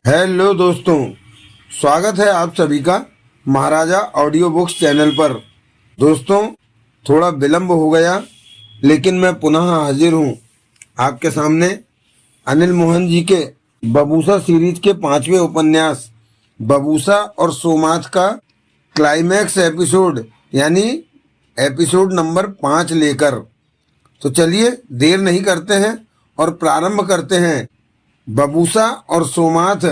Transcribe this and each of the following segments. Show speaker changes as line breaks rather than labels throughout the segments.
Hello दोस्तों, स्वागत है आप सभी का महाराजा ऑडियो बुक्स चैनल पर। दोस्तों, थोड़ा विलंब हो गया, लेकिन मैं पुनः हाजिर हूँ आपके सामने अनिल मोहन जी के बबूसा सीरीज के 5वें उपन्यास बबूसा और सोमाथ का क्लाइमैक्स एपिसोड यानी एपिसोड नंबर 5 लेकर। तो चलिए देर नहीं करते हैं और प्रारंभ करते हैं बबूसा और सोमाथ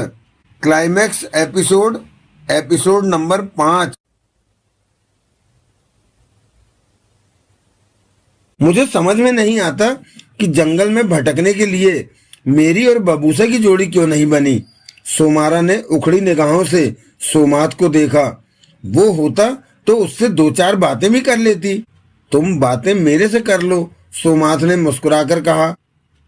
क्लाइमैक्स एपिसोड नंबर 5। मुझे समझ में नहीं आता कि जंगल में भटकने के लिए मेरी और बबूसा की जोड़ी क्यों नहीं बनी। सोमारा ने उखड़ी निगाहों से सोमाथ को देखा। वो होता तो उससे 2-4 बातें भी कर लेती। तुम बातें मेरे से कर लो, सोमाथ ने मुस्कुराकर कहा।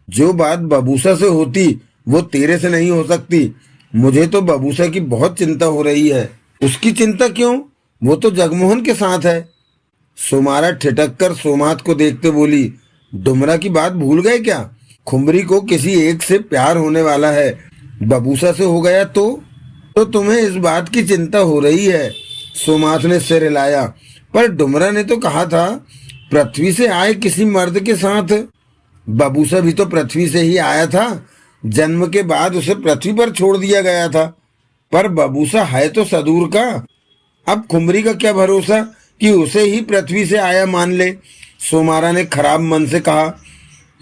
जो बात बबूसा से होती वो तेरे से नहीं हो सकती। मुझे तो बबूसा की बहुत चिंता हो रही है। उसकी चिंता क्यों? वो तो जगमोहन के साथ है। सोमारा ठिठक कर सोमाथ को देखते बोली, डुमरा की बात भूल गए क्या? खुमरी को किसी एक से प्यार होने वाला है। बबूसा से हो गया तो तुम्हें इस बात की चिंता हो रही है। सोमाथ ने सिर हिलाया। पर डुमरा ने तो कहा था पृथ्वी से आए किसी मर्द के साथ। बबूसा भी तो पृथ्वी से ही आया था। जन्म के बाद उसे पृथ्वी पर छोड़ दिया गया था। पर बबूसा है तो सदूर का। अब खुमरी का क्या भरोसा कि उसे ही पृथ्वी से आया मान ले। सोमारा ने खराब मन से कहा,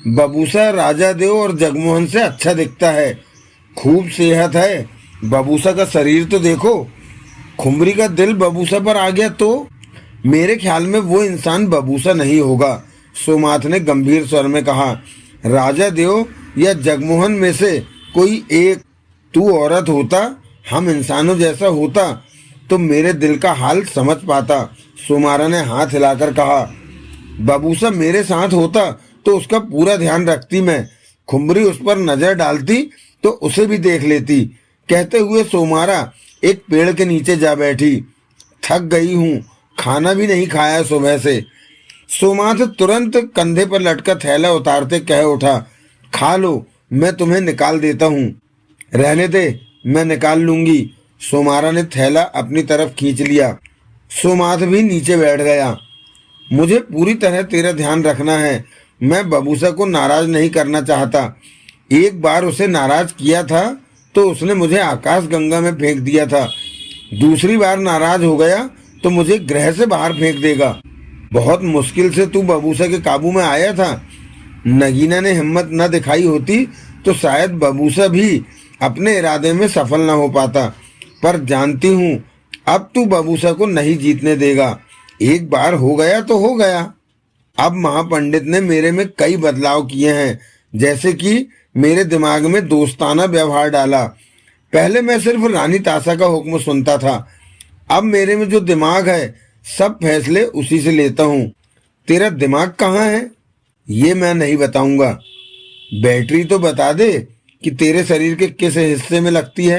बबूसा राजा देव और जगमोहन से अच्छा दिखता है। खूब सेहत है। बबूसा का शरीर तो देखो। खुमरी का दिल बबूसा पर आ गया तो मेरे ख्याल में वो इंसान बबूसा नहीं होगा। सोमाथ ने गंभीर स्वर में कहा, राजा देव या जगमोहन में से कोई एक। तू औरत होता, हम इंसानों जैसा होता तो मेरे दिल का हाल समझ पाता। सोमारा ने हाथ हिलाकर कहा, बबूसा मेरे साथ होता तो उसका पूरा ध्यान रखती मैं। खुमरी उस पर नजर डालती तो उसे भी देख लेती। कहते हुए सोमारा एक पेड़ के नीचे जा बैठी। थक गई हूँ, खाना भी नहीं खाया सुबह से। सोमाथ तुरंत कंधे पर लटका थैला उतारते कह उठा, खा लो, मैं तुम्हें निकाल देता हूँ। रहने दे, मैं निकाल लूंगी। सोमारा ने थैला अपनी तरफ खींच लिया। सोमाथ भी नीचे बैठ गया। मुझे पूरी तरह तेरा ध्यान रखना है। मैं बबूसा को नाराज नहीं करना चाहता। एक बार उसे नाराज किया था तो उसने मुझे आकाश गंगा में फेंक दिया था। दूसरी बार नाराज हो गया तो मुझे गृह से बाहर फेंक देगा। बहुत मुश्किल से तू बबूसा के काबू में आया था। नगीना ने हिम्मत न दिखाई होती तो शायद बबूसा भी अपने इरादे में सफल न हो पाता। पर जानती हूँ अब तू बबूसा को नहीं जीतने देगा। एक बार हो गया तो हो गया। अब महापंडित ने मेरे में कई बदलाव किए हैं, जैसे कि मेरे दिमाग में दोस्ताना व्यवहार डाला। पहले मैं सिर्फ रानी ताशा का हुक्म सुनता था। अब मेरे में जो दिमाग है सब फैसले उसी से लेता हूँ। तेरा दिमाग कहाँ है ये मैं नहीं बताऊंगा। बैटरी तो बता दे कि तेरे शरीर के किस हिस्से में लगती है।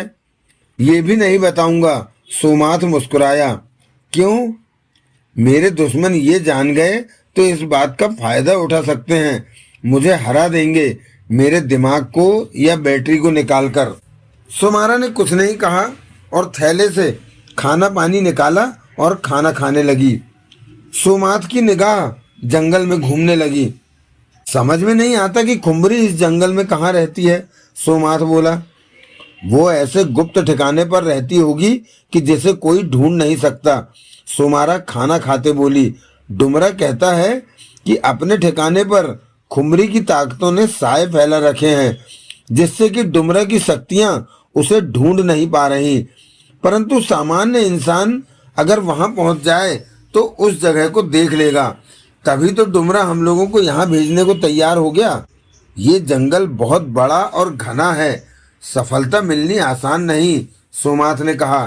ये भी नहीं बताऊंगा। सोमाथ मुस्कुराया। क्यों? मेरे दुश्मन ये जान गए तो इस बात का फायदा उठा सकते हैं। मुझे हरा देंगे, मेरे दिमाग को या बैटरी को निकालकर। सोमारा ने कुछ नहीं कहा और थैले से खाना पानी निकाला और खाना खाने लगी। सोमाथ की निगाह जंगल में घूमने लगी। समझ में नहीं आता कि खुमरी इस जंगल में कहाँ रहती है। सोमाथ बोला, वो ऐसे गुप्त ठिकाने पर रहती होगी कि जिसे कोई ढूंढ नहीं सकता। सोमारा खाना खाते बोली, डुमरा कहता है कि अपने ठिकाने पर खुमरी की ताकतों ने साए फैला रखे हैं, जिससे कि डुमरा की शक्तियां उसे ढूंढ नहीं पा रही। परंतु सामान्य इंसान अगर वहां पहुंच जाए तो उस जगह को देख लेगा। तभी तो डुमरा हम लोगों को यहाँ भेजने को तैयार हो गया। ये जंगल बहुत बड़ा और घना है, सफलता मिलनी आसान नहीं। सोमाथ ने कहा,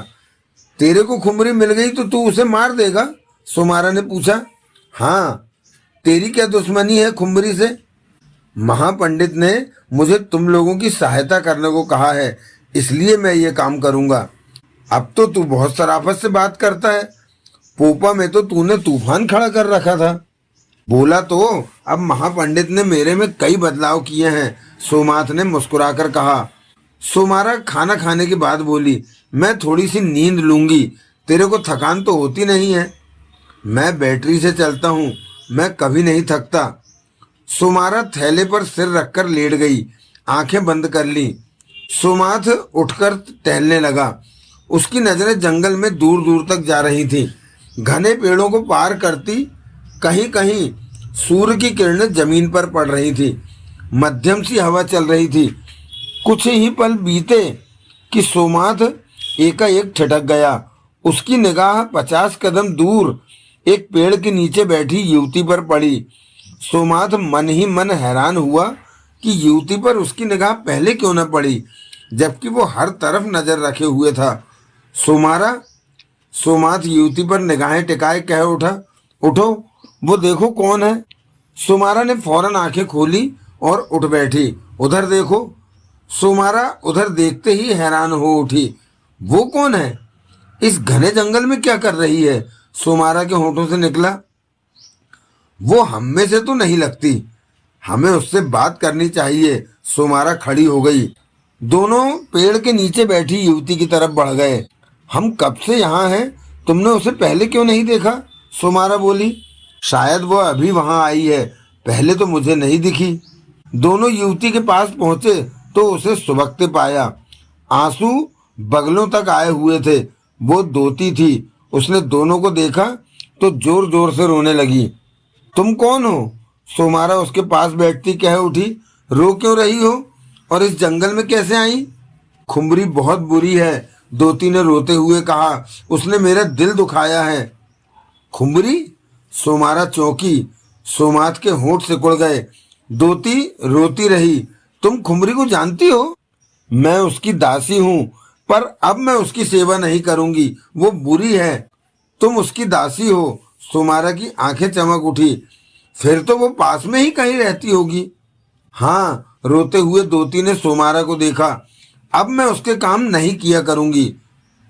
तेरे को खुमरी मिल गई तो तू उसे मार देगा? सोमारा ने पूछा। हाँ, तेरी क्या दुश्मनी है खुमरी से? महापंडित ने मुझे तुम लोगों की सहायता करने को कहा है, इसलिए मैं ये काम करूंगा। अब तो तू बहुत शराफत से बात करता है। पोपा में तो तूने तूफान खड़ा कर रखा था। बोला तो अब महापंडित ने मेरे में कई बदलाव किए हैं। सोमाथ ने मुस्कुराकर कहा। सुमारा खाना खाने के बाद बोली, मैं थोड़ी सी नींद लूंगी, तेरे को थकान तो होती नहीं है? मैं बैटरी से चलता हूँ, मैं कभी नहीं थकता। सुमारा थैले पर सिर रखकर लेट गई, आंखें बंद कर ली। सुमाथ उठकर टहलने लगा। उसकी नजरें जंगल में दूर दूर तक जा रही थीं। घने पेड़ों को पार करती कहीं कहीं सूर्य की किरणें जमीन पर पड़ रही थी। मध्यम सी हवा चल रही थी। कुछ ही पल बीते कि सोमाथ एकाएक ठिठक गया। उसकी निगाह 50 कदम दूर एक पेड़ के नीचे बैठी युवती पर पड़ी। सोमाथ मन ही मन हैरान हुआ कि युवती पर उसकी निगाह पहले क्यों न पड़ी, जबकि वो हर तरफ नजर रखे हुए था। सोमाथ युवती पर निगाहें टिकाए कह उठा, उठो, वो देखो कौन है। सुमारा ने फौरन आंखें खोली और उठ बैठी। उधर देखो। सुमारा उधर देखते ही हैरान हो उठी। वो कौन है? इस घने जंगल में क्या कर रही है? सुमारा के होठों से निकला। वो हम में से तो नहीं लगती, हमें उससे बात करनी चाहिए। सुमारा खड़ी हो गई। दोनों पेड़ के नीचे बैठी युवती की तरफ बढ़ गए। हम कब से यहाँ हैं, तुमने उसे पहले क्यों नहीं देखा? सुमारा बोली। शायद वो अभी वहां आई है, पहले तो मुझे नहीं दिखी। दोनों युवती के पास पहुंचे तो उसे सुबकते पाया। आंसू बगलों तक आए हुए थे। वो दोती थी। उसने दोनों को देखा तो जोर जोर से रोने लगी। तुम कौन हो? सुमारा उसके पास बैठती कह उठी। रो क्यों रही हो और इस जंगल में कैसे आई? खुमरी बहुत बुरी है, दोती ने रोते हुए कहा। उसने मेरा दिल दुखाया है। खुमरी? सुमारा चौंकी। सोमाथ के होंठ सिकुड़ गए। दोती रोती रही। तुम खुमरी को जानती हो? मैं उसकी दासी हूँ, पर अब मैं उसकी सेवा नहीं करूंगी, वो बुरी है। तुम उसकी दासी हो? सुमारा की आंखें चमक उठी। फिर तो वो पास में ही कहीं रहती होगी। हाँ, रोते हुए दोती ने सुमारा को देखा। अब मैं उसके काम नहीं किया करूंगी।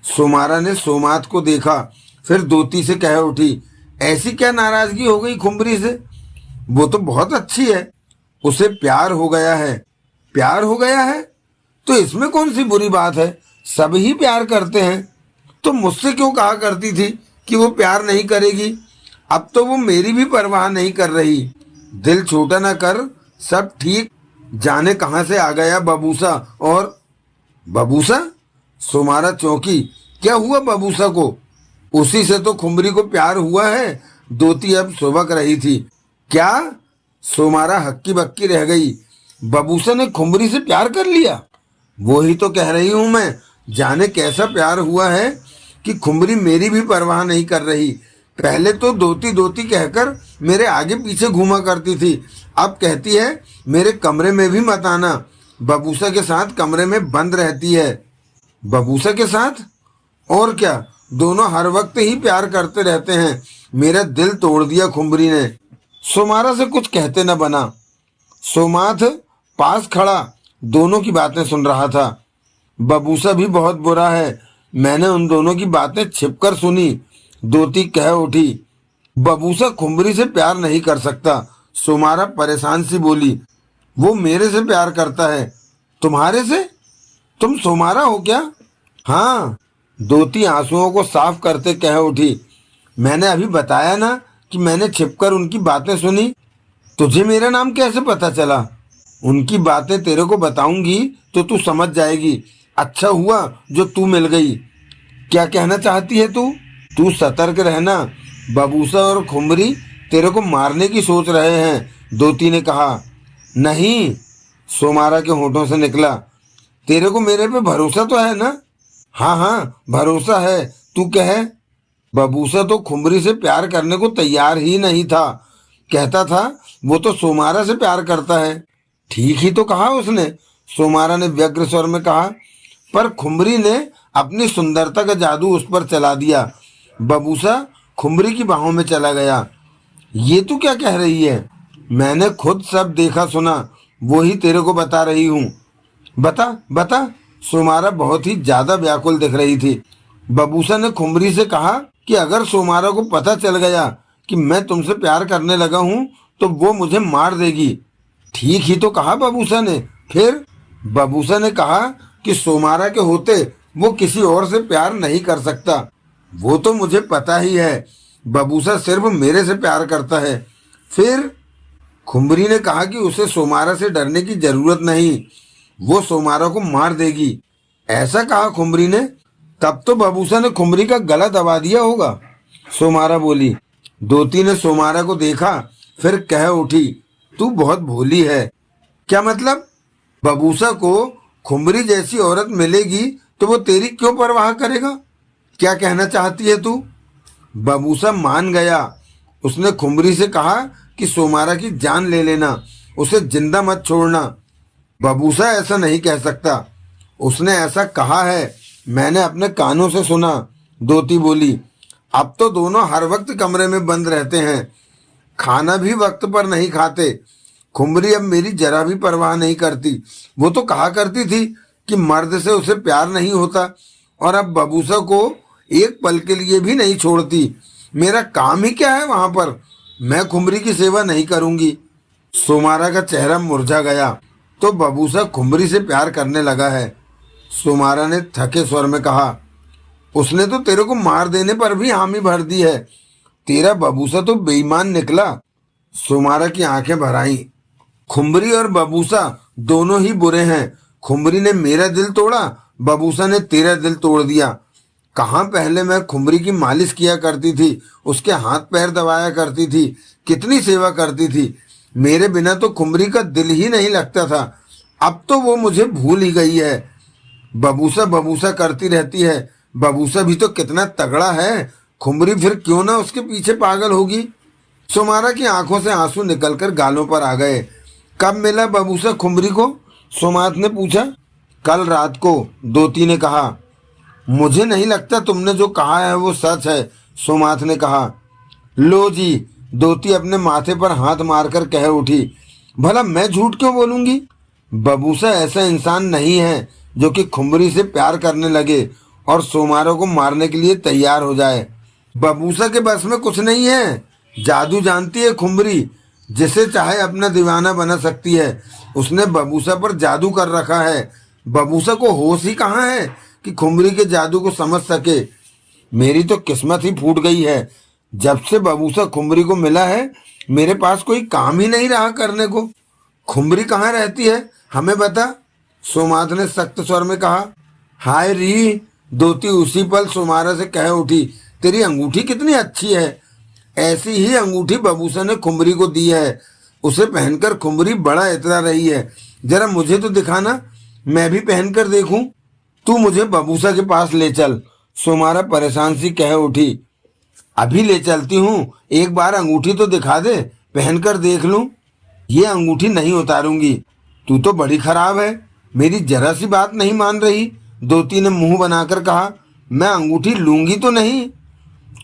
सुमारा ने सोमाथ को देखा, फिर दोती से कह उठी, ऐसी क्या नाराजगी हो गई खुमरी से? वो तो बहुत अच्छी है, उसे प्यार हो गया है। प्यार हो गया है तो इसमें कौन सी बुरी बात है? सब ही प्यार करते हैं। तो मुझसे क्यों कहा करती थी कि वो प्यार नहीं करेगी? अब तो वो मेरी भी परवाह नहीं कर रही। दिल छोटा ना कर, सब ठीक। जाने कहां से आ गया बबूसा। और बबूसा? सुमारा चौंकी। क्या हुआ बबूसा को? उसी से तो खुमरी को प्यार हुआ है। दोती अब सुबक रही थी। क्या? सुमारा हक्की बक्की रह गई। बबूसा ने खुमरी से प्यार कर लिया? वही तो कह रही हूं मैं। जाने कैसा प्यार हुआ है कि खुमरी मेरी भी परवाह नहीं कर रही। पहले तो दोती दोती कहकर मेरे आगे पीछे घूमा करती थी, अब कहती है मेरे कमरे में भी मत आना। बबूसा के साथ कमरे में बंद रहती है। बबूसा के साथ? और क्या, दोनों हर वक्त ही प्यार करते रहते हैं। मेरा दिल तोड़ दिया खुमरी ने। सुमारा से कुछ कहते न बना। सोमाथ पास खड़ा दोनों की बातें सुन रहा था। बबूसा भी बहुत बुरा है, मैंने उन दोनों की बातें छिपकर सुनी। दोती कह उठी। बबूसा खुमरी से प्यार नहीं कर सकता। सुमारा परेशान सी बोली। वो मेरे से प्यार करता है। तुम्हारे से? तुम सुमारा हो क्या? हाँ। दोती आंसुओं को साफ करते कह उठी। मैंने अभी बताया ना कि मैंने छिपकर उनकी बातें सुनी। तुझे मेरा नाम कैसे पता चला? उनकी बातें तेरे को बताऊंगी तो तू समझ जाएगी। अच्छा हुआ जो तू मिल गई। क्या कहना चाहती है तू? तू सतर्क रहना, बबूसा और खुमरी तेरे को मारने की सोच रहे हैं, दोती ने कहा। नहीं, सोमारा के होठों से निकला। तेरे को मेरे पे भरोसा तो है ना? हाँ हाँ, भरोसा है, तू कह। बबूसा तो खुमरी से प्यार करने को तैयार ही नहीं था। कहता था वो तो सोमारा से प्यार करता है। ठीक ही तो कहा उसने, सोमारा ने व्यग्र स्वर में कहा। पर खुमरी ने अपनी सुंदरता का जादू उस पर चला दिया। बबूसा खुमरी की बाहों में चला गया। ये तू क्या कह रही है? मैंने खुद सब देखा सुना, वो ही तेरे को बता रही हूँ। बता बता। सोमारा बहुत ही ज्यादा व्याकुल दिख रही थी। बबूसा ने खुमरी से कहा कि अगर सोमारा को पता चल गया कि मैं तुमसे प्यार करने लगा हूँ तो वो मुझे मार देगी। ठीक ही तो कहा बबूसा ने। फिर? बबूसा ने कहा कि सोमारा के होते वो किसी और से प्यार नहीं कर सकता। वो तो मुझे पता ही है, बबूसा सिर्फ मेरे से प्यार करता है। फिर खुम्बरी ने कहा कि उसे सोमारा से डरने की जरूरत नहीं, वो सोमारा को मार देगी। ऐसा कहा खुम्बरी ने। तब तो बबूसा ने खुम्बरी का गला दबा दिया होगा, सोमारा बोली। दोती ने सोमारा को देखा, फिर कह उठी, तू बहुत भोली है। क्या मतलब? बबूसा को खुम्बरी जैसी औरत मिलेगी तो वो तेरी क्यों परवाह करेगा? क्या कहना चाहती है तू? बबूसा मान गया। उसने खुम्बरी से कहा कि सोमारा की जान ले लेना, उसे जिंदा मत छोड़ना। बबूसा ऐसा नहीं कह सकता, उसने ऐसा कहा है, मैंने अपने कानों से सुना, दोती बोली। अब तो दोनों हर वक्त कमरे में बंद रहते हैं, खाना भी वक्त पर नहीं खाते। खुम्बरी अब मेरी जरा भी परवाह नहीं करती। वो तो कहा करती थी कि मर्द से उसे प्यार नहीं होता, और अब बबूसा को एक पल के लिए भी नहीं छोड़ती। मेरा काम ही क्या है वहां पर? मैं खुम्बरी की सेवा नहीं करूंगी। सोमारा का चेहरा मुरझा गया। तो बबूसा खुम्बरी से प्यार करने लगा है, सोमारा ने थके स्वर में कहा। उसने तो तेरे को मार देने पर भी हामी भर दी है। तेरा बबूसा तो बेईमान निकला। सोमारा की आंखें भर आईं। खुम्बरी और बबूसा दोनों ही बुरे हैं। खुम्बरी ने मेरा दिल तोड़ा, बबूसा ने तेरा दिल तोड़ दिया। कहाँ पहले मैं खुम्बरी की मालिश किया करती थी, उसके हाथ पैर दबाया करती थी, कितनी सेवा करती थी। मेरे बिना तो खुम्बरी का दिल ही नहीं लगता था। अब तो वो मुझे भूल ही गई है। बबूसा बबूसा करती रहती है। बबूसा भी तो कितना तगड़ा है, खुम्बरी फिर क्यों ना उसके पीछे पागल होगी। सोमारा की आंखों से आंसू निकलकर गालों पर आ गए। कब मिला बबूसा खुम्बरी को? सोमात ने पूछा। कल रात को, दोती ने कहा। मुझे नहीं लगता तुमने जो कहा है वो सच है, सोमात ने कहा। लो जी, दोती अपने माथे पर हाथ मारकर कह उठी। भला मैं झूठ क्यों बोलूंगी? बबूसा ऐसा इंसान नहीं है जो कि खुम्बरी से प्यार करने लगे और सोमारा को मारने के लिए तैयार हो जाए। बबूसा के बस में कुछ नहीं है। जादू जानती है खुम्बरी, जिसे चाहे अपना दीवाना बना सकती है। उसने बबूसा पर जादू कर रखा है। बबूसा को होश ही कहाँ है कि खुम्बरी के जादू को समझ सके। मेरी तो किस्मत ही फूट गई है। जब से बबूसा खुम्बरी को मिला है, मेरे पास कोई काम ही नहीं रहा करने को। खुम्बरी कहाँ रहती है, हमें बता, सोमात ने सख्त स्वर में कहा। हाय री, दोती उसी पल सोमारा से कह उठी। तेरी अंगूठी कितनी अच्छी है। ऐसी ही अंगूठी बबूसा ने खुम्बरी को दी है। उसे पहनकर खुम्बरी बड़ा इतरा रही है। जरा मुझे तो दिखाना, मैं भी पहनकर देखूं। तू मुझे बबूसा के पास ले चल, सोमारा परेशान सी कह उठी। अभी ले चलती हूँ, एक बार अंगूठी तो दिखा दे, पहनकर देख लूं। ये अंगूठी नहीं उतारूंगी। तू तो बड़ी खराब है, मेरी जरा सी बात नहीं मान रही, दोती ने मुंह बनाकर कहा। मैं अंगूठी लूंगी तो नहीं,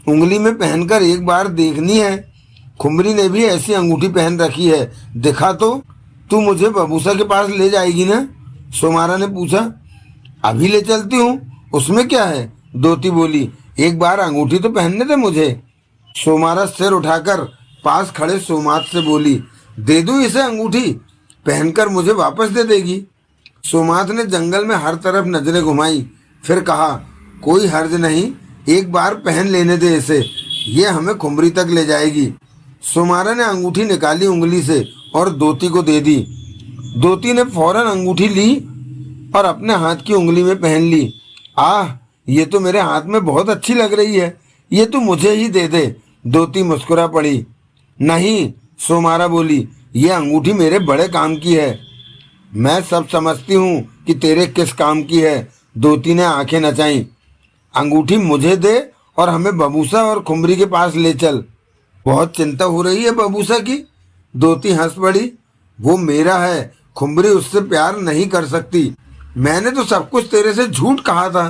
उंगली में पहनकर एक बार देखनी है। खुम्बरी ने भी ऐसी अंगूठी पहन रखी है, दिखा तो। तू मुझे बबूसा के पास ले जाएगी ना, सोमारा ने पूछा। अभी ले चलती हूँ, उसमें क्या है, दोती बोली। एक बार अंगूठी तो पहनने दे मुझे। सोमारा सिर उठाकर पास खड़े सोमात से बोली। दे दूं इसे अंगूठी, पहनकर मुझे वापस दे देगी। सोमात ने जंगल में हर तरफ नजरें घुमाई, फिर कहा, कोई हर्ज नहीं, एक बार पहन लेने दे इसे, ये हमें खुम्बरी तक ले जाएगी। सोमारा ने अंगूठी निकाली उंगली से और दोती को दे दी। दोती ने फौरन अंगूठी ली और अपने हाथ की उंगली में पहन ली। आह, ये तो मेरे हाथ में बहुत अच्छी लग रही है, ये तो मुझे ही दे दे, दोती मुस्कुरा पड़ी। नहीं, सोमारा बोली, ये अंगूठी मेरे बड़े काम की है। मैं सब समझती हूँ कि तेरे किस काम की है, दोती ने आंखें नचाई। अंगूठी मुझे दे और हमें बबूसा और खुम्बरी के पास ले चल। बहुत चिंता हो रही है बबूसा की, दोती हंस पड़ी। वो मेरा है, खुम्बरी उससे प्यार नहीं कर सकती। मैंने तो सब कुछ तेरे से झूठ कहा था।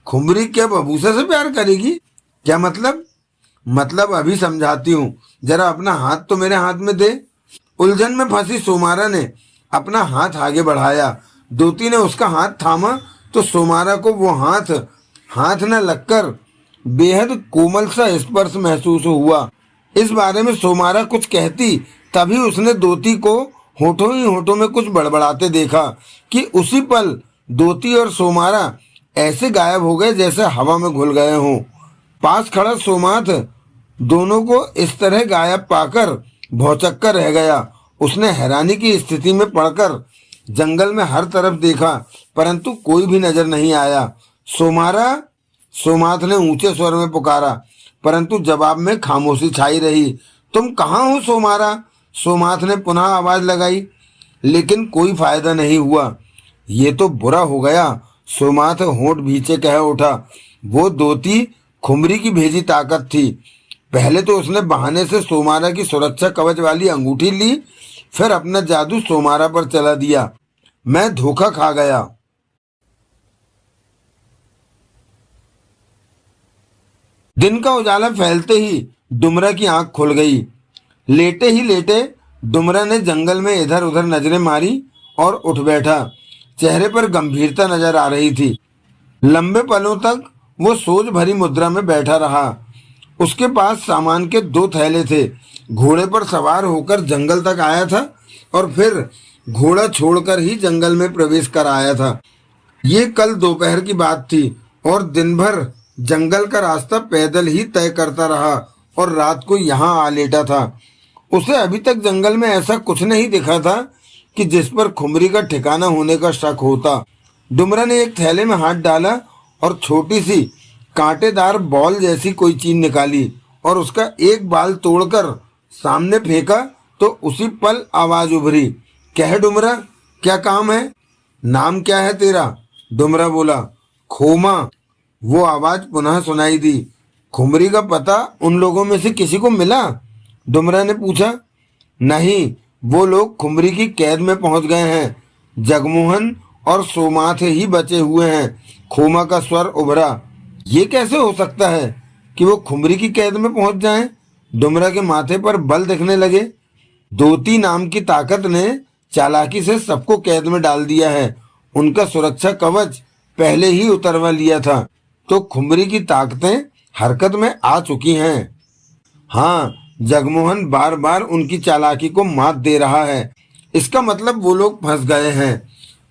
खुम्बरी क्या बबूसा से प्यार करेगी? क्या मतलब? मतलब अभी समझाती हूँ, जरा अपना हाथ तो मेरे हाथ में दे। उलझन में फंसी सोमारा ने अपना हाथ आगे बढ़ाया। दोती ने उसका हाथ थामा तो सोमारा को वो हाथ न लगकर बेहद कोमल सा स्पर्श महसूस हुआ। इस बारे में सोमारा कुछ कहती, तभी उसने दोती को होठों ही होठों में कुछ बड़बड़ाते देखा कि उसी पल दोती और सोमारा ऐसे गायब हो गए जैसे हवा में घुल गए हों। पास खड़ा सोमाथ दोनों को इस तरह गायब पाकर भौचक्का रह गया। उसने हैरानी की स्थिति में पड़कर जंगल में हर तरफ देखा, परंतु कोई भी नजर नहीं आया। सोमारा, सोमाथ ने ऊंचे स्वर में पुकारा, परंतु जवाब में खामोशी छाई रही। तुम कहाँ हो सोमारा? सोमाथ ने पुनः आवाज लगाई, लेकिन कोई फायदा नहीं हुआ। ये तो बुरा हो गया, सोमाथ होंठ भींचे कह उठा। वो दोती खुमरी की भेजी ताकत थी। पहले तो उसने बहाने से सोमारा की सुरक्षा कवच वाली अंगूठी ली, फिर अपना जादू सोमारा पर चला दिया। मैं धोखा खा गया। दिन का उजाला फैलते ही डुमरा की आंख खुल गई। लेटे ही लेटे डुमरा ने जंगल में इधर उधर नजरें मारी और उठ बैठा। चेहरे पर गंभीरता नजर आ रही थी। लंबे पलों तक वो सोच भरी मुद्रा में बैठा रहा। उसके पास सामान के 2 थैले थे। घोड़े पर सवार होकर जंगल तक आया था और फिर घोड़ा छोड़कर ही जंगल में प्रवेश कर आया था। ये कल दोपहर की बात थी और दिन भर जंगल का रास्ता पैदल ही तय करता रहा और रात को यहाँ आ लेटा था। उसे अभी तक जंगल में ऐसा कुछ नहीं दिखा था कि जिस पर खुमरी का ठिकाना होने का शक होता। डुमरा ने एक थैले में हाथ डाला और छोटी सी कांटेदार बॉल जैसी कोई चीज निकाली और उसका एक बाल तोड़कर सामने फेंका तो उसी पल आवाज उभरी, कह डुमरा, क्या काम है? नाम क्या है तेरा? डुमरा बोला, खोमा। वो आवाज पुनः सुनाई दी। खुमरी का पता उन लोगों में से किसी को मिला? डुमरा ने पूछा। नहीं, वो लोग खुमरी की कैद में पहुंच गए हैं। जगमोहन और सोमाथ ही बचे हुए हैं। खोमा का स्वर उभरा। ये कैसे हो सकता है कि वो खुमरी की कैद में पहुंच जाएं? डुमरा के माथे पर बल दिखने लगे। दोती नाम की ताकत ने चालाकी से सबको कैद में डाल दिया है। उनका सुरक्षा कवच पहले ही उतरवा लिया था, तो खुमरी की ताकतें हरकत में आ चुकी हैं। हाँ, जगमोहन बार बार उनकी चालाकी को मात दे रहा है। इसका मतलब वो लोग फंस गए हैं।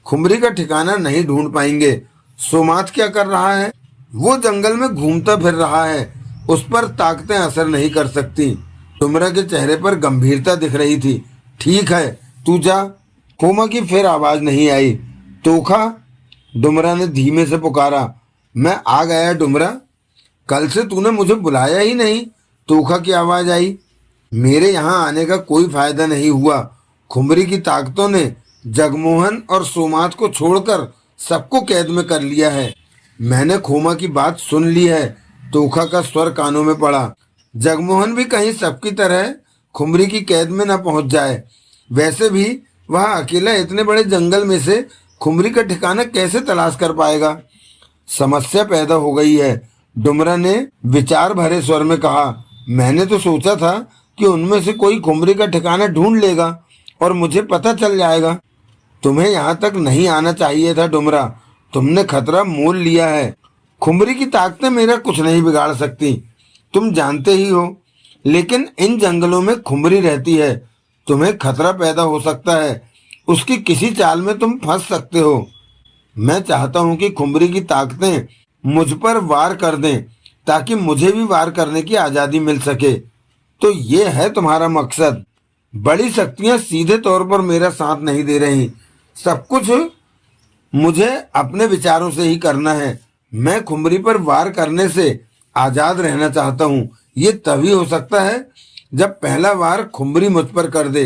खुमरी का ठिकाना नहीं ढूंढ पाएंगे। सोमाथ क्या कर रहा है? वो जंगल में घूमता फिर रहा है। उस पर ताकतें असर नहीं कर सकती। डुमरा के चेहरे पर गंभीरता दिख रही थी। ठीक है, तू जा। खोमा की फिर आवाज नहीं आई। तोखा, डुमरा ने धीमे से पुकारा। मैं आ गया डुमरा। कल से तूने मुझे बुलाया ही नहीं। तोखा की आवाज आई। मेरे यहाँ आने का कोई फायदा नहीं हुआ। खुमरी की ताकतों ने जगमोहन और सोमाथ को छोड़कर सबको कैद में कर लिया है। मैंने खोमा की बात सुन ली है। तोखा का स्वर कानों में पड़ा। जगमोहन भी कहीं सबकी तरह खुमरी की कैद में न पहुंच जाए। वैसे भी वह अकेला इतने बड़े जंगल में से खुमरी का ठिकाना कैसे तलाश कर पाएगा? समस्या पैदा हो गई है। डुमरा ने विचार भरे स्वर में कहा। मैंने तो सोचा था कि उनमें से कोई खुमरी का ठिकाना ढूंढ लेगा और मुझे पता चल जाएगा। तुम्हें यहाँ तक नहीं आना चाहिए था डुमरा। तुमने खतरा मोल लिया है। खुमरी की ताकतें मेरा कुछ नहीं बिगाड़ सकती, तुम जानते ही हो। लेकिन इन जंगलों में खुमरी रहती है। तुम्हें खतरा पैदा हो सकता है। उसकी किसी चाल में तुम फंस सकते हो। मैं चाहता हूं कि खुमरी की ताकतें मुझ पर वार कर दें ताकि मुझे भी वार करने की आज़ादी मिल सके। तो ये है तुम्हारा मकसद। बड़ी शक्तियां सीधे तौर पर मेरा साथ नहीं दे रही। सब कुछ मुझे अपने विचारों से ही करना है। मैं खुमरी पर वार करने से आज़ाद रहना चाहता हूँ। ये तभी हो सकता है जब पहला वार खुमरी मुझ पर कर दे।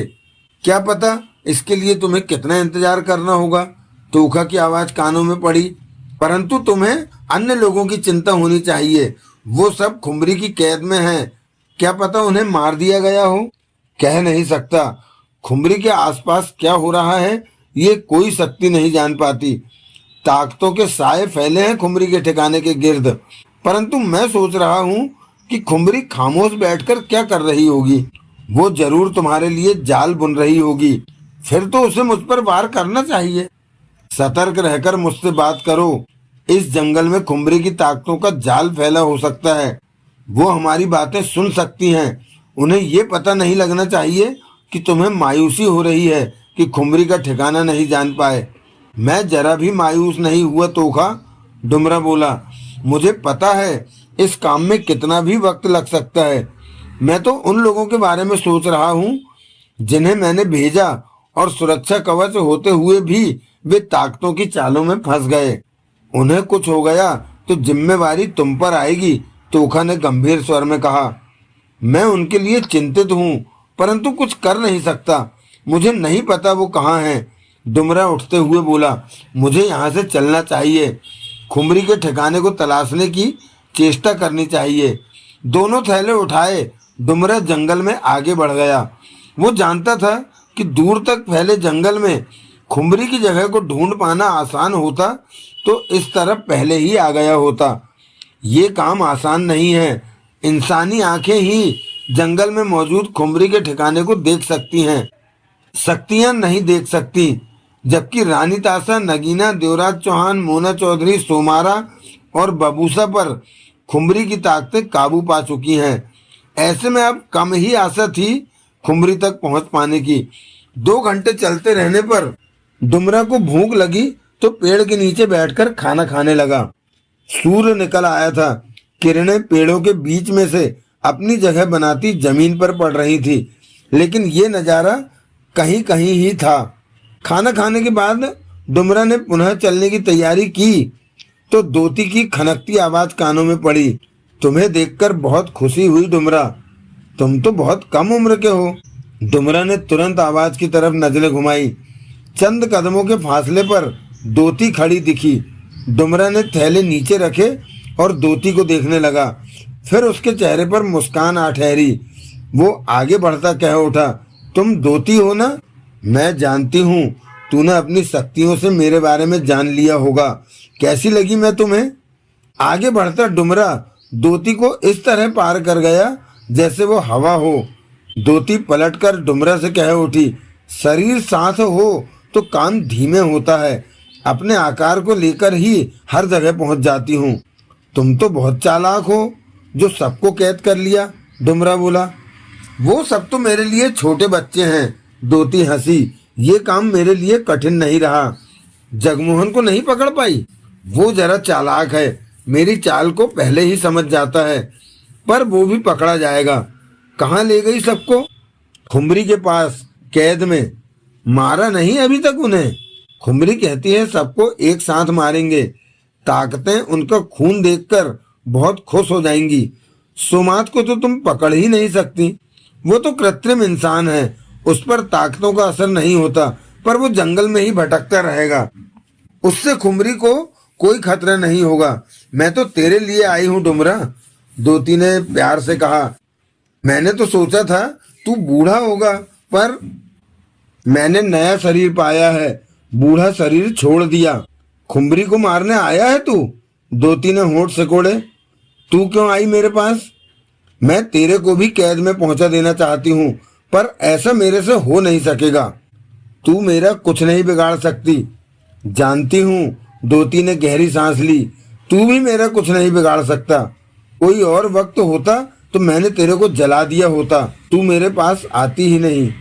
क्या पता इसके लिए तुम्हें कितना इंतजार करना होगा। तोखा की आवाज कानों में पड़ी। परंतु तुम्हें अन्य लोगों की चिंता होनी चाहिए। वो सब खुमरी की कैद में हैं। क्या पता उन्हें मार दिया गया हो। कह नहीं सकता। खुमरी के आसपास क्या हो रहा है ये कोई शक्ति नहीं जान पाती। ताकतों के साए फैले हैं खुमरी के ठिकाने के गिर्द। परंतु मैं सोच रहा हूँ कि खुमरी खामोश बैठकर क्या कर रही होगी। वो जरूर तुम्हारे लिए जाल बुन रही होगी। फिर तो उसे मुझ पर वार करना चाहिए। सतर्क रहकर मुझसे बात करो। इस जंगल में खुमरी की ताकतों का जाल फैला हो सकता है। वो हमारी बातें सुन सकती हैं। उन्हें ये पता नहीं लगना चाहिए कि तुम्हें मायूसी हो रही है कि खुमरी का ठिकाना नहीं जान पाए। मैं जरा भी मायूस नहीं हुआ तोखा, डुमरा बोला। मुझे पता है इस काम में कितना भी वक्त लग सकता है। मैं तो उन लोगों के बारे में सोच रहा हूँ जिन्हें मैंने भेजा और सुरक्षा कवच होते हुए भी वे ताकतों की चालों में फंस गए। उन्हें कुछ हो गया तो जिम्मेवारी तुम पर आएगी, तोखा ने गंभीर स्वर में कहा। मैं उनके लिए चिंतित हूँ परंतु कुछ कर नहीं सकता। मुझे नहीं पता वो कहाँ हैं। डुमरा उठते हुए बोला। मुझे यहाँ से चलना चाहिए। खुमरी के ठिकाने को तलाशने की चेष्टा करनी चाहिए। दोनों थैले उठाए डुमरा जंगल में आगे बढ़ गया। वो जानता था कि दूर तक फैले जंगल में खुमरी की जगह को ढूंढ पाना आसान होता तो इस तरफ पहले ही आ गया होता। ये काम आसान नहीं है। इंसानी आंखें ही जंगल में मौजूद खुमरी के ठिकाने को देख सकती हैं, शक्तियां नहीं देख सकती। जबकि रानी तासा, नगीना, देवराज चौहान, मोना चौधरी, सोमारा और बबूसा पर खुमरी की ताकतें काबू पा चुकी हैं। ऐसे में अब कम ही आशा थी खुमरी तक पहुंच पाने की। 2 घंटे चलते रहने पर डुमरा को भूख लगी तो पेड़ के नीचे बैठकर खाना खाने लगा। सूर्य निकल आया था। किरणें पेड़ों के बीच में से अपनी जगह बनाती जमीन पर पड़ रही थी, लेकिन ये नज़ारा कहीं कहीं ही था। खाना खाने के बाद डुमरा ने पुनः चलने की तैयारी की तो दोती की खनकती आवाज कानों में पड़ी। तुम्हें देखकर बहुत खुशी हुई डुमरा, तुम तो बहुत कम उम्र के हो। डुमरा ने तुरंत आवाज की तरफ नजरें घुमाई। चंद कदमों के फासले पर दोती खड़ी दिखी। डुमरा ने थैले नीचे रखे और दोती को देखने लगा। फिर उसके चेहरे पर मुस्कान आ ठहरी। वो आगे बढ़ता कह उठा, तुम दोती हो ना? मैं जानती हूँ तूने अपनी शक्तियों से मेरे बारे में जान लिया होगा। कैसी लगी मैं तुम्हें? आगे बढ़ता डुमरा दोती को इस तरह पार कर गया जैसे वो हवा हो। दोती पलटकर डुमरा से कह उठी, शरीर साथ हो तो काम धीमे होता है। अपने आकार को लेकर ही हर जगह पहुंच जाती हूँ। तुम तो बहुत चालाक हो जो सबको कैद कर लिया, डुमरा बोला। वो सब तो मेरे लिए छोटे बच्चे हैं, दोती हंसी। ये काम मेरे लिए कठिन नहीं रहा। जगमोहन को नहीं पकड़ पाई? वो जरा चालाक है, मेरी चाल को पहले ही समझ जाता है, पर वो भी पकड़ा जाएगा। कहाँ ले गई सबको? खुमरी के पास, कैद में। मारा नहीं अभी तक उन्हें? खुमरी कहती है सबको एक साथ मारेंगे। ताकतें उनका खून देखकर बहुत खुश हो जाएंगी। सोमात को तो तुम पकड़ ही नहीं सकती। वो तो कृत्रिम इंसान है, उस पर ताकतों का असर नहीं होता, पर वो जंगल में ही भटकता रहेगा। उससे खुमरी को कोई खतरा नहीं होगा। मैं तो तेरे लिए आई हूँ डुमरा, दोती ने प्यार से कहा। मैंने तो सोचा था तू बूढ़ा होगा, पर मैंने नया शरीर पाया है। बूढ़ा शरीर छोड़ दिया। खुमरी को मारने आया है तू? दोती ने होंठ सिकोड़े। तू क्यों आई मेरे पास? मैं तेरे को भी कैद में पहुंचा देना चाहती हूँ, पर ऐसा मेरे से हो नहीं सकेगा। तू मेरा कुछ नहीं बिगाड़ सकती। जानती हूँ, दोती ने गहरी सांस ली। तू भी मेरा कुछ नहीं बिगाड़ सकता। कोई और वक्त होता तो मैंने तेरे को जला दिया होता। तू मेरे पास आती ही नहीं,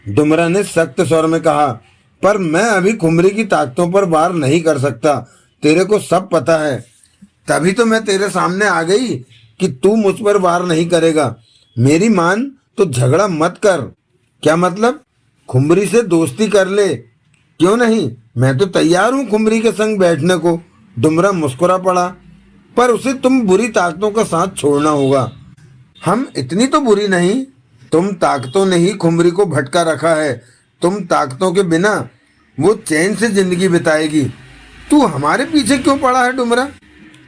डुमरा ने सख्त स्वर में कहा। पर मैं अभी खुमरी की ताकतों पर वार नहीं कर सकता, तेरे को सब पता है। तभी तो मैं तेरे सामने आ गई कि तू मुझ पर वार नहीं करेगा। मेरी मान तो झगड़ा मत कर। क्या मतलब? खुमरी से दोस्ती कर ले। क्यों नहीं, मैं तो तैयार हूँ खुमरी के संग बैठने को। डुमरा मुस्कुरा पड़ा। पर उसे तुम बुरी ताकतों का साथ छोड़ना होगा। हम इतनी तो बुरी नहीं। तुम ताकतों ने ही खुमरी को भटका रखा है। तुम ताकतों के बिना वो चैन से जिंदगी बिताएगी। तू हमारे पीछे क्यों पड़ा है डुमरा?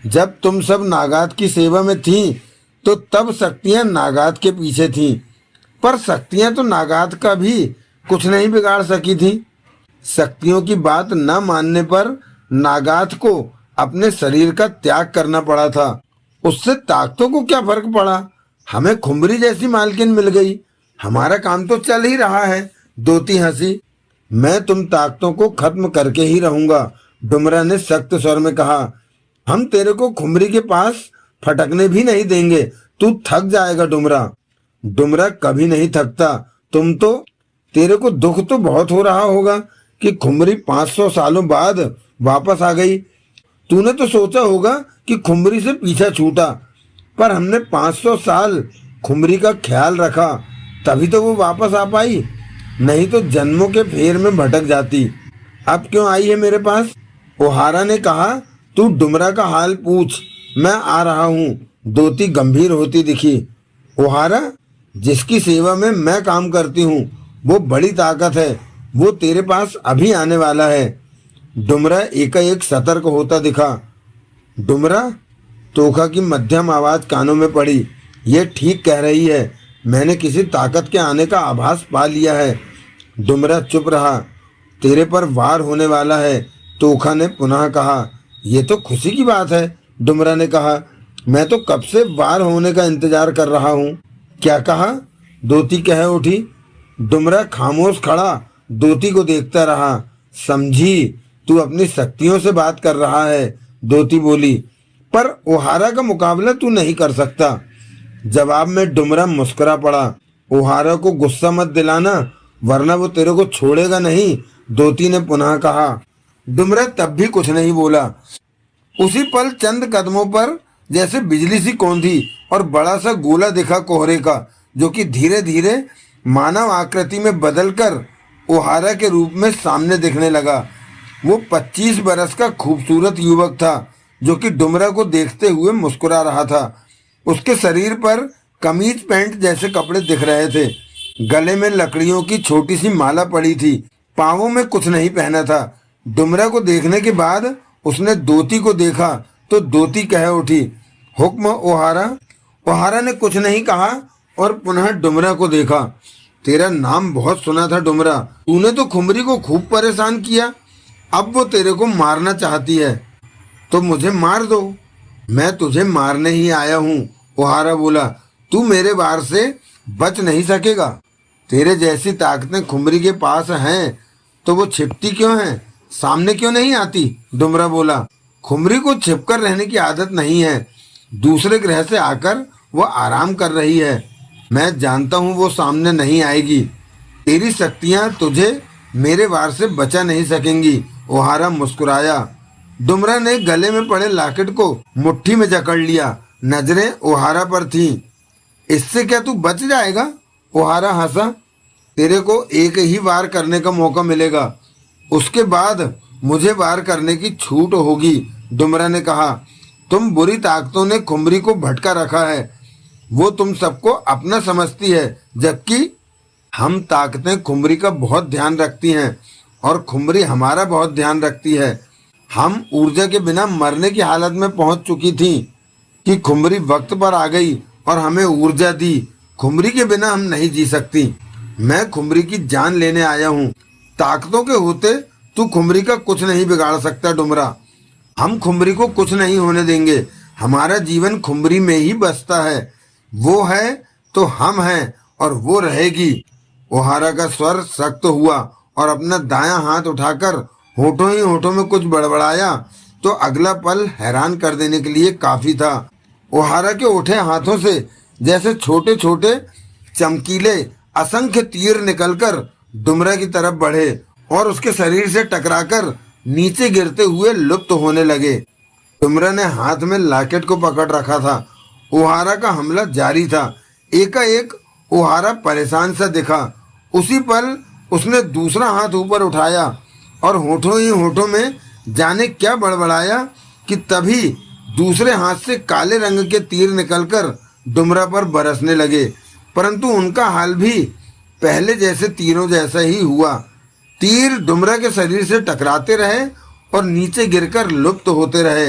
जब तुम सब नागात की सेवा में थी तो तब शक्तियां नागात के पीछे थी, पर शक्तियां तो नागात का भी कुछ नहीं बिगाड़ सकी थी। शक्तियों की बात न मानने पर नागात को अपने शरीर का त्याग करना पड़ा था। उससे ताकतों को क्या फर्क पड़ा? हमें खुमरी जैसी मालकिन मिल गई, हमारा काम तो चल ही रहा है। दोती हंसी। मैं तुम ताकतों को खत्म करके ही रहूंगा, डुमरा ने सख्त स्वर में कहा। हम तेरे को खुमरी के पास फटकने भी नहीं देंगे। तू थक जाएगा डुमरा। डुमरा कभी नहीं थकता। तेरे को दुख तो बहुत हो रहा होगा कि खुमरी 500 सालों बाद वापस आ गई। तूने तो सोचा होगा कि खुमरी से पीछा छूटा, पर हमने 500 साल खुमरी का ख्याल रखा, तभी तो वो वापस आ पाई, नहीं तो जन्मों के फेर में भटक जाती। अब क्यों आई है मेरे पास? ओहारा ने कहा, तू डुमरा का हाल पूछ, मैं आ रहा हूँ। दोती गंभीर होती दिखी। ओहारा, जिसकी सेवा में मैं काम करती हूँ वो बड़ी ताकत है, वो तेरे पास अभी आने वाला है। डुमरा एकाएक सतर्क होता दिखा। डुमरा? तोखा की मध्यम आवाज कानों में पड़ी। ये ठीक कह रही है, मैंने किसी ताकत के आने का आभास पा लिया है। डुमरा चुप रहा। तेरे पर वार होने वाला है, तोखा ने पुनः कहा। ये तो खुशी की बात है, डुमरा ने कहा। मैं तो कब से वार होने का इंतजार कर रहा हूँ। क्या कहा? दोती कह उठी। डुमरा खामोश खड़ा दोती को देखता रहा। समझी, तू अपनी शक्तियों से बात कर रहा है, दोती बोली, पर ओहारा का मुकाबला तू नहीं कर सकता। जवाब में डुमरा मुस्कुरा पड़ा। ओहारा को गुस्सा मत दिलाना, वरना वो तेरे को छोड़ेगा नहीं, दोती ने पुनः कहा। डुमरा तब भी कुछ नहीं बोला। उसी पल चंद कदमों पर जैसे बिजली सी कौंधी और बड़ा सा गोला दिखा कोहरे का, जो कि धीरे धीरे मानव आकृति में बदलकर ओहारा के रूप में सामने दिखने लगा। वो 25 बरस का खूबसूरत युवक था, जो कि डुमरा को देखते हुए मुस्कुरा रहा था। उसके शरीर पर कमीज पैंट जैसे कपड़े दिख रहे थे। गले में लकड़ियों की छोटी सी माला पड़ी थी। पाँवों में कुछ नहीं पहना था। डुमरा को देखने के बाद उसने दोती को देखा तो दोती कह उठी, हुक्म ओहारा। ओहारा ने कुछ नहीं कहा और पुनः डुमरा को देखा। तेरा नाम बहुत सुना था डुमरा, तूने तो खुमरी को खूब परेशान किया, अब वो तेरे को मारना चाहती है, तो मुझे मार दो। मैं तुझे मारने ही आया हूँ, ओहारा बोला। तू मेरे वार से बच नहीं सकेगा। तेरे जैसी ताकतें खुमरी के पास हैं, तो वो छिपती क्यों है, सामने क्यों नहीं आती? डुमरा बोला। खुमरी को छिपकर रहने की आदत नहीं है। दूसरे ग्रह से आकर वो आराम कर रही है। मैं जानता हूँ वो सामने नहीं आएगी। तेरी शक्तियाँ तुझे मेरे वार से बचा नहीं सकेंगी, ओहारा मुस्कुराया। डुमरा ने गले में पड़े लॉकेट को मुट्ठी में जकड़ लिया। नजरें ओहारा पर थीं। इससे क्या तू बच जाएगा? ओहारा हंसा। तेरे को एक ही वार करने का मौका मिलेगा, उसके बाद मुझे वार करने की छूट होगी, डुमरा ने कहा। तुम बुरी ताकतों ने खुमरी को भटका रखा है। वो तुम सबको अपना समझती है, जबकि हम ताकतें खुमरी का बहुत ध्यान रखती हैं और खुमरी हमारा बहुत ध्यान रखती है। हम ऊर्जा के बिना मरने की हालत में पहुंच चुकी थी कि खुमरी वक्त पर आ गई और हमें ऊर्जा दी। खुमरी के बिना हम नहीं जी सकती। मैं खुमरी की जान लेने आया हूँ। ताकतों के होते तू खुमरी का कुछ नहीं बिगाड़ सकता, डुमरा। हम खुमरी को कुछ नहीं होने देंगे। हमारा जीवन खुमरी में ही बसता है। वो है तो हम हैं और वो रहेगी। ओहारा का स्वर सख्त हुआ और अपना दायां हाथ उठाकर होठों ही होठों में कुछ बड़बड़ाया, तो अगला पल हैरान कर देने के लिए काफी था। ओहारा के उठे हाथों से जैसे छोटे छोटे चमकीले असंख्य तीर निकलकर डुमरा की तरफ बढ़े और उसके शरीर से टकराकर नीचे गिरते हुए लुप्त होने लगे। डुमरा ने हाथ में लॉकेट को पकड़ रखा था। ओहारा का हमला जारी था। एकाएक ओहारा परेशान सा दिखा। उसी पल उसने दूसरा हाथ ऊपर उठाया और होठों ही होठों में जाने क्या बड़बड़ाया कि तभी दूसरे हाथ से काले रंग के तीर निकलकर डुमरा पर बरसने लगे। परंतु उनका हाल भी पहले जैसे तीरों जैसा ही हुआ। तीर डुमरा के शरीर से टकराते रहे और नीचे गिरकर लुप्त होते रहे।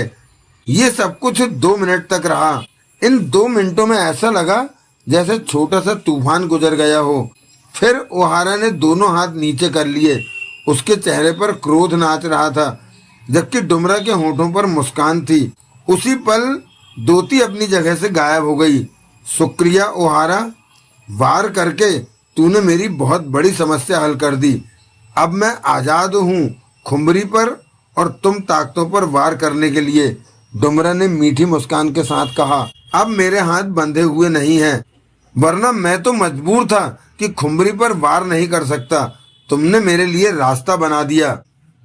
ये सब कुछ 2 मिनट तक रहा। इन 2 मिनटों में ऐसा लगा जैसे छोटा सा तूफान गुजर गया हो। फिर ओहारा ने दोनों हाथ नीचे कर लिए। उसके चेहरे पर क्रोध नाच रहा था, जबकि डुमरा के होठों पर मुस्कान थी। उसी पल दोती अपनी जगह से गायब हो गई। शुक्रिया ओहारा, वार करके तूने मेरी बहुत बड़ी समस्या हल कर दी। अब मैं आजाद हूँ खुमरी पर और तुम ताकतों पर वार करने के लिए, डुमरा ने मीठी मुस्कान के साथ कहा। अब मेरे हाथ बंधे हुए नहीं हैं, वरना मैं तो मजबूर था कि खुमरी पर वार नहीं कर सकता, तुमने मेरे लिए रास्ता बना दिया।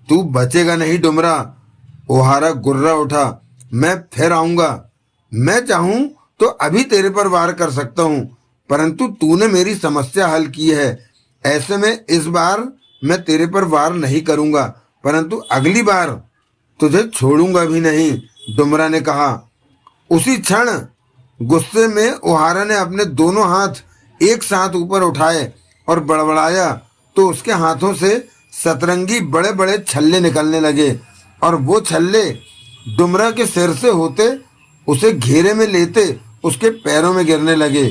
तू बचेगा नहीं डुमरा। ओहारा गुर्रा उठा। मैं फिर आऊंगा। मैं चाहूं तो अभी तेरे पर वार कर सकता हूं, परंतु तूने मेरी समस्या हल की है। ऐसे में इस बार मैं तेरे पर वार नहीं करूंगा, परंतु अगली बार तुझे छोड़ूंगा भी नहीं, डुमरा ने कहा। उसी क्षण गुस्से में ओहारा ने अपने दोनों हाथ एक साथ ऊपर उठाए और बड़बड़ाया तो उसके हाथों से सतरंगी बड़े बड़े छल्ले निकलने लगे और वो छल्ले डुमरा के सिर से होते उसे घेरे में लेते उसके पैरों में गिरने लगे।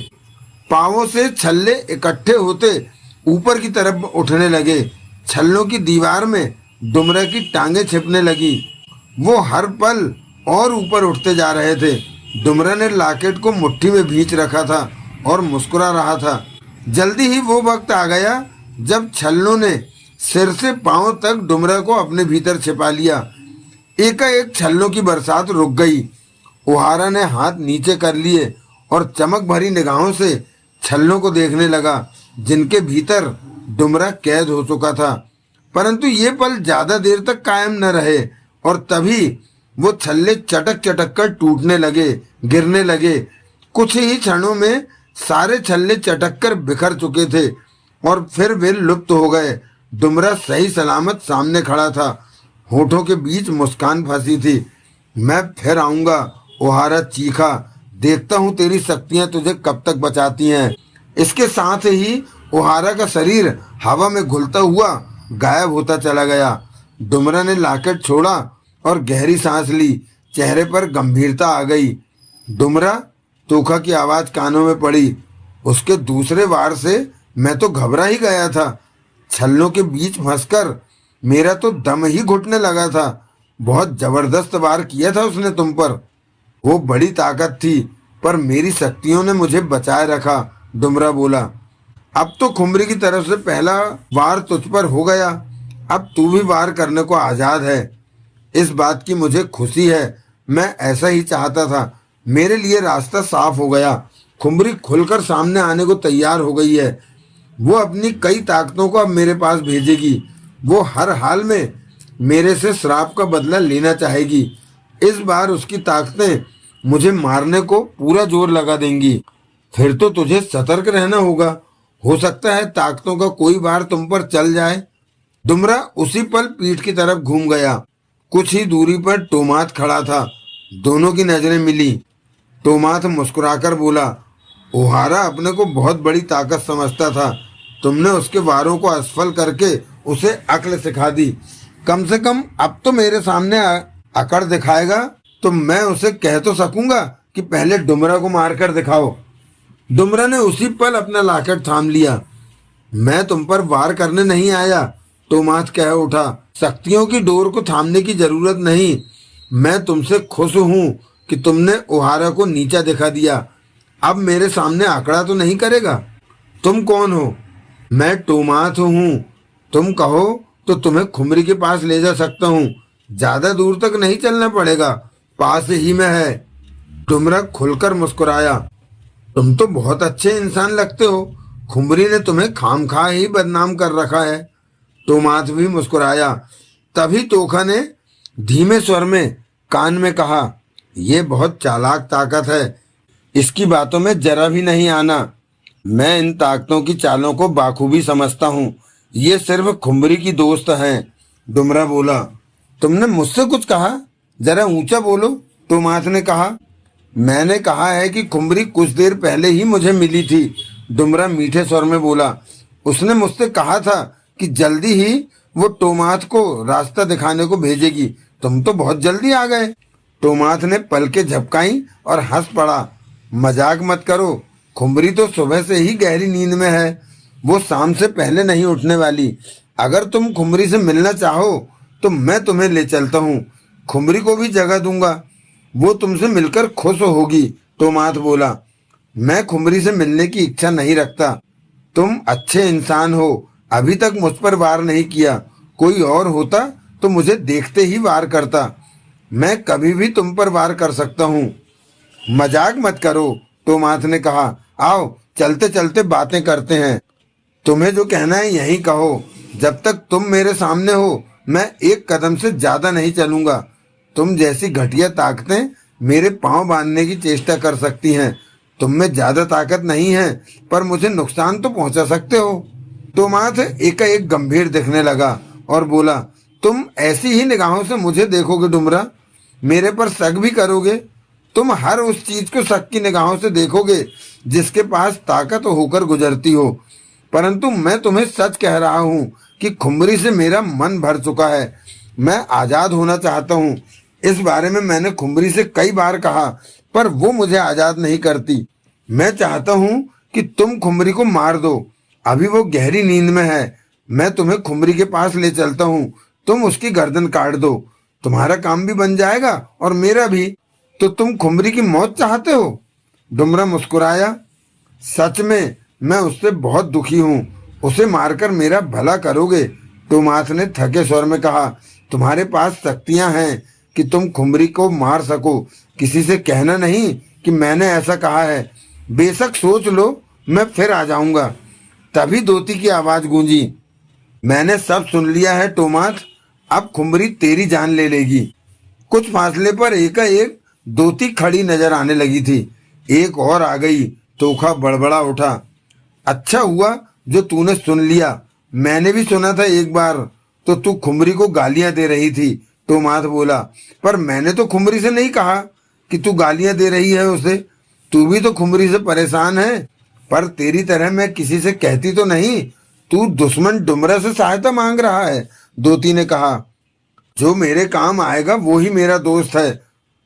पांवों से छल्ले इकट्ठे होते ऊपर की तरफ उठने लगे। छल्लों की दीवार में डुमरा की टांगे छिपने लगी। वो हर पल और ऊपर उठते जा रहे थे। डुमरा ने लॉकेट को मुट्ठी में भींच रखा था और मुस्कुरा रहा था। जल्दी ही वो वक्त आ गया जब छल्लों ने सिर से पांव तक डुमरा को अपने भीतर छिपा लिया। एकाएक छल्लों की बरसात रुक गई। ओहारा ने हाथ नीचे कर लिए और चमक भरी निगाहों से छल्लों को देखने लगा जिनके भीतर डुमरा कैद हो चुका था। परंतु ये पल ज्यादा देर तक कायम न रहे और तभी वो छल्ले चटक चटक कर टूटने लगे, गिरने लगे। कुछ ही क्षणों में सारे छल्ले चटक कर बिखर चुके थे और फिर वे लुप्त हो गए। डुमरा सही सलामत सामने खड़ा था। होठों के बीच मुस्कान फंसी थी। मैं फिर आऊंगा, ओहारा चीखा। देखता हूं तेरी शक्तियां तुझे कब तक बचाती हैं। इसके साथ ही ओहारा का शरीर हवा में घुलता हुआ गायब होता चला गया। डुमरा ने लॉकेट छोड़ा और गहरी सांस ली। चेहरे पर गंभीरता आ गई। डुमरा, तोखा की आवाज कानों में पड़ी। उसके दूसरे वार से मैं तो घबरा ही गया था। छल्लों के बीच फंसकर मेरा तो दम ही घुटने लगा था। बहुत जबरदस्त वार किया था उसने तुम पर। वो बड़ी ताकत थी, पर मेरी शक्तियों ने मुझे बचाए रखा, डुमरा बोला। अब तो खुमरी की तरफ से पहला वार तुझ पर हो गया। अब तू भी वार करने को आजाद है। इस बात की मुझे खुशी है। मैं ऐसा ही चाहता था। मेरे लिए रास्ता साफ हो गया। खुमरी खुलकर सामने आने को तैयार हो गई है। वो अपनी कई ताकतों को अब मेरे पास भेजेगी। वो हर हाल में मेरे से श्राप का बदला लेना चाहेगी। इस बार उसकी ताकतें मुझे मारने को पूरा जोर लगा देंगी। फिर तो तुझे सतर्क रहना होगा। हो सकता है ताकतों का कोई बार तुम पर चल जाए। डुमरा उसी पल पीठ की तरफ घूम गया। कुछ ही दूरी पर टोमाथ खड़ा था। दोनों की नजरें मिली। टोमाथ मुस्कुराकर बोला, ओहारा अपने को बहुत बड़ी ताकत समझता था। तुमने उसके वारों को असफल करके उसे अक्ल सिखा दी। कम से कम अब तो मेरे सामने अकड़ दिखाएगा तो मैं उसे कह तो सकूंगा कि पहले डुमरा को मारकर दिखाओ। डुमरा ने उसी पल अपना लॉकेट थाम लिया। मैं तुम पर वार करने नहीं आया, टोमाथ कह उठा। शक्तियों की डोर को थामने की जरूरत नहीं। मैं तुमसे खुश हूं कि तुमने ओहारा को नीचा दिखा दिया। अब मेरे सामने आंकड़ा तो नहीं करेगा। तुम कौन हो? मैं टोमाथ हूँ। तुम कहो तो तुम्हें खुमरी के पास ले जा सकता हूँ। ज्यादा दूर तक नहीं चलना पड़ेगा, पास ही में है। डुमरा खुलकर मुस्कुराया। तुम तो बहुत अच्छे इंसान लगते हो। खुमरी ने तुम्हें खामखा ही बदनाम कर रखा है। टोमाथ भी मुस्कुराया। तभी तोखा ने धीमे स्वर में कान में कहा, ये बहुत चालाक ताकत है। इसकी बातों में जरा भी नहीं आना। मैं इन ताकतों की चालों को बाखूबी समझता हूँ। ये सिर्फ खुमरी की दोस्त हैं। डुमरा बोला, तुमने मुझसे कुछ कहा? जरा ऊंचा बोलो, टोमाथ ने कहा। मैंने कहा है कि खुमरी कुछ देर पहले ही मुझे मिली थी, डुमरा मीठे स्वर में बोला। उसने मुझसे कहा था कि जल्दी ही वो टोमाथ को रास्ता दिखाने को भेजेगी। तुम तो बहुत जल्दी आ गए। टोमाथ ने पलकें झपकाई और हंस पड़ा। मजाक मत करो, खुमरी तो सुबह से ही गहरी नींद में है। वो शाम से पहले नहीं उठने वाली। अगर तुम खुमरी से मिलना चाहो तो मैं तुम्हें ले चलता हूँ। खुमरी को भी जगह दूंगा, वो तुमसे मिलकर खुश होगी, टोमाथ बोला। मैं खुमरी से मिलने की इच्छा नहीं रखता। तुम अच्छे इंसान हो, अभी तक मुझ पर वार नहीं किया। कोई और होता तो मुझे देखते ही वार करता। मैं कभी भी तुम पर वार कर सकता हूँ। मजाक मत करो, टोमाथ ने कहा। आओ चलते चलते बातें करते हैं। तुम्हें जो कहना है यही कहो। जब तक तुम मेरे सामने हो मैं एक कदम से ज्यादा नहीं चलूंगा। तुम जैसी घटिया ताकतें मेरे पांव बांधने की चेष्टा कर सकती हैं। तुम में ज्यादा ताकत नहीं है, पर मुझे नुकसान तो पहुंचा सकते हो। तोमाथ एकाएक गंभीर दिखने लगा और बोला, तुम ऐसी ही निगाहों से मुझे देखोगे डुमरा? मेरे पर शक भी करोगे? तुम हर उस चीज को शक की निगाहों से देखोगे जिसके पास ताकत होकर गुजरती हो। परंतु मैं तुम्हें सच कह रहा हूं कि खुमरी से मेरा मन भर चुका है। मैं आजाद होना चाहता हूं। इस बारे में मैंने खुमरी से कई बार कहा, पर वो मुझे आजाद नहीं करती। मैं चाहता हूं कि तुम खुमरी को मार दो। अभी वो गहरी नींद में है। मैं तुम्हें खुमरी के पास ले चलता हूं। तुम उसकी गर्दन काट दो। तुम्हारा काम भी बन जाएगा और मेरा भी। तो तुम खुमरी की मौत चाहते हो? डुमरा मुस्कुराया। सच में मैं उससे बहुत दुखी हूँ। उसे मारकर मेरा भला करोगे? तोमाथ ने थके स्वर में कहा, तुम्हारे पास शक्तियां हैं कि तुम खुमरी को मार सको। किसी से कहना नहीं कि मैंने ऐसा कहा है। बेशक सोच लो, मैं फिर आ जाऊंगा। तभी दोती की आवाज गूंजी, मैंने सब सुन लिया है तोमाथ। अब खुमरी तेरी जान ले लेगी। कुछ फासले पर एकाएक दोती खड़ी नजर आने लगी थी। एक और आ गई। तोखा बड़बड़ा उठा, अच्छा हुआ जो तूने सुन लिया। मैंने भी सुना था एक बार तो तू खुमरी को गालियां दे रही थी। तोमाथ बोला, पर मैंने तो खुमरी से नहीं कहा कि तू गालियां दे रही है उसे। तू भी तो खुमरी से परेशान है, पर तेरी तरह मैं किसी से कहती तो नहीं। तू दुश्मन डुमरा से सहायता मांग रहा है। दोती ने कहा, जो मेरे काम आएगा वो ही मेरा दोस्त है।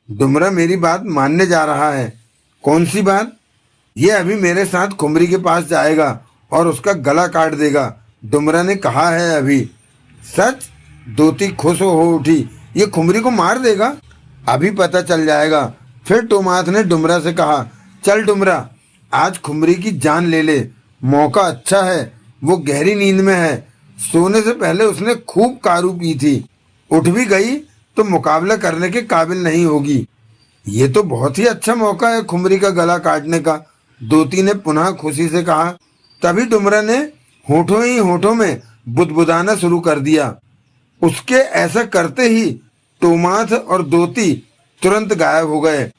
डुमरा मेरी बात मानने जा रहा है। कौन सी बात? ये अभी मेरे साथ खुमरी के पास जाएगा और उसका गला काट देगा। डुमरा ने कहा है अभी। सच? दोती खुश हो उठी, ये खुमरी को मार देगा? अभी पता चल जाएगा। फिर तोमाथ ने डुमरा से कहा, चल डुमरा, आज खुमरी की जान ले ले। मौका अच्छा है। वो गहरी नींद में है। सोने से पहले उसने खूब कारू पी थी। उठ भी गई तो मुकाबला करने के काबिल नहीं होगी। ये तो बहुत ही अच्छा मौका है खुमरी का गला काटने का। दोती ने पुनः खुशी से कहा। तभी डुमरा ने होठों ही होठों में बुदबुदाना शुरू कर दिया। उसके ऐसा करते ही तोमाथ और दोती तुरंत गायब हो गए।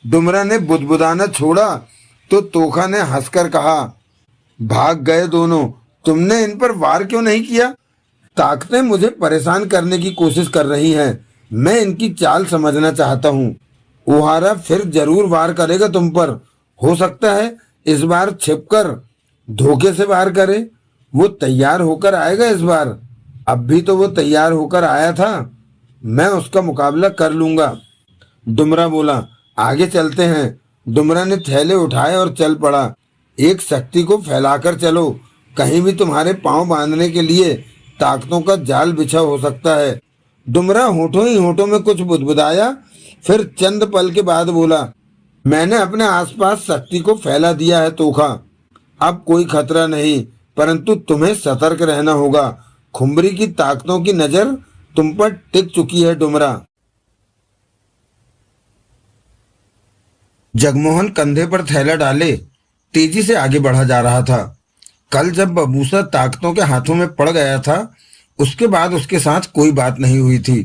डुमरा ने बुदबुदाना छोड़ा तो तोखा ने हंसकर कहा, भाग गए दोनों। तुमने इन पर वार क्यों नहीं किया? ताकतें मुझे परेशान करने की कोशिश कर रही हैं। मैं इनकी चाल समझना चाहता हूँ। ओहारा फिर जरूर वार करेगा तुम पर। हो सकता है इस बार छिपकर धोखे से वार करे। वो तैयार होकर आएगा इस बार। अब भी तो वो तैयार होकर आया था। मैं उसका मुकाबला कर लूंगा। डुमरा बोला, आगे चलते हैं। डुमरा ने थैले उठाए और चल पड़ा। एक शक्ति को फैलाकर चलो। कहीं भी तुम्हारे पांव बांधने के लिए ताकतों का जाल बिछा हो सकता है। डुमरा होठों ही होठों में कुछ बुदबुदाया, फिर चंद पल के बाद बोला, मैंने अपने आसपास शक्ति को फैला दिया है तोखा। अब कोई खतरा नहीं, परंतु तुम्हें सतर्क रहना होगा। खुमरी की ताकतों की नजर तुम पर टिक चुकी है डुमरा। जगमोहन कंधे पर थैला डाले तेजी से आगे बढ़ा जा रहा था। कल जब बबूसा ताकतों के हाथों में पड़ गया था, उसके बाद उसके साथ कोई बात नहीं हुई थी।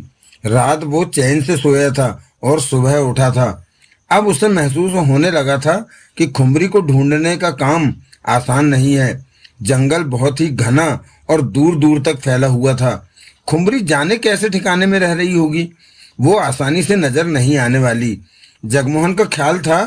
रात वो चैन से सोया था और सुबह उठा था। अब उसे महसूस होने लगा था कि खुमरी को ढूंढने का काम आसान नहीं है। जंगल बहुत ही घना और दूर दूर तक फैला हुआ था। खुमरी जाने कैसे ठिकाने में रह रही होगी। वो आसानी से नजर नहीं आने वाली। जगमोहन का ख्याल था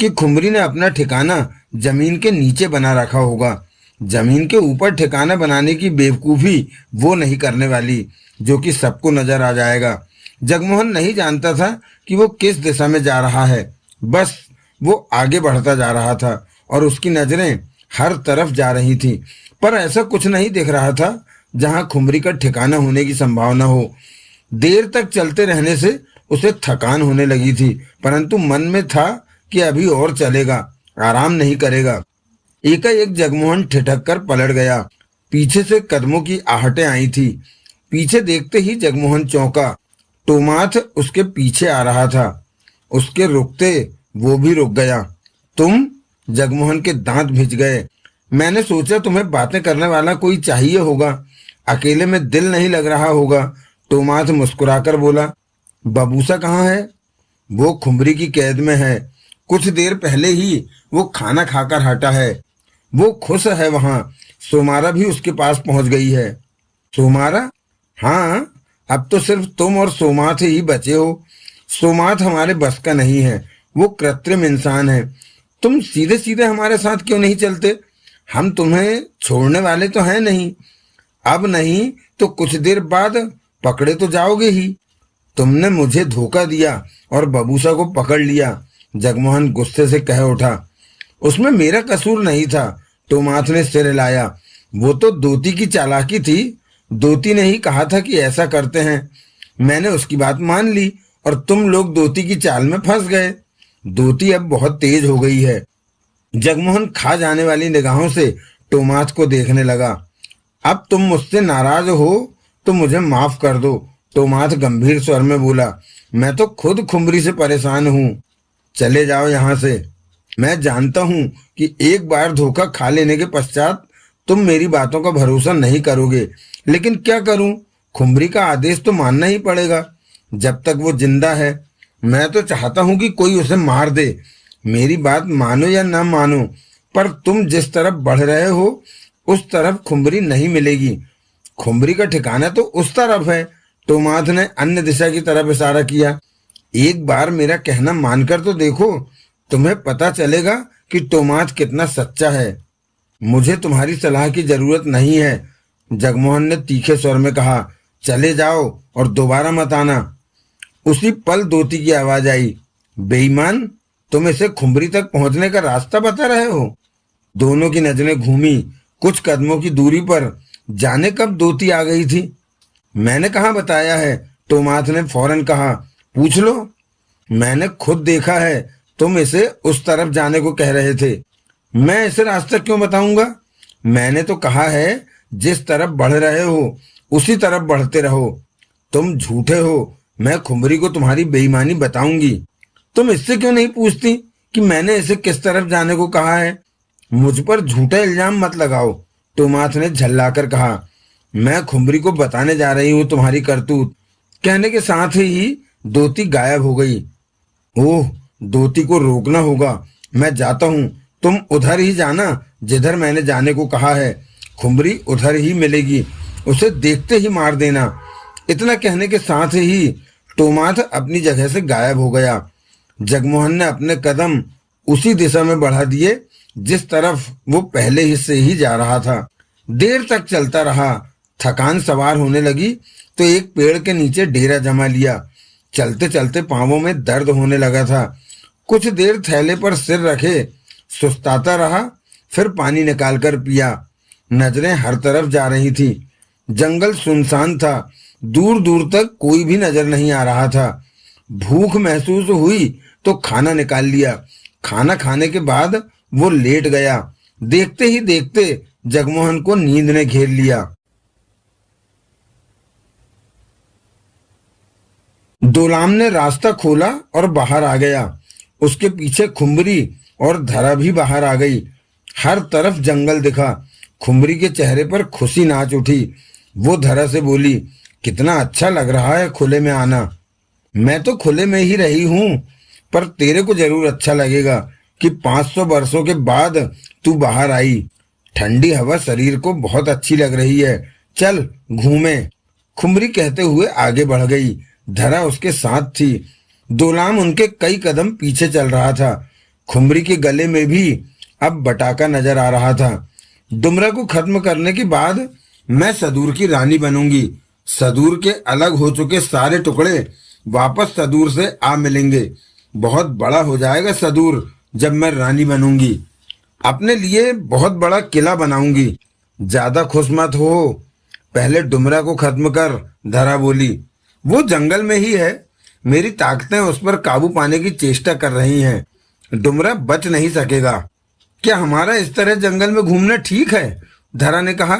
कि खुमरी ने अपना ठिकाना जमीन के नीचे बना रखा होगा। जमीन के ऊपर ठिकाना बनाने की बेवकूफी वो नहीं करने वाली, जो कि सबको नजर आ जाएगा। जगमोहन नहीं जानता था कि वो किस दिशा में जा रहा है। बस वो आगे बढ़ता जा रहा था और उसकी नजरें हर तरफ जा रही थी, पर ऐसा कुछ नहीं दिख रहा था जहां खुमरी का ठिकाना होने की संभावना हो। देर तक चलते रहने से उसे थकान होने लगी थी, परंतु मन में था कि अभी और चलेगा, आराम नहीं करेगा। एकाएक जगमोहन ठिठक कर पलट गया। पीछे से कदमों की आहटें आई थी। पीछे देखते ही जगमोहन चौंका। तोमाथ उसके पीछे आ रहा था। उसके रुकते वो भी रुक गया। तुम? जगमोहन के दांत भिज गए। मैंने सोचा तुम्हें बातें करने वाला कोई चाहिए होगा। अकेले में दिल नहीं लग रहा होगा। टोमास मुस्कुराकर बोला, बबूसा कहाँ है? वो खुमरी की कैद में है। कुछ देर पहले ही वो खाना खाकर हटा है। वो खुश है वहां। सोमारा भी उसके पास पहुंच गई है। सोमारा? हाँ, अब तो सिर्फ तुम और सोमाथ ही बचे हो। सोमाथ हमारे बस का नहीं है। वो कृत्रिम इंसान है। तुम सीधे सीधे हमारे साथ क्यों नहीं चलते? हम तुम्हें छोड़ने वाले तो हैं नहीं। अब नहीं तो कुछ देर बाद पकड़े तो जाओगे ही। तुमने मुझे धोखा दिया और बबूसा को पकड़ लिया। जगमोहन गुस्से से कह उठा। उसमें मेरा कसूर नहीं था। टोमास ने सिर हिलाया। वो तो दोती की चालाकी थी। दोती ने ही कहा था कि ऐसा करते हैं। मैंने उसकी बात मान ली और तुम लोग दोती की चाल में फंस गए। दोती अब बहुत तेज हो गई है। जगमोहन खा जाने वाली निगाहों से टोमास को देखने लगा। अब तुम मुझसे नाराज हो तो मुझे माफ कर दो। टोमास गंभीर स्वर में बोला, मैं तो खुद खुमरी से परेशान हूं। चले जाओ यहां से। मैं जानता हूं कि एक बार धोखा खा लेने के पश्चात तुम मेरी बातों का भरोसा नहीं करोगे, लेकिन क्या करूं? खुमरी का आदेश तो मानना ही पड़ेगा। जब तक वो जिंदा है मैं तो चाहता हूं कि कोई उसे मार दे। मेरी बात मानो या ना मानो, पर तुम जिस तरफ बढ़ रहे हो उस तरफ खुमरी नहीं मिलेगी। खुमरी का ठिकाना तो उस तरफ है। टोमास ने अन्य दिशा की तरफ इशारा किया। एक बार मेरा कहना मानकर तो देखो, तुम्हें पता चलेगा कि टोमास कितना सच्चा है। मुझे तुम्हारी सलाह की जरूरत नहीं है, जगमोहन ने तीखे स्वर में कहा। चले जाओ और दोबारा मत आना। उसी पल दोती की आवाज आई, बेईमान, तुम इसे खुमरी तक पहुंचने का रास्ता बता रहे हो? दोनों की नजरें घूमी। कुछ कदमों की दूरी पर जाने कब दोती आ गई थी। मैंने कहाँ बताया है? टोमास ने फौरन कहा। पूछ लो। मैंने खुद देखा है। तुम इसे उस तरफ जाने को कह रहे थे। मैं इसे रास्ता क्यों बताऊंगा? मैंने तो कहा है जिस तरफ बढ़ रहे हो उसी तरफ बढ़ते रहो। तुम झूठे हो। मैं खुमरी को तुम्हारी बेईमानी बताऊंगी। तुम इससे क्यों नहीं पूछती कि मैंने इसे किस तरफ जाने को कहा है? मुझ पर झूठा इल्जाम मत लगाओ, टोमास ने झल्लाकर कहा। मैं खुमरी को बताने जा रही हूँ तुम्हारी करतूत। कहने के साथ ही दोती गायब हो गई। ओह, दोती को रोकना होगा। मैं जाता हूँ, तुम उधर ही जाना जिधर मैंने जाने को कहा है। खुमरी उधर ही मिलेगी, उसे देखते ही मार देना। इतना कहने के साथ ही टोमास अपनी जगह से गायब हो गया। जगमोहन ने अपने कदम उसी दिशा में बढ़ा दिए जिस तरफ वो पहले ही से ही जा रहा था। देर तक चलता रहा। थकान सवार होने लगी तो एक पेड़ के नीचे डेरा जमा लिया। चलते चलते पांवों में दर्द होने लगा था। कुछ देर थैले पर सिर रखे सुस्ताता रहा, फिर पानी निकालकर पिया। नजरें हर तरफ जा रही थी। जंगल सुनसान था। दूर दूर तक कोई भी नजर नहीं आ रहा था। भूख महसूस हुई तो खाना निकाल लिया। खाना खाने के बाद वो लेट गया। देखते ही देखते जगमोहन को नींद ने घेर लिया। दोलाम ने रास्ता खोला और बाहर आ गया। उसके पीछे खुमरी और धरा भी बाहर आ गई। हर तरफ जंगल दिखा। खुमरी के चेहरे पर खुशी नाच उठी। वो धरा से बोली, कितना अच्छा लग रहा है खुले में आना। मैं तो खुले में ही रही हूं, पर तेरे को जरूर अच्छा लगेगा कि 500 वर्षों के बाद तू बाहर आई। ठंडी हवा शरीर को बहुत अच्छी लग रही है। चल घूमे। खुमरी कहते हुए आगे बढ़ गई। धरा उसके साथ थी। दोलाम उनके कई कदम पीछे चल रहा था। खुमरी के गले में भी अब बटाका नजर आ रहा था। डुमरा को खत्म करने के बाद मैं सदूर की रानी बनूंगी। सदूर के अलग हो चुके सारे टुकड़े वापस सदूर से आ मिलेंगे। बहुत बड़ा हो जाएगा सदूर जब मैं रानी बनूंगी। अपने लिए बहुत बड़ा किला बनाऊंगी। ज्यादा खुश मत हो, पहले डुमरा को खत्म कर, धरा बोली। वो जंगल में ही है। मेरी ताकतें उस पर काबू पाने की चेष्टा कर रही हैं। डुमरा बच नहीं सकेगा। क्या हमारा इस तरह जंगल में घूमना ठीक है? धरा ने कहा,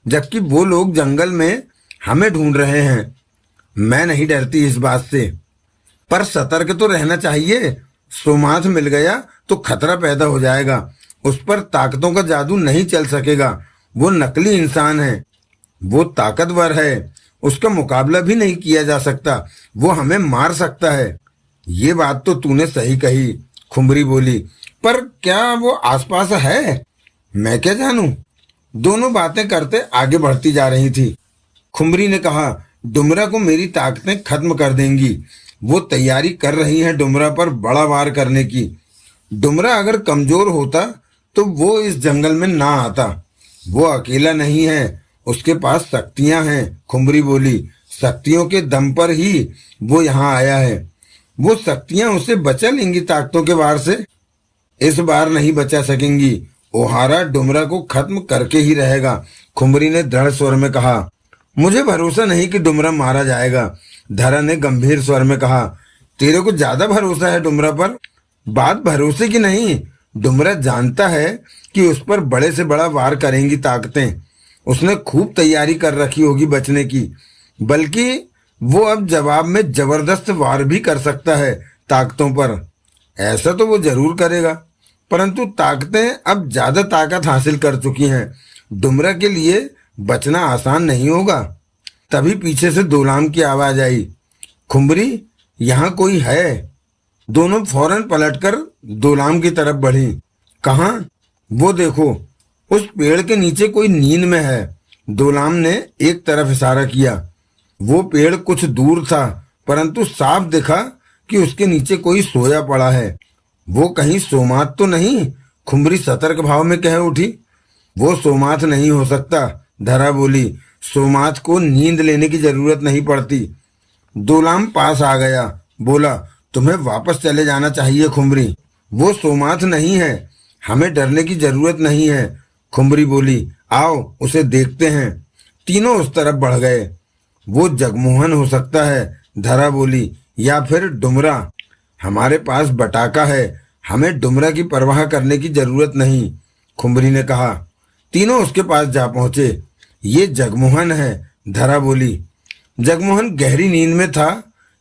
जबकि वो लोग जंगल में हमें ढूंढ रहे हैं। मैं नहीं डरती इस बात से, पर सतर्क तो रहना चाहिए। सोमाथ मिल गया तो खतरा पैदा हो जाएगा। उस पर ताकतों का जादू नहीं चल सकेगा। वो नकली इंसान है। वो ताकतवर है, उसका मुकाबला भी नहीं किया जा सकता, वो हमें मार सकता है। ये बात तो तूने सही कही, खुमरी बोली, पर क्या वो आसपास है? मैं क्या जानूं? दोनों बातें करते आगे बढ़ती जा रही थी। खुमरी ने कहा, डुमरा को मेरी ताकतें खत्म कर देंगी। वो तैयारी कर रही है डुमरा पर बड़ा वार करने की। डुमरा अगर कमजोर होता तो वो इस जंगल में ना आता। वो अकेला नहीं है, उसके पास शक्तियां हैं, खुमरी बोली। शक्तियों के दम पर ही वो यहाँ आया है। वो शक्तियां उसे बचा लेंगी ताकतों के वार से? इस बार नहीं बचा सकेंगी। ओहारा डुमरा को खत्म करके ही रहेगा, खुमरी ने दृढ़ स्वर में कहा। मुझे भरोसा नहीं कि डुमरा मारा जाएगा, धरा ने गंभीर स्वर में कहा। तेरे को ज्यादा भरोसा है डुमरा पर? बात भरोसे की नहीं, डुमरा जानता है कि उस पर बड़े से बड़ा वार करेंगी ताकतें। उसने खूब तैयारी कर रखी होगी बचने की, बल्कि वो अब जवाब में जबरदस्त वार भी कर सकता है ताकतों पर। ऐसा तो वो जरूर करेगा, परंतु ताकतें अब ज्यादा ताकत हासिल कर चुकी हैं। डुमरा के लिए बचना आसान नहीं होगा। तभी पीछे से दोलाम की आवाज आई, खुमरी, यहाँ कोई है? दोनों फौरन पलटकर दोलाम की तरफ बढ़ी। कहाँ? वो देखो, उस पेड़ के नीचे कोई नींद में है। दोलाम ने एक तरफ इशारा किया। वो पेड़ कुछ दूर था, परंतु साफ दिखा कि उसके नीचे कोई सोया पड़ा है। वो कहीं सोमात तो नहीं? खुमरी सतर्क भाव में कह उठी। वो सोमात नहीं हो सकता, धरा बोली। सोमात को नींद लेने की जरूरत नहीं पड़ती। दोलाम पास आ गया, बोला, तुम्हें वापस चले जाना चाहिए खुमरी। वो सोमात नहीं है, हमें डरने की जरूरत नहीं है, खुमरी बोली। आओ उसे देखते हैं। तीनों उस तरफ बढ़ गए। वो जगमोहन हो सकता है, धरा बोली, या फिर डुमरा। हमारे पास बटाका है, हमें डुमरा की परवाह करने की जरूरत नहीं, खुमरी ने कहा। तीनों उसके पास जा पहुंचे। ये जगमोहन है, धरा बोली। जगमोहन गहरी नींद में था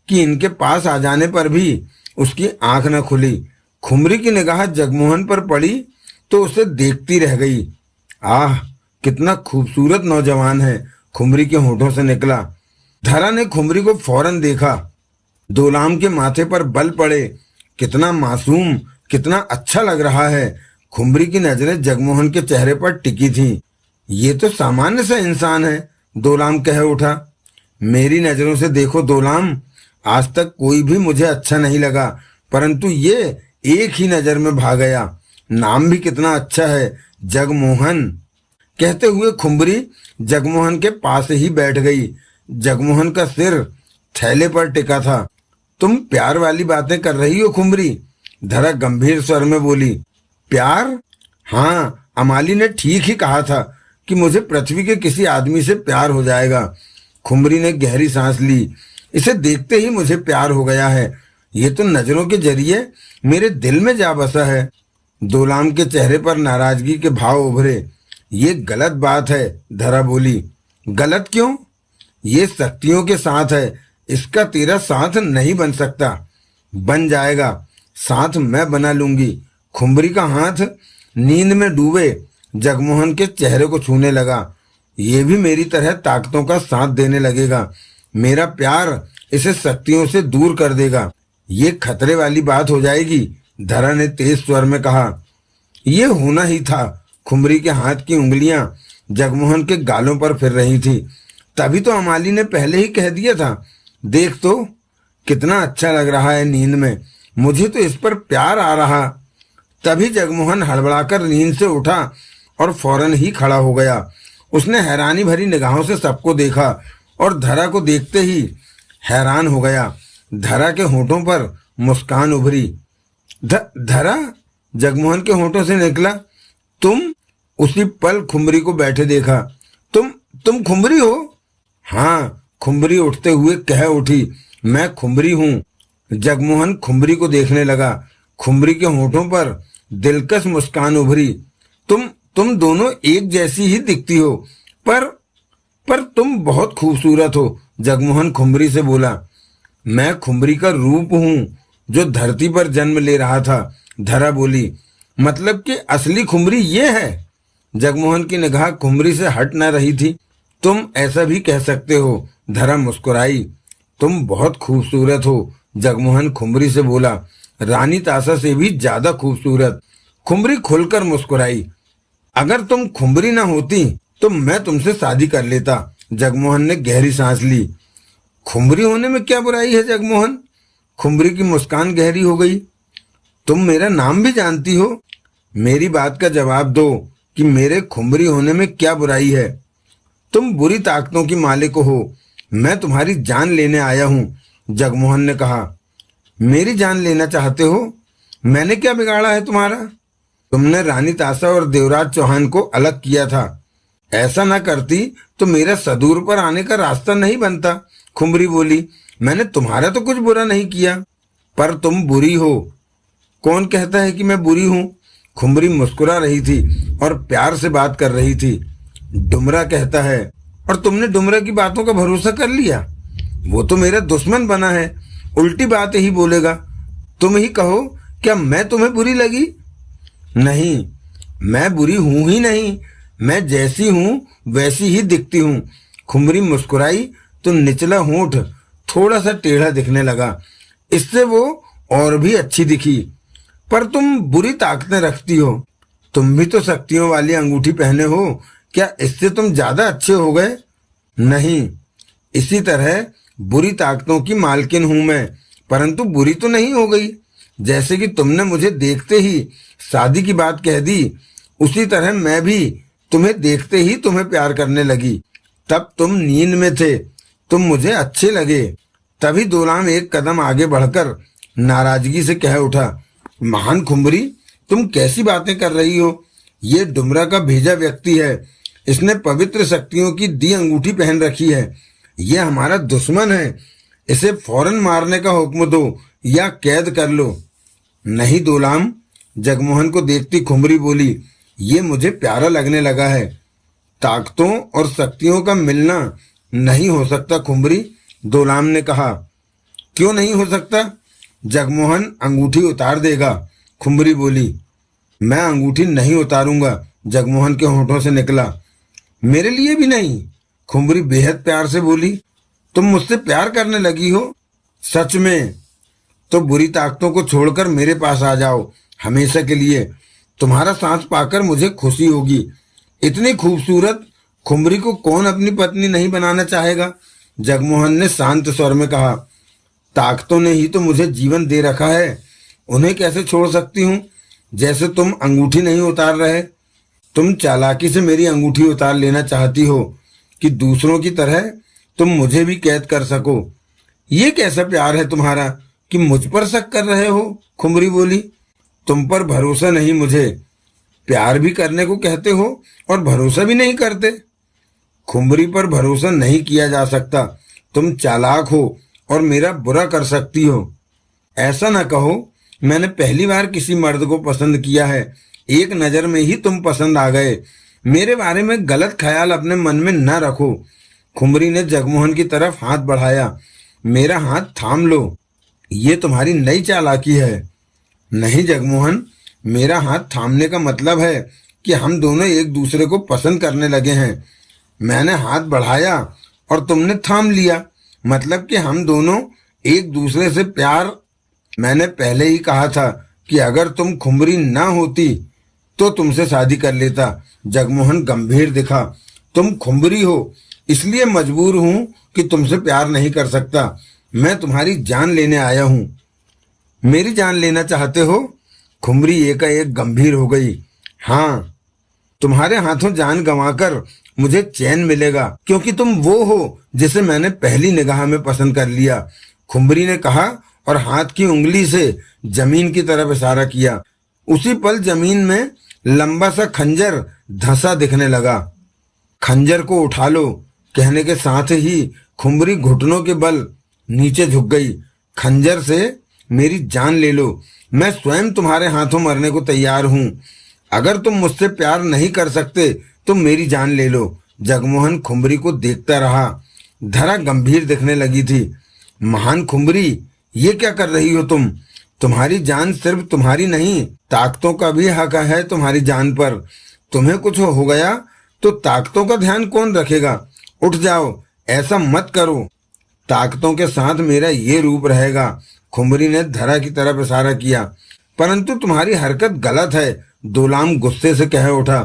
कि इनके पास आ जाने पर भी उसकी आंख न खुली। खुमरी की निगाह जगमोहन पर पड़ी तो उसे देखती रह गई। आह, कितना खूबसूरत नौजवान है, खुमरी के होठों से निकला। धरा ने खुमरी को फौरन देखा। दोलाम के माथे पर बल पड़े। कितना मासूम, कितना अच्छा लग रहा है। खुमरी की नजरें जगमोहन के चेहरे पर टिकी थीं। ये तो सामान्य सा इंसान है, दोलाम कह उठा। मेरी नजरों से देखो दोलाम, आज तक कोई भी मुझे अच्छा नहीं लगा, परंतु ये एक ही नजर में भा गया। नाम भी कितना अच्छा है, जगमोहन। कहते हुए खुमरी जगमोहन के पास ही बैठ गई। जगमोहन का सिर थैले पर टिका था। तुम प्यार वाली बातें कर रही हो खुमरी, धरा गंभीर स्वर में बोली। प्यार? हाँ, अमाली ने ठीक ही कहा था कि मुझे पृथ्वी के किसी आदमी से प्यार हो जाएगा। खुमरी ने गहरी सांस ली। इसे देखते ही मुझे प्यार हो गया है। ये तो नजरों के जरिए मेरे दिल में जा बसा है। दोलाम के चेहरे पर नाराजगी के भाव उभरे। ये गलत बात है, धरा बोली। गलत क्यों? ये शक्तियों के साथ है, इसका तेरा साथ नहीं बन सकता। बन जाएगा, साथ मैं बना लूंगी। खुमरी का हाथ नींद में डूबे जगमोहन के चेहरे को छूने लगा। ये भी मेरी तरह ताकतों का साथ देने लगेगा। मेरा प्यार इसे शक्तियों से दूर कर देगा। ये खतरे वाली बात हो जाएगी, धरा ने तेज स्वर में कहा। ये होना ही था। खुमरी के हाथ की उंगलियां जगमोहन के गालों पर फिर रही थी। तभी तो अमाली ने पहले ही कह दिया था। देख तो कितना अच्छा लग रहा है नींद में, मुझे तो इस पर प्यार आ रहा। तभी जगमोहन हड़बड़ाकर नींद से उठा और फौरन ही खड़ा हो गया। उसने हैरानी भरी निगाहों से सबको देखा और धरा को देखते ही हैरान हो गया। धरा के होठों पर मुस्कान उभरी। धरा, जगमोहन के होठों से निकला। तुम? उसी पल खुमरी को बैठे देखा। तुम खुमरी हो? हाँ, खुमरी उठते हुए कह उठी। मैं खुमरी हूँ। जगमोहन खुमरी को देखने लगा। खुमरी के होठों पर दिलकश मुस्कान उभरी। तुम दोनों एक जैसी ही दिखती हो, पर तुम बहुत खूबसूरत हो, जगमोहन खुमरी से बोला। मैं खुमरी का रूप हूँ जो धरती पर जन्म ले रहा था, धरा बोली। मतलब कि असली खुमरी ये है? जगमोहन की निगाह खुमरी से हट न रही थी। तुम ऐसा भी कह सकते हो। धरा मुस्कुराई। तुम बहुत खूबसूरत हो, जगमोहन खुमरी से बोला। रानी ताशा से भी ज्यादा खूबसूरत। खुमरी खुलकर मुस्कुराई। अगर तुम खुमरी ना होती तो मैं तुमसे शादी कर लेता। जगमोहन ने गहरी सांस ली। खुमरी होने में क्या बुराई है जगमोहन? खुमरी की मुस्कान गहरी हो गई। तुम मेरा नाम भी जानती हो। मेरी बात का जवाब दो कि मेरे खुमरी होने में क्या बुराई है। तुम बुरी ताकतों की मालिक हो। मैं तुम्हारी जान लेने आया हूं। जगमोहन ने कहा। मेरी जान लेना चाहते हो? मैंने क्या बिगाड़ा है तुम्हारा? तुमने रानी ताशा और देवराज चौहान को अलग किया था। ऐसा ना करती तो मेरा सदूर पर आने का रास्ता नहीं बनता। खुमरी बोली। मैंने तुम्हारा तो कुछ बुरा नहीं किया, पर तुम बुरी हो। कौन कहता है कि मैं बुरी हूं? खुमरी मुस्कुरा रही थी और प्यार से बात कर रही थी। डुमरा कहता है। और तुमने डुमरा की बातों का भरोसा कर लिया? वो तो मेरा दुश्मन बना है, उल्टी बात ही बोलेगा। तुम ही कहो, क्या मैं तुम्हें बुरी लगी? नहीं, मैं बुरी हूं ही नहीं। मैं जैसी हूं वैसी ही दिखती हूं। खुमरी मुस्कुराई तो निचला होंठ थोड़ा सा टेढ़ा दिखने लगा। इससे वो और भी अच्छी दिखी। पर तुम बुरी ताकतें रखती हो। तुम भी तो शक्तियों वाली अंगूठी पहने हो। क्या इससे तुम ज्यादा अच्छे हो गए? नहीं, इसी तरह बुरी ताकतों की मालकिन हूं मैं, परंतु बुरी तो नहीं हो गई। जैसे कि तुमने मुझे देखते ही शादी की बात कह दी, उसी तरह मैं भी तुम्हें देखते ही तुम्हें प्यार करने लगी। तब तुम नींद में थे, तुम मुझे अच्छे लगे। तभी दोलाम एक कदम आगे बढ़कर नाराजगी से कह उठा। महान खुमरी, तुम कैसी बातें कर रही हो? ये डुमरा का भेजा व्यक्ति है। इसने पवित्र शक्तियों की दी अंगूठी पहन रखी है। ये हमारा दुश्मन है। इसे फौरन मारने का हुक्म दो या कैद कर लो। नहीं दोलाम, जगमोहन को देखती खुमरी बोली। ये मुझे प्यारा लगने लगा है। ताकतों और शक्तियों का मिलना नहीं हो सकता खुमरी, दोलाम ने कहा। क्यों नहीं हो सकता? जगमोहन अंगूठी उतार देगा, खुमरी बोली। मैं अंगूठी नहीं उतारूंगा, जगमोहन के होठों से निकला। मेरे लिए भी नहीं, खुमरी बेहद प्यार से बोली। तुम मुझसे प्यार करने लगी हो? सच में? तो बुरी ताकतों को छोड़कर मेरे पास आ जाओ हमेशा के लिए। तुम्हारा साथ पाकर मुझे खुशी होगी। इतनी खूबसूरत खुमरी को कौन अपनी पत्नी नहीं बनाना चाहेगा? जगमोहन ने शांत स्वर में कहा। ताकतों ने ही तो मुझे जीवन दे रखा है, उन्हें कैसे छोड़ सकती हूँ? जैसे तुम अंगूठी नहीं उतार रहे, तुम चालाकी से मेरी अंगूठी उतार लेना चाहती हो कि दूसरों की तरह तुम मुझे भी कैद कर सको। ये कैसा प्यार है तुम्हारा कि मुझ पर शक कर रहे हो? खुमरी बोली। तुम पर भरोसा नहीं मुझे। प्यार भी करने को कहते हो और भरोसा भी नहीं करते। खुमरी पर भरोसा नहीं किया जा सकता। तुम चालाक हो और मेरा बुरा कर सकती हो। ऐसा ना कहो, मैंने पहली बार किसी मर्द को पसंद किया है। एक नजर में ही तुम पसंद आ गए। मेरे बारे में गलत ख्याल अपने मन में न रखो। खुमरी ने जगमोहन की तरफ हाथ बढ़ाया। मेरा हाथ थाम लो, ये तुम्हारी नई चालाकी है। नहीं जगमोहन, मेरा हाथ थामने का मतलब है कि हम दोनों एक दूसरे को पसंद करने लगे हैं। मैंने हाथ बढ़ाया और तुमने थाम लिया, मतलब कि हम दोनों एक दूसरे से प्यार। मैंने पहले ही कहा था कि अगर तुम खुमरी ना होती तो तुमसे शादी कर लेता। जगमोहन गंभीर दिखा। तुम खुमरी हो, इसलिए मजबूर हूं कि तुमसे प्यार नहीं कर सकता। मैं तुम्हारी जान लेने आया हूं। मेरी जान लेना चाहते हो? खुमरी एकाएक गंभीर हो गई। हाँ, तुम्हारे हाथों जान गंवाकर मुझे चैन मिलेगा, क्योंकि तुम वो हो जिसे मैंने पहली निगाह में पसंद कर लिया। खुमरी ने कहा और हाथ की उंगली से जमीन की तरफ इशारा किया। उसी पल जमीन में लंबा सा खंजर धंसा दिखने लगा। खंजर को उठा लो, कहने के साथ ही खुमरी घुटनों के बल नीचे झुक गई। खंजर से मेरी जान ले लो, मैं स्वयं तुम्हारे हाथों मरने को तैयार हूं। अगर तुम मुझसे प्यार नहीं कर सकते तो मेरी जान ले लो। जगमोहन खुमरी को देखता रहा। धरा गंभीर दिखने लगी थी। महान खुमरी, ये क्या कर रही हो तुम? तुम्हारी जान सिर्फ तुम्हारी नहीं, ताकतों का भी हक है तुम्हारी जान पर। तुम्हें कुछ हो गया तो ताकतों का ध्यान कौन रखेगा? उठ जाओ, ऐसा मत करो, ताकतों के साथ मेरा ये रूप रहेगा। खुमरी ने धरा की तरफ इशारा किया। परंतु तुम्हारी हरकत गलत है, दोलाम गुस्से से कह उठा।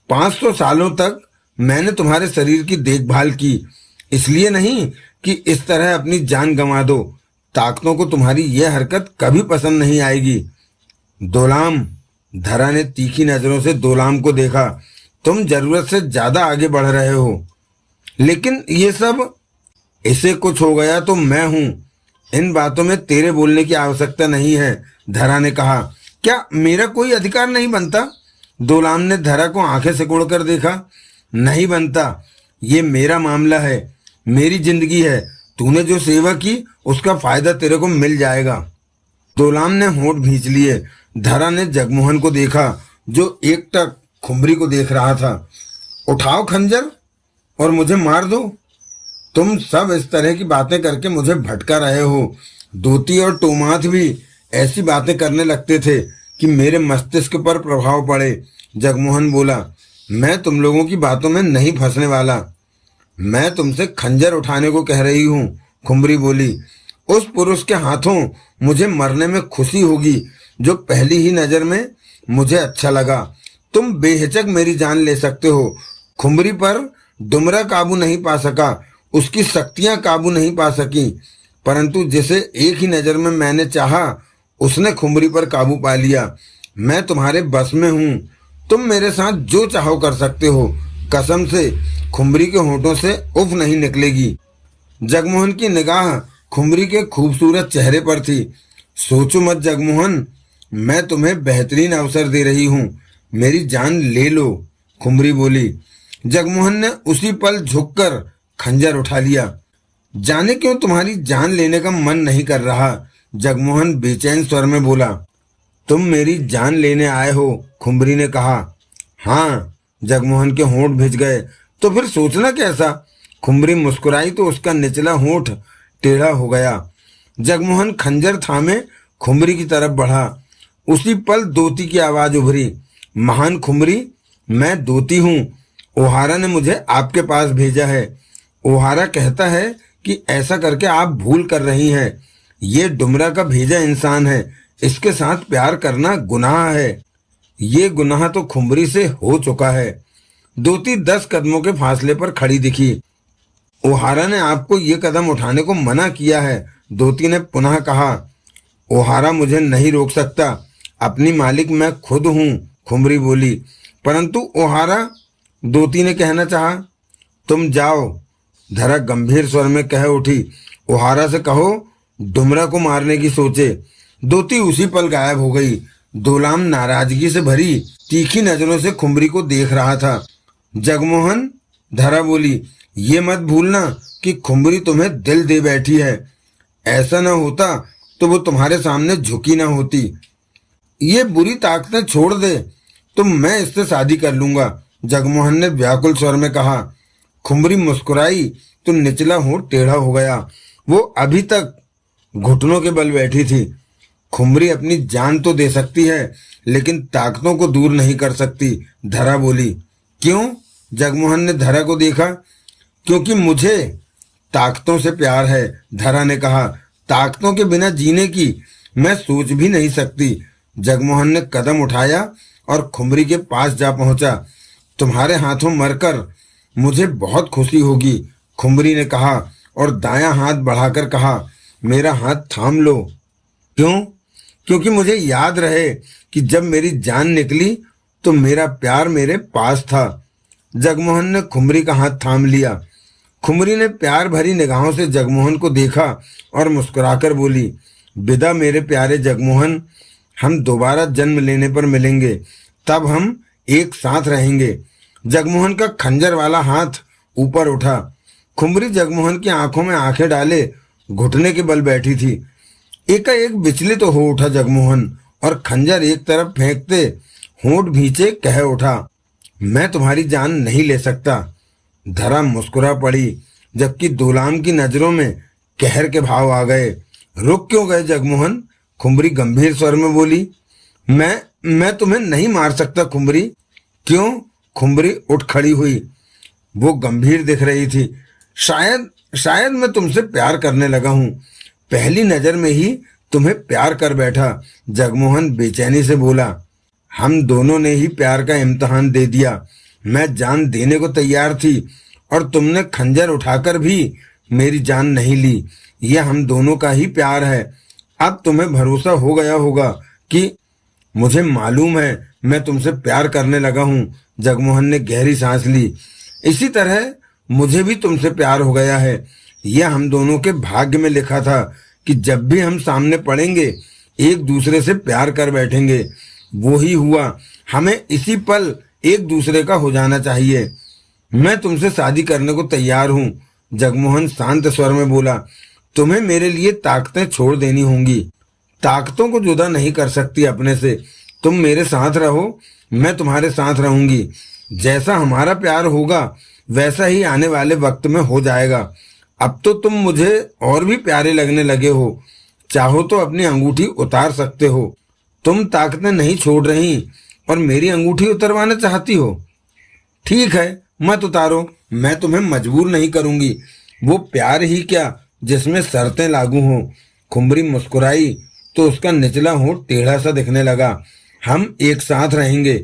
500 सालों तक मैंने तुम्हारे शरीर की देखभाल की, इसलिए नहीं कि इस तरह अपनी जान गंवा दो। ताकतों को तुम्हारी यह हरकत कभी पसंद नहीं आएगी। दोलाम, धरा ने तीखी नजरों से दोलाम को देखा। तुम जरूरत से ज्यादा आगे बढ़ रहे हो, लेकिन ये सब, इसे कुछ हो गया तो मैं हूं, इन बातों में तेरे बोलने की आवश्यकता नहीं है, धरा ने कहा। क्या मेरा कोई अधिकार नहीं बनता? दोलाम ने धरा को आंखें सिकोड़ कर देखा। नहीं बनता, ये मेरा मामला है, मेरी जिंदगी है, तूने जो सेवा की उसका फायदा तेरे को मिल जाएगा। दोलाम ने होंठ भींच लिए। धरा ने जगमोहन को देखा जो एकटक खुमरी को देख रहा था। उठाओ खंजर और मुझे मार दो। तुम सब इस तरह की बातें करके मुझे भटका रहे हो। दूती और टोमाथ भी ऐसी बातें करने लगते थे कि मेरे मस्तिष्क पर प्रभाव पड़े। जगमोहन बोला, मैं तुम लोगों की बातों में नहीं फंसने वाला, मैं तुमसे खंजर उठाने को कह रही हूँ। खुमरी बोली, उस पुरुष के हाथों मुझे मरने में खुशी होगी जो पहली ही नजर में मुझे अच्छा लगा। तुम बेहिचक मेरी जान ले सकते हो। खुमरी पर डुमरा काबू नहीं पा सका, उसकी शक्तियां काबू नहीं पा सकी, परंतु जिसे एक ही नजर में मैंने चाहा उसने खुमरी पर काबू पा लिया। मैं तुम्हारे बस में हूँ, तुम मेरे साथ जो चाहो कर सकते हो। कसम से खुमरी के होठों से उफ नहीं निकलेगी। जगमोहन की निगाह खुमरी के खूबसूरत चेहरे पर थी। सोचो मत जगमोहन, मैं तुम्हें बेहतरीन अवसर दे रही हूँ, मेरी जान ले लो, खुमरी बोली। जगमोहन ने उसी पल झुककर खंजर उठा लिया। जाने क्यों तुम्हारी जान लेने का मन नहीं कर रहा, जगमोहन बेचैन स्वर में बोला। तुम मेरी जान लेने आए हो, खुमरी ने कहा। हाँ, जगमोहन के होंठ भिज गए। तो फिर सोचना कैसा? खुमरी मुस्कुराई तो उसका निचला होंठ टेढ़ा हो गया। जगमोहन खंजर थामे खुमरी की तरफ बढ़ा। उसी पल दोती की आवाज उभरी, महान खुमरी, मैं दोती हूँ, ओहारा ने मुझे आपके पास भेजा है। ओहारा कहता है कि ऐसा करके आप भूल कर रही हैं। ये डुमरा का भेजा इंसान है, इसके साथ प्यार करना गुनाह है। ये गुनाह तो खुमरी से हो चुका है। दोती 10 कदमों के फासले पर खड़ी दिखी। ओहारा ने आपको ये कदम उठाने को मना किया है, दोती ने पुनः कहा। ओहारा मुझे नहीं रोक सकता, अपनी मालिक मैं खुद हूँ, खुमरी बोली। परंतु ओहारा, दोती ने कहना चाहा। तुम जाओ, धरा गंभीर स्वर में कह उठी। ओहारा से कहो डुमरा को मारने की सोचे। दोती उसी पल गायब हो गई। दोलाम नाराजगी से भरी तीखी नजरों से खुमरी को देख रहा था। जगमोहन, धरा बोली, ये मत भूलना कि खुमरी तुम्हें दिल दे बैठी है। ऐसा न होता तो वो तुम्हारे सामने झुकी ना होती। ये बुरी ताकतें छोड़ दे तो मैं इससे शादी कर लूंगा, जगमोहन ने व्याकुल स्वर में कहा। खुमरी मुस्कुराई तो निचला होंठ टेढ़ा हो गया। वो अभी तक घुटनों के बल बैठी थी। खुमरी अपनी जान तो दे सकती है, लेकिन ताकतों को दूर नहीं कर सकती, धरा बोली। क्यों? जगमोहन ने धरा को देखा। क्योंकि मुझे ताकतों से प्यार है, धरा ने कहा। ताकतों के बिना जीने की मैं सोच भी नहीं सकती। जगमोहन ने कदम उठाया और खुमरी के पास जा पहुंचा। तुम्हारे हाथों मरकर मुझे बहुत खुशी होगी, खुमरी ने कहा और दायां हाथ बढ़ाकर कहा, मेरा हाथ थाम लो। क्यों? क्योंकि मुझे याद रहे कि जब मेरी जान निकली तो मेरा प्यार मेरे पास था। जगमोहन ने खुमरी का हाथ थाम लिया। खुमरी ने प्यार भरी निगाहों से जगमोहन को देखा और मुस्कुराकर बोली, विदा मेरे प्यारे जगमोहन, हम दोबारा जन्म लेने पर मिलेंगे, तब हम एक साथ रहेंगे। जगमोहन का खंजर वाला हाथ ऊपर उठा। खुमरी जगमोहन की आंखों में आंखें डाले घुटने के बल बैठी थी। एकाएक विचलित तो हो उठा जगमोहन और खंजर एक तरफ फेंकते होंठ भींचे कह उठा, मैं तुम्हारी जान नहीं ले सकता। धरा मुस्कुरा पड़ी, जबकि दोलाम की नजरों में कहर के भाव आ गए। रुक क्यों गए जगमोहन? खुमरी गंभीर स्वर में बोली। मैं तुम्हें नहीं मार सकता खुमरी। क्यों? खुमरी उठ खड़ी हुई। वो गंभीर दिख रही थी। शायद शायद मैं तुमसे प्यार करने लगा हूं, पहली नजर में ही तुम्हें प्यार कर बैठा। जगमोहन बेचैनी से बोला। हम दोनों ने ही प्यार का इम्तिहान दे दिया। मैं जान देने को तैयार थी और तुमने खंजर उठाकर भी मेरी जान नहीं ली। यह हम दोनों का ही प्यार है। अब तुम्हें भरोसा हो गया होगा कि मुझे मालूम है मैं तुमसे प्यार करने लगा हूं। जगमोहन ने गहरी सांस ली। इसी तरह मुझे भी तुमसे प्यार हो गया है। यह हम दोनों के भाग्य में लिखा था कि जब भी हम सामने पड़ेंगे एक दूसरे से प्यार कर बैठेंगे। वो ही हुआ। हमें इसी पल एक दूसरे का हो जाना चाहिए। मैं तुमसे शादी करने को तैयार हूँ। जगमोहन शांत स्वर में बोला। तुम्हें मेरे लिए ताकतें छोड़ देनी होंगी। ताकतों को जुदा नहीं कर सकती अपने से। तुम मेरे साथ रहो, मैं तुम्हारे साथ रहूंगी। जैसा हमारा प्यार होगा वैसा ही आने वाले वक्त में हो जाएगा। अब तो तुम मुझे और भी प्यारे लगने लगे हो। चाहो तो अपनी अंगूठी उतार सकते हो। तुम ताकतें नहीं छोड़ रही और मेरी अंगूठी उतरवाना चाहती हो। ठीक है, मत उतारो, मैं तुम्हें मजबूर नहीं करूंगी। वो प्यार ही क्या जिसमें शर्तें लागू हों। खुम्बरी मुस्कुराई तो उसका निचला होंठ टेढ़ा सा दिखने लगा। हम एक साथ रहेंगे।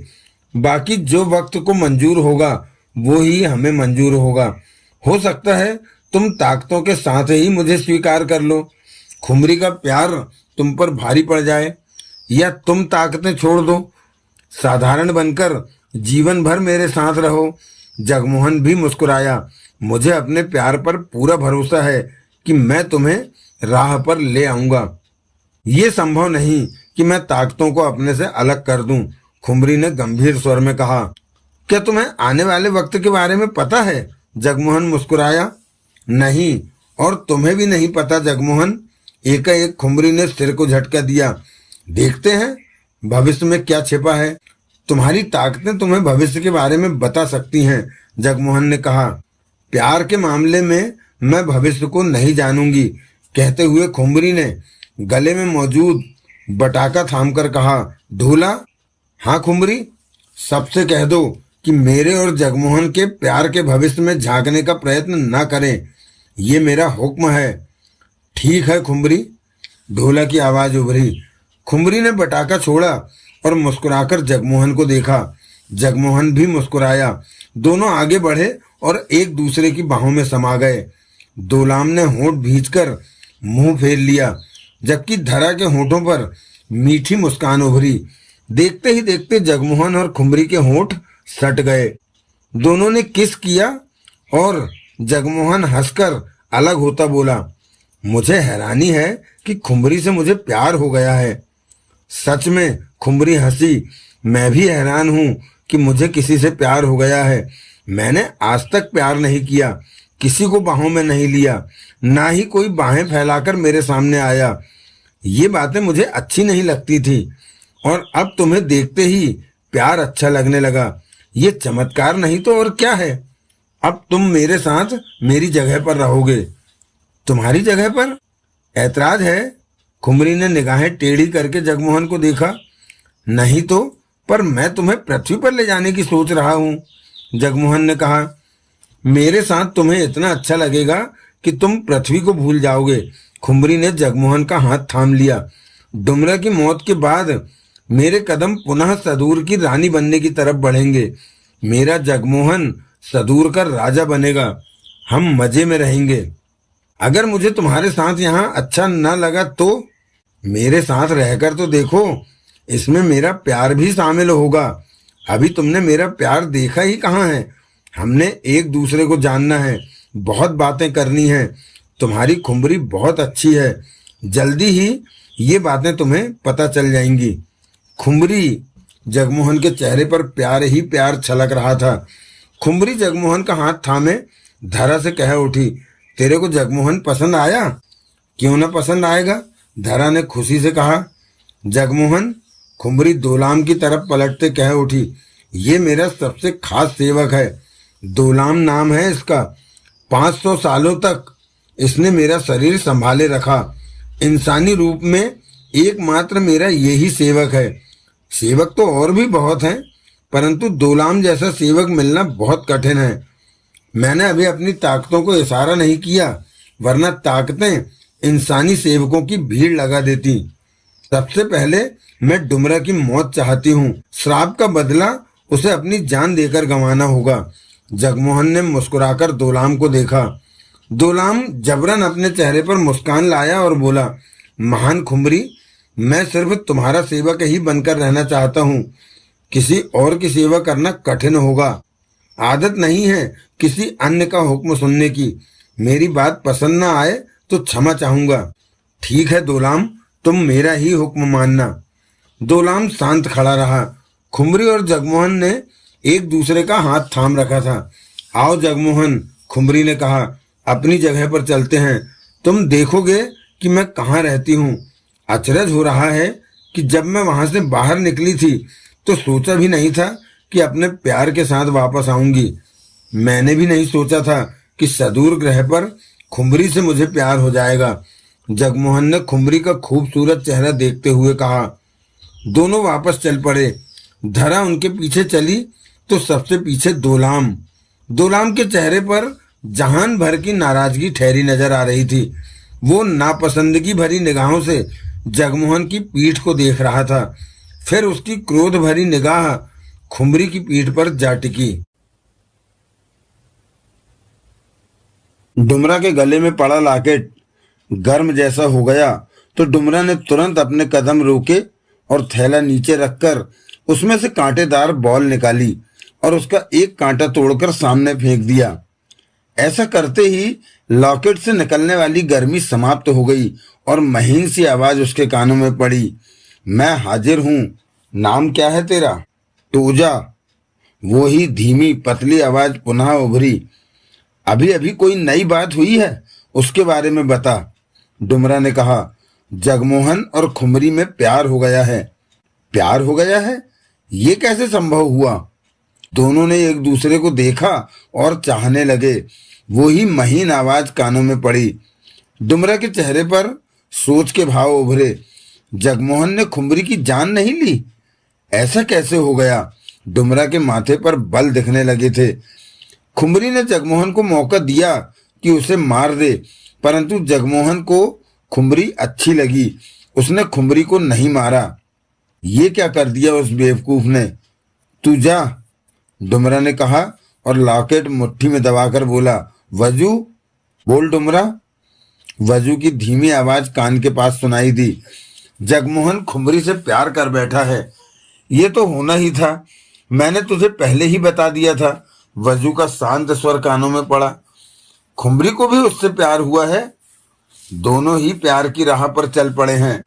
बाकी जो वक्त को मंजूर होगा वो ही हमें मंजूर होगा। हो सकता है तुम ताकतों के साथ ही मुझे स्वीकार कर लो। खुम्बरी का प्यार तुम पर भारी पड़ जाए, या तुम ताकतें छोड़ दो, साधारण बनकर जीवन भर मेरे साथ रहो। जगमोहन भी मुस्कुराया। मुझे अपने प्यार पर पूरा भरोसा है कि मैं तुम्हें राह पर ले आऊंगा। ये संभव नहीं कि मैं ताकतों को अपने से अलग कर दूं। खुम्बरी ने गंभीर स्वर में कहा। क्या तुम्हें आने वाले वक्त के बारे में पता है? जगमोहन मुस्कुराया। नहीं, और तुम्हें भी नहीं पता जगमोहन। एकाएक खुम्बरी ने सिर को झटका दिया। देखते हैं भविष्य में क्या छिपा है। तुम्हारी ताकतें तुम्हें भविष्य के बारे में बता सकती हैं, जगमोहन ने कहा। प्यार के मामले में मैं भविष्य को नहीं जानूंगी, कहते हुए खुम्बरी ने गले में मौजूद बटाका थामकर कहा। ढोला। हाँ खुम्बरी, सबसे कह दो कि मेरे और जगमोहन के प्यार के भविष्य में झांकने का प्रयत्न न करें। ये मेरा हुक्म है। ठीक है खुम्बरी, ढोला की आवाज उभरी। खुम्बरी ने बटाका छोड़ा और मुस्कुराकर जगमोहन को देखा। जगमोहन भी मुस्कुराया। दोनों आगे बढ़े और एक दूसरे की बाहों में समा गए। दोलाम ने होंठ भींचकर मुंह फेर लिया, जबकि धरा के होंठों पर मीठी मुस्कान उभरी। देखते ही देखते जगमोहन और खुम्बरी के होंठ सट गए। दोनों ने किस किया और जगमोहन हंसकर अलग होता बोला। मुझे हैरानी है कि खुम्बरी से मुझे प्यार हो गया है। सच में, खुम्बरी हंसी। मैं भी हैरान हूं कि मुझे किसी से प्यार हो गया है। मैंने आज तक प्यार नहीं किया, किसी को बाहों में नहीं लिया, ना ही कोई बाहें फैलाकर मेरे सामने आया। ये बातें मुझे अच्छी नहीं लगती थी और अब तुम्हें देखते ही प्यार अच्छा लगने लगा। ये चमत्कार नहीं तो और क्या है। अब तुम मेरे साथ मेरी जगह पर रहोगे। तुम्हारी जगह पर? ऐतराज है? खुम्बरी ने निगाहें टेढ़ी करके जगमोहन को देखा। नहीं तो, पर मैं तुम्हें पृथ्वी पर ले जाने की सोच रहा हूँ, जगमोहन ने कहा। मेरे साथ तुम्हें इतना अच्छा लगेगा कि तुम पृथ्वी को भूल जाओगे। खुम्बरी ने जगमोहन का हाथ थाम लिया। डुमरा की मौत के बाद मेरे कदम पुनः सदूर की रानी बनने की तरफ बढ़ेंगे। मेरा जगमोहन सदूर का राजा बनेगा। हम मजे में रहेंगे। अगर मुझे तुम्हारे साथ यहाँ अच्छा न लगा तो मेरे साथ रहकर तो देखो, इसमें मेरा प्यार भी शामिल होगा। अभी तुमने मेरा प्यार देखा ही कहाँ है। हमने एक दूसरे को जानना है, बहुत बातें करनी है। तुम्हारी खुम्बरी बहुत अच्छी है। जल्दी ही ये बातें तुम्हें पता चल जाएंगी। खुम्बरी। जगमोहन के चेहरे पर प्यार ही प्यार छलक रहा था। खुम्बरी जगमोहन का हाथ थामे धरा से कह उठी। तेरे को जगमोहन पसंद आया? क्यों ना पसंद आएगा, धरा ने खुशी से कहा। जगमोहन। खुम्बरी दोलाम की तरफ पलटते कह उठी। ये मेरा सबसे खास सेवक है। दोलाम नाम है इसका। 500 सालों तक इसने मेरा शरीर संभाले रखा। इंसानी रूप में एकमात्र मेरा यही सेवक है। सेवक तो और भी बहुत हैं, परंतु दोलाम जैसा सेवक मिलना बहुत कठिन है। मैंने अभी अपनी ताकतों को इशारा नहीं किया, वरना ताकतें इंसानी सेवकों की भीड़ लगा देती। सबसे पहले मैं डुमरा की मौत चाहती हूँ। श्राप का बदला उसे अपनी जान देकर गंवाना होगा। जगमोहन ने मुस्कुराकर दोलाम को देखा। दोलाम जबरन अपने चेहरे पर मुस्कान लाया और बोला, महान खुमरी, मैं सिर्फ तुम्हारा सेवक ही बनकर रहना चाहता हूँ। किसी और की सेवा करना कठिन होगा। आदत नहीं है किसी अन्य का हुक्म सुनने की। मेरी बात पसंद ना आए तो क्षमा चाहूंगा। ठीक है दोलाम, तुम मेरा ही हुक्म मानना। दोलाम शांत खड़ा रहा। खुमरी और जगमोहन ने एक दूसरे का हाथ थाम रखा था। आओ जगमोहन, खुमरी ने कहा, अपनी जगह पर चलते हैं। तुम देखोगे कि मैं कहाँ रहती हूँ। अचरज हो रहा है कि जब मैं वहां से बाहर निकली थी तो सोचा भी नहीं था कि अपने प्यार के साथ वापस आऊंगी। मैंने भी नहीं सोचा था कि सदूर ग्रह पर खुमरी से मुझे प्यार हो जाएगा। जगमोहन ने खुमरी का खूबसूरत चेहरा देखते हुए कहा। दोनों वापस चल पड़े। धरा उनके पीछे चली तो सबसे पीछे दोलाम। दोलाम के चेहरे पर जहान भर की नाराजगी ठहरी नजर आ रही थी। वो नापसंदगी भरी निगाहों से जगमोहन की पीठ को देख रहा था। फिर उसकी क्रोध भरी निगाह खुमरी की पीठ पर जा टिकी। डुमरा के गले में पड़ा लॉकेट गर्म जैसा हो गया तो डुमरा ने तुरंत अपने कदम रोके और थैला नीचे रखकर उसमें से कांटेदार बॉल निकाली और उसका एक कांटा तोड़कर सामने फेंक दिया। ऐसा करते ही लॉकेट से निकलने वाली गर्मी समाप्त हो गई और महीन सी आवाज उसके कानों में पड़ी। मैं हाजिर हूँ। नाम क्या है तेरा? टोजा। वो ही धीमी पतली आवाज पुनः उभरी। अभी अभी कोई नई बात हुई है, उसके बारे में बता। डुमरा ने कहा, जगमोहन और खुमरी में प्यार हो गया है। प्यार हो गया है? ये कैसे संभव हुआ? दोनों ने एक दूसरे को देखा और चाहने लगे। वो ही महीन आवाज कानों में पड़ी। डुमरा के चेहरे पर सोच के भाव उभरे। जगमोहन ने खुमरी की जान नहीं ली? ऐसा कैसे हो गया? डुमरा के माथे पर बल दिखने लगे थे। खुमरी ने जगमोहन को मौका दिया कि उसे मार दे, परंतु जगमोहन को खुमरी अच्छी लगी। उसने खुमरी को नहीं मारा। ये क्या कर दिया उस बेवकूफ ने? तू जा, डुमरा ने कहा और लॉकेट मुट्ठी में दबाकर बोला, वजू। बोल डुमरा। वजू की धीमी आवाज कान के पास सुनाई दी। जगमोहन खुमरी से प्यार कर बैठा है। ये तो होना ही था। मैंने तुझे पहले ही बता दिया था। वजू का शांत स्वर कानों में पड़ा। खुमरी को भी उससे प्यार हुआ है। दोनों ही प्यार की राह पर चल पड़े हैं।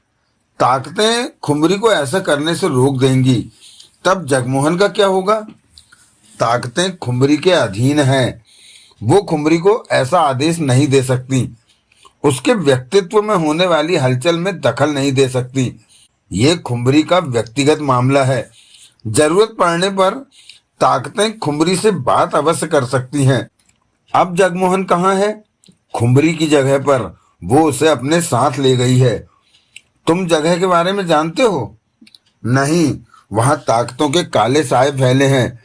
ताकतें खुमरी को ऐसा करने से रोक देंगी, तब जगमोहन का क्या होगा? ताकतें खुमरी के अधीन हैं। वो खुमरी को ऐसा आदेश नहीं दे सकती। उसके व्यक्तित्व में होने वाली हलचल में दखल नहीं दे सकती। ये खुमरी का व्यक्तिगत मामला है। जरूरत पड़ने पर ताकतें खुमरी से बात अवश्य कर सकती हैं। अब जगमोहन कहाँ है? खुमरी की जगह पर। वो उसे अपने साथ ले गई है। तुम जगह के बारे में जानते हो? नहीं, वहां ताकतों के काले साए फैले हैं,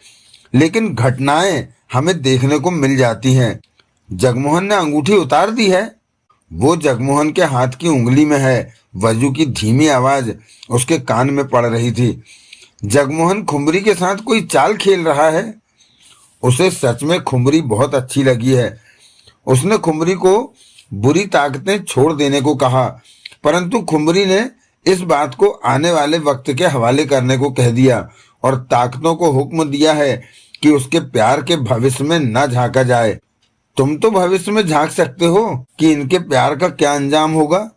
लेकिन घटनाएं हमें देखने को मिल जाती हैं। जगमोहन ने अंगूठी उतार दी है। वो जगमोहन के हाथ की उंगली में है। वजू की धीमी आवाज उसके कान में पड़ रही थी। जगमोहन खुमरी के साथ कोई चाल खेल रहा है। उसे सच में खुमरी बहुत अच्छी लगी है। उसने खुमरी को बुरी ताकतें छोड़ देने को कहा, परंतु खुमरी ने इस बात को आने वाले वक्त के हवाले करने को कह दिया और ताकतों को हुक्म दिया है कि उसके प्यार के भविष्य में न झांका जाए। तुम तो भविष्य में झांक सकते हो कि इनके प्यार का क्या अंजाम होगा।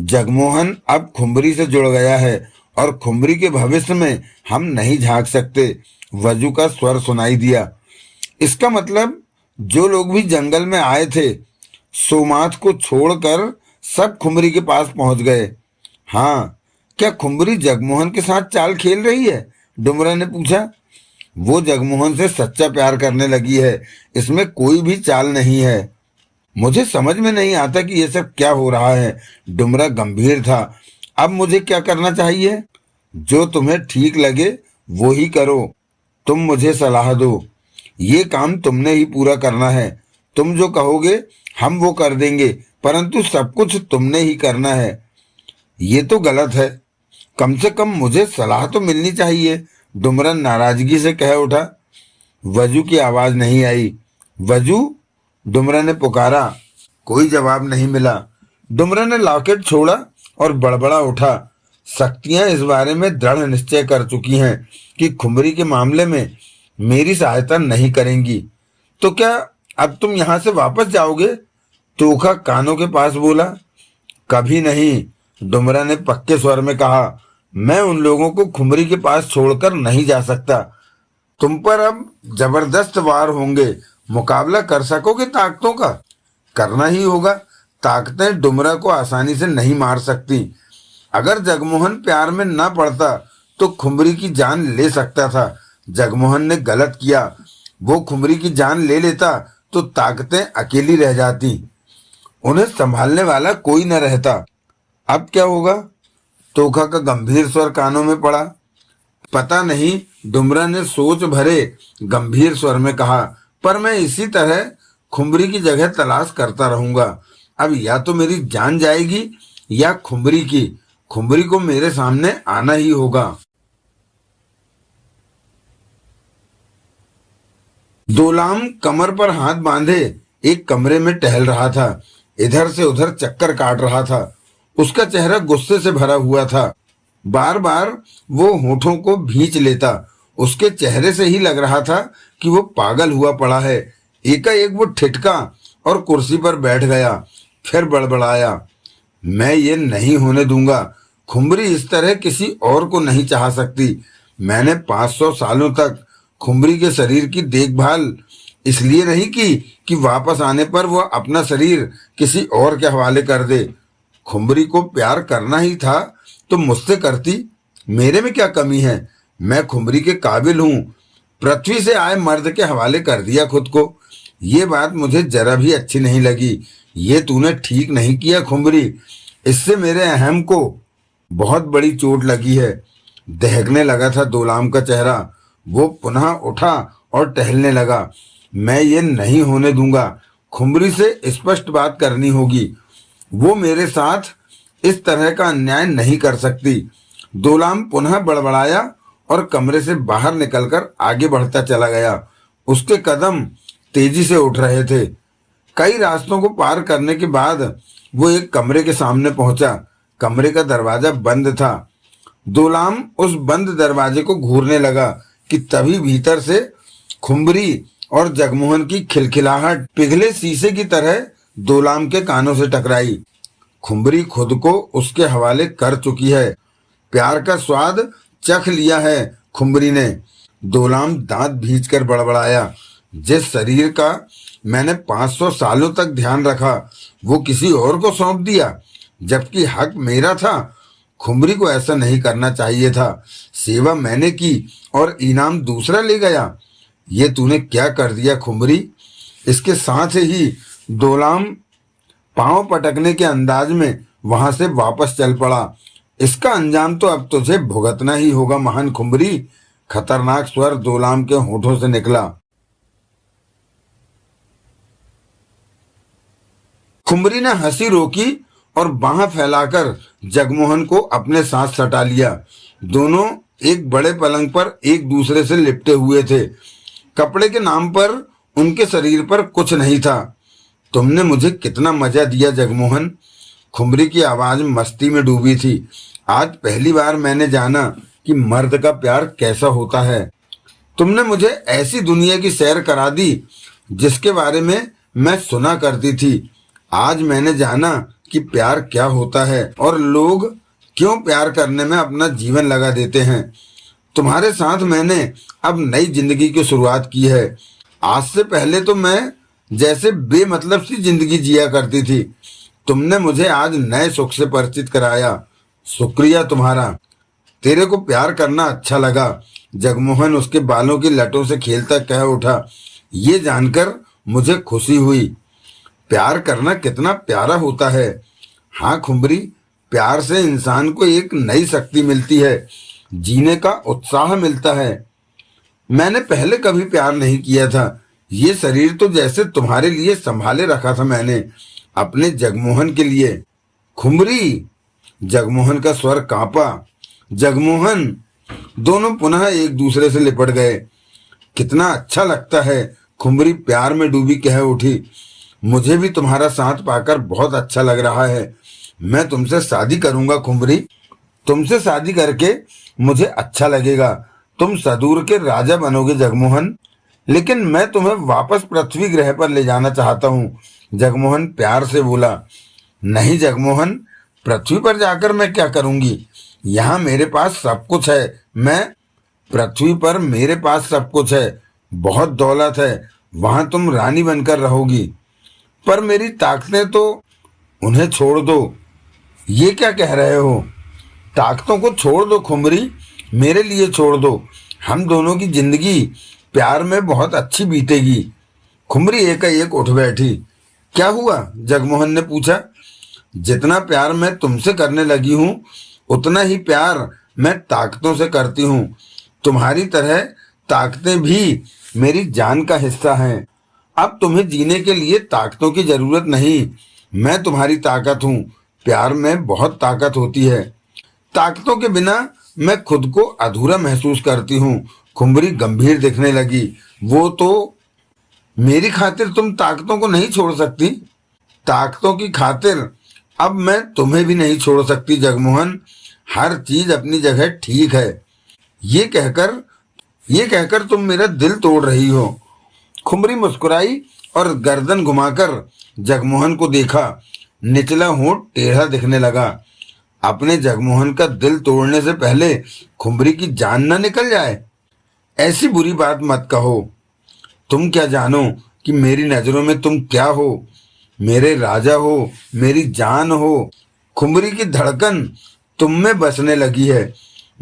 जगमोहन अब खुमरी से जुड़ गया है और खुमरी के भविष्य में हम नहीं झांक सकते। वजू का स्वर सुनाई दिया। इसका मतलब जो लोग भी जंगल में आए थे, सोमात को छोड़कर सब खुमरी के पास पहुंच गए। हाँ, क्या खुमरी जगमोहन के साथ चाल खेल रही है? डुमरा ने पूछा। वो जगमोहन से सच्चा प्यार करने लगी है, इसमें कोई भी चाल नहीं है। मुझे समझ में नहीं आता कि ये सब क्या हो रहा है। डुमरा गंभीर था। अब मुझे क्या करना चाहिए? जो तुम्हें ठीक लगे वो ही करो। तुम मुझे सलाह दो। ये काम तुमने ही पूरा करना है। तुम जो कहोगे हम वो कर देंगे, परंतु सब कुछ तुमने ही करना है। ये तो गलत है। कम से कम मुझे सलाह तो मिलनी चाहिए, डुमरन नाराजगी से कह उठा। वजू की आवाज नहीं आई। वजू, डुमरा ने पुकारा। कोई जवाब नहीं मिला। डुमरा ने लॉकेट छोड़ा और बड़बड़ा उठा। शक्तियां इस बारे में दृढ़ निश्चय कर चुकी हैं कि खुमरी के मामले में मेरी सहायता नहीं करेंगी। तो क्या अब तुम यहां से वापस जाओगे? तोखा कानों के पास बोला। कभी नहीं, डुमरा ने पक्के स्वर में कहा। मैं उन लोगों को खुमरी के पास छोड़कर नहीं जा सकता। तुम पर अब जबरदस्त वार होंगे। मुकाबला कर सकोगे ताकतों का? करना ही होगा। ताकतें डुमरा को आसानी से नहीं मार सकती। अगर जगमोहन प्यार में ना पड़ता तो खुमरी की जान ले सकता था। जगमोहन ने गलत किया। वो खुमरी की जान ले लेता तो ताकतें अकेली रह जाती, उन्हें संभालने वाला कोई न रहता। अब क्या होगा? तोखा का गंभीर स्वर कानों में पड़ा। पता नहीं, डुमरा ने सोच भरे गंभीर स्वर में कहा, पर मैं इसी तरह खुमरी की जगह तलाश करता रहूंगा। अब या तो मेरी जान जाएगी या खुमरी की। खुमरी को मेरे सामने आना ही होगा। दोलाम कमर पर हाथ बांधे एक कमरे में टहल रहा था। इधर से उधर चक्कर काट रहा था। उसका चेहरा गुस्से से भरा हुआ था। बार बार वो होठों को भींच लेता। उसके चेहरे से ही लग रहा था कि वो पागल हुआ पड़ा है। एकाएक वो ठिठका और कुर्सी पर बैठ गया। फिर बड़बड़ाया, मैं ये नहीं होने दूंगा। खुमरी इस तरह किसी और को नहीं चाह सकती। मैंने 500 सालों तक खुमरी के शरीर की देखभाल इसलिए नहीं की कि वापस आने पर वो अपना शरीर किसी और के हवाले कर दे। खुमरी को प्यार करना ही था तो मुझसे करती। मेरे में क्या कमी है? मैं खुमरी के काबिल हूं। पृथ्वी से आए मर्द के हवाले कर दिया खुद को। ये बात मुझे जरा भी अच्छी नहीं लगी। ये तूने ठीक नहीं किया खुमरी। इससे मेरे अहम को बहुत बड़ी चोट लगी है। दहकने लगा था दोलाम का चेहरा। वो पुनः उठा और टहलने लगा। मैं ये नहीं होने दूंगा। खुमरी से स्पष्ट बात करनी होगी। वो मेरे साथ इस तरह का अन्याय नहीं कर सकती। दोलाम पुनः बड़बड़ाया और कमरे से बाहर निकलकर आगे बढ़ता चला गया। उसके कदम तेजी से उठ रहे थे। कई रास्तों को पार करने के बाद वो एक कमरे के सामने पहुंचा। कमरे का दरवाजा बंद था। दोलाम उस बंद दरवाजे को घूरने लगा कि तभी भीतर से खुमरी और जगमोहन की खिलखिलाहट पिघले शीशे की तरह दोलाम के कानों से टकराई। खुमरी खुद को उसके हवाले कर चुकी है। प्यार का स्वाद चख लिया है खुमरी ने। दोलाम दांत भींचकर बड़बड़ाया, जिस शरीर का मैंने 500 सालों तक ध्यान रखा वो किसी और को सौंप दिया, जबकि हक मेरा था। खुमरी को ऐसा नहीं करना चाहिए था। सेवा मैंने की और इनाम दूसरा ले गया। ये तूने क्या कर दिया खुमरी? इसके साथ ही दोलाम पांव पटकने के अंदाज में वहां से वापस चल पड़ा। इसका अंजाम तो अब तुझे भुगतना ही होगा महान खुमरी। खतरनाक स्वर दोलाम के होठों से निकला। खुमरी ने हंसी रोकी और बाह फैलाकर जगमोहन को अपने साथ सटा लिया। दोनों एक बड़े पलंग पर एक दूसरे से लिपटे हुए थे। कपड़े के नाम पर उनके शरीर पर कुछ नहीं था। तुमने मुझे कितना मजा दिया जगमोहन। खुमरी की आवाज मस्ती में डूबी थी। आज पहली बार मैंने जाना कि मर्द का प्यार कैसा होता है। तुमने मुझे ऐसी दुनिया की सैर करा दी जिसके बारे में मैं सुना करती थी। आज मैंने जाना कि प्यार क्या होता है और लोग क्यों प्यार करने में अपना जीवन लगा देते हैं। तुम्हारे साथ मैंने अब नई जिंदगी की शुरुआत की है। आज से पहले तो मैं जैसे बेमतलब सी जिंदगी जिया करती थी। तुमने मुझे आज नए सुख से परिचित कराया। शुक्रिया तुम्हारा। तेरे को प्यार करना अच्छा लगा। जगमोहन उसके बालों की लटों से खेलता कह उठा। ये जानकर मुझे खुशी हुई। प्यार करना कितना प्यारा होता है। हाँ खुमरी, प्यार से इंसान को एक नई शक्ति मिलती है, जीने का उत्साह मिलता है। मैंने पहले कभी प्यार नहीं किया था। ये शरीर तो जैसे तुम्हारे लिए संभाले रखा था मैंने, अपने जगमोहन के लिए। खुमरी! जगमोहन का स्वर कांपा। जगमोहन! दोनों पुनः एक दूसरे से लिपट गए। कितना अच्छा लगता है, खुमरी प्यार में डूबी कह उठी। मुझे भी तुम्हारा साथ पाकर बहुत अच्छा लग रहा है। मैं तुमसे शादी करूंगा खुमरी। तुमसे शादी करके मुझे अच्छा लगेगा। तुम सदूर के राजा बनोगे जगमोहन। लेकिन मैं तुम्हें वापस पृथ्वी ग्रह पर ले जाना चाहता हूँ, जगमोहन प्यार से बोला। नहीं जगमोहन, पृथ्वी पर जाकर मैं क्या करूंगी? यहाँ मेरे पास सब कुछ है। मैं पृथ्वी पर मेरे पास सब कुछ है, बहुत दौलत है। वहां तुम रानी बनकर रहोगी। पर मेरी ताकतें तो, उन्हें छोड़ दो। ये क्या कह रहे हो? ताकतों को छोड़ दो खुमरी, मेरे लिए छोड़ दो। हम दोनों की जिंदगी प्यार में बहुत अच्छी बीतेगी। खुमरी एकाएक उठ बैठी। क्या हुआ? जगमोहन ने पूछा। जितना प्यार मैं तुमसे करने लगी हूं, उतना ही प्यार मैं ताकतों से करती हूँ। तुम्हारी तरह ताकतें भी मेरी जान का हिस्सा हैं। अब तुम्हें जीने के लिए ताकतों की जरूरत नहीं। मैं तुम्हारी ताकत हूँ। प्यार में बहुत ताकत होती है। ताकतों के बिना मैं खुद को अधूरा महसूस करती हूँ। खुमरी गंभीर दिखने लगी। वो तो मेरी खातिर तुम ताकतों को नहीं छोड़ सकती। ताकतों की खातिर अब मैं तुम्हें भी नहीं छोड़ सकती जगमोहन। हर चीज अपनी जगह ठीक है। ये कहकर तुम मेरा दिल तोड़ रही हो। खुमरी मुस्कुराई और गर्दन घुमाकर जगमोहन को देखा। निचला होंठ टेढ़ा दिखने लगा। अपने जगमोहन का दिल तोड़ने से पहले खुमरी की जान न निकल जाए, ऐसी बुरी बात मत कहो। तुम क्या जानो कि मेरी नजरों में तुम क्या हो? मेरे राजा हो, मेरी जान हो। खुमरी की धड़कन तुम में बसने लगी है।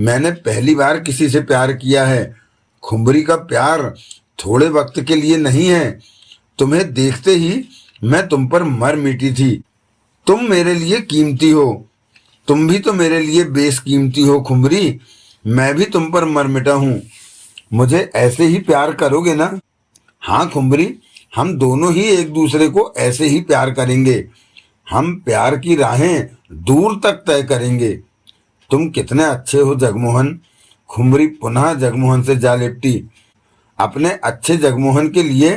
मैंने पहली बार किसी से प्यार किया है। खुमरी का प्यार थोड़े वक्त के लिए नहीं है। तुम्हें देखते ही मैं तुम पर मर मिटी थी। तुम मेरे लिए कीमती हो। तुम भी तो मेरे लिए बेशकीमती हो खुमरी। मैं भी तुम पर मर मिटा हूँ। मुझे ऐसे ही प्यार करोगे ना? हाँ खुमरी, हम दोनों ही एक दूसरे को ऐसे ही प्यार करेंगे। हम प्यार की राहें दूर तक तय करेंगे। तुम कितने अच्छे हो जगमोहन। खुमरी पुनः जगमोहन से जा लिपटी। अपने अच्छे जगमोहन के लिए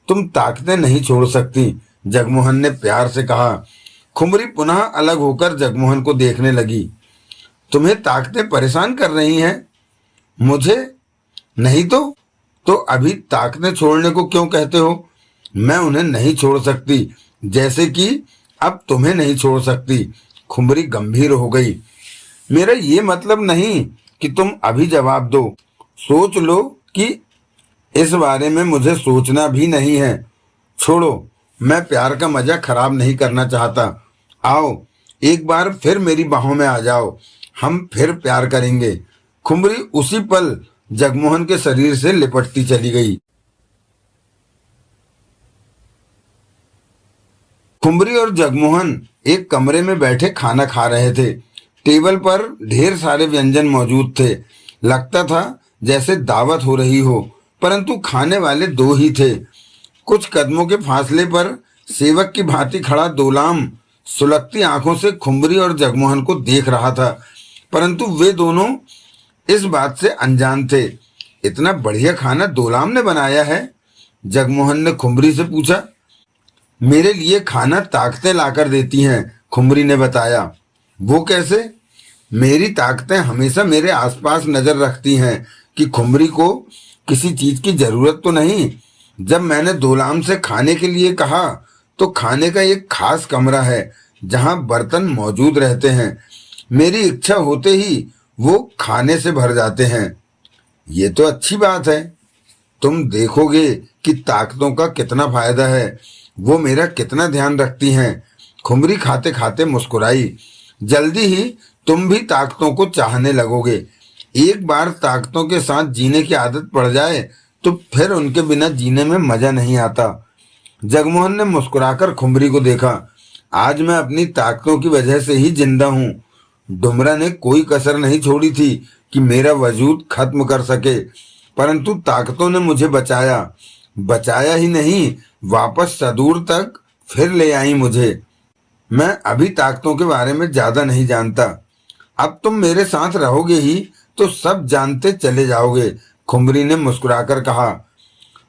तुम ताकतें नहीं छोड़ सकती, जगमोहन ने प्यार से कहा। खुमरी पुनः अलग होकर जगमोहन को देखने लगी। तुम्हें ताकतें परेशान कर रही हैं? मुझे नहीं तो अभी ताकतें छोड़ने को क्यों कहते हो? मैं उन्हें नहीं छोड़ सकती, जैसे कि अब तुम्हें नहीं छोड़ सकती। खुमरी गंभीर हो गई। मेरा ये मतलब नहीं कि तुम अभी जवाब दो। सोच लो कि इस बारे में मुझे सोचना भी नहीं है। छोड़ो, मैं प्यार का मजा खराब नहीं करना चाहता। आओ, एक बार फिर मेरी बाहों में आ जाओ। हम फिर प्यार करेंगे। खुमरी उसी पल जगमोहन के शरीर से लिपटती चली गई। खुमरी और जगमोहन एक कमरे में बैठे खाना खा रहे थे। टेबल पर ढेर सारे व्यंजन मौजूद थे। लगता था जैसे दावत हो रही हो, परंतु खाने वाले दो ही थे। कुछ कदमों के फासले पर सेवक की भांति खड़ा दोलाम सुलगती आंखों से खुमरी और जगमोहन को देख रहा था, परंतु वे दोनों इस बात से अनजान थे। इतना बढ़िया खाना दोलाम ने बनाया है? जगमोहन ने खुमरी से पूछा। मेरे लिए खाना ताकतें लाकर देती हैं, खुमरी ने बताया। वो कैसे? मेरी ताकतें हमेशा मेरे आसपास नजर रखती हैं कि खुमरी को किसी चीज की जरूरत तो नहीं। जब मैंने दोलाम से खाने के लिए कहा तो खाने का एक खास कमरा है जहां बर्तन मौजूद रहते हैं। मेरी इच्छा होते ही वो खाने से भर जाते हैं। ये तो अच्छी बात है। तुम देखोगे कि ताकतों का कितना फायदा है। वो मेरा कितना ध्यान रखती हैं। खुमरी खाते खाते मुस्कुराई। जल्दी ही तुम भी ताकतों को चाहने लगोगे। एक बार ताकतों के साथ जीने की आदत पड़ जाए तो फिर उनके बिना जीने में मजा नहीं आता। जगमोहन ने मुस्कुराकर खुमरी को देखा। आज मैं अपनी ताकतों की वजह से ही जिंदा हूँ। डुमरा ने कोई कसर नहीं छोड़ी थी कि मेरा वजूद खत्म कर सके। परंतु ताकतों ने मुझे बचाया ही नहीं, वापस सदूर तक फिर ले आई मुझे। मैं अभी ताकतों के बारे में ज्यादा नहीं जानता। अब तुम मेरे साथ रहोगे ही तो सब जानते चले जाओगे, खुमरी ने मुस्कुराकर कहा।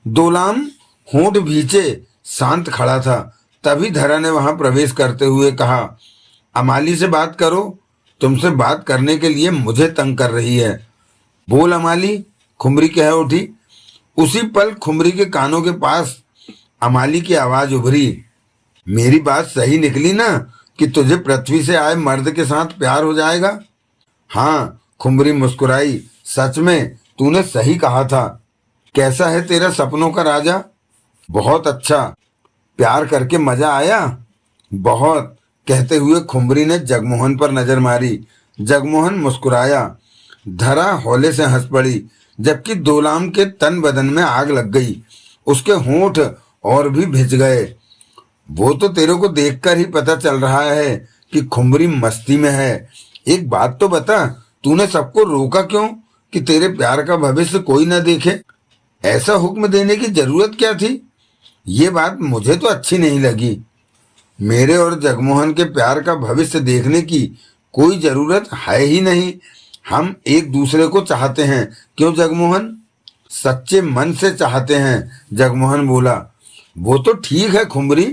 दोलाम होंठ भींचे शांत खड़ा था। तभी धरा ने वहां प्रवेश करते हुए कहा, अमाली से बात करो, तुमसे बात करने के लिए मुझे तंग कर रही है। बोल अमाली, खुमरी कह उठी। उसी पल खुमरी के कानों के पास अमाली की आवाज उभरी, मेरी बात सही निकली ना कि तुझे पृथ्वी से आए मर्द के साथ प्यार हो जाएगा? हाँ, खुमरी मुस्कुराई, सच में तूने सही कहा था। कैसा है तेरा सपनों का राजा? बहुत अच्छा। प्यार करके मजा आया? बहुत। कहते हुए खुमरी ने जगमोहन पर नजर मारी। जगमोहन मुस्कुराया। धरा हौले से हंस पड़ी, जबकि दोलाम के तन बदन में आग लग गई। उसके होंठ और भी भिज गए। वो तो तेरे को देखकर ही पता चल रहा है कि खुमरी मस्ती में है। एक बात तो बता, तूने सबको रोका क्यों कि तेरे प्यार का भविष्य कोई न देखे? ऐसा हुक्म देने की जरूरत क्या थी? ये बात मुझे तो अच्छी नहीं लगी। मेरे और जगमोहन के प्यार का भविष्य देखने की कोई जरूरत है ही नहीं। हम एक दूसरे को चाहते हैं, क्यों जगमोहन? सच्चे मन से चाहते हैं, जगमोहन बोला। वो तो ठीक है खुमरी,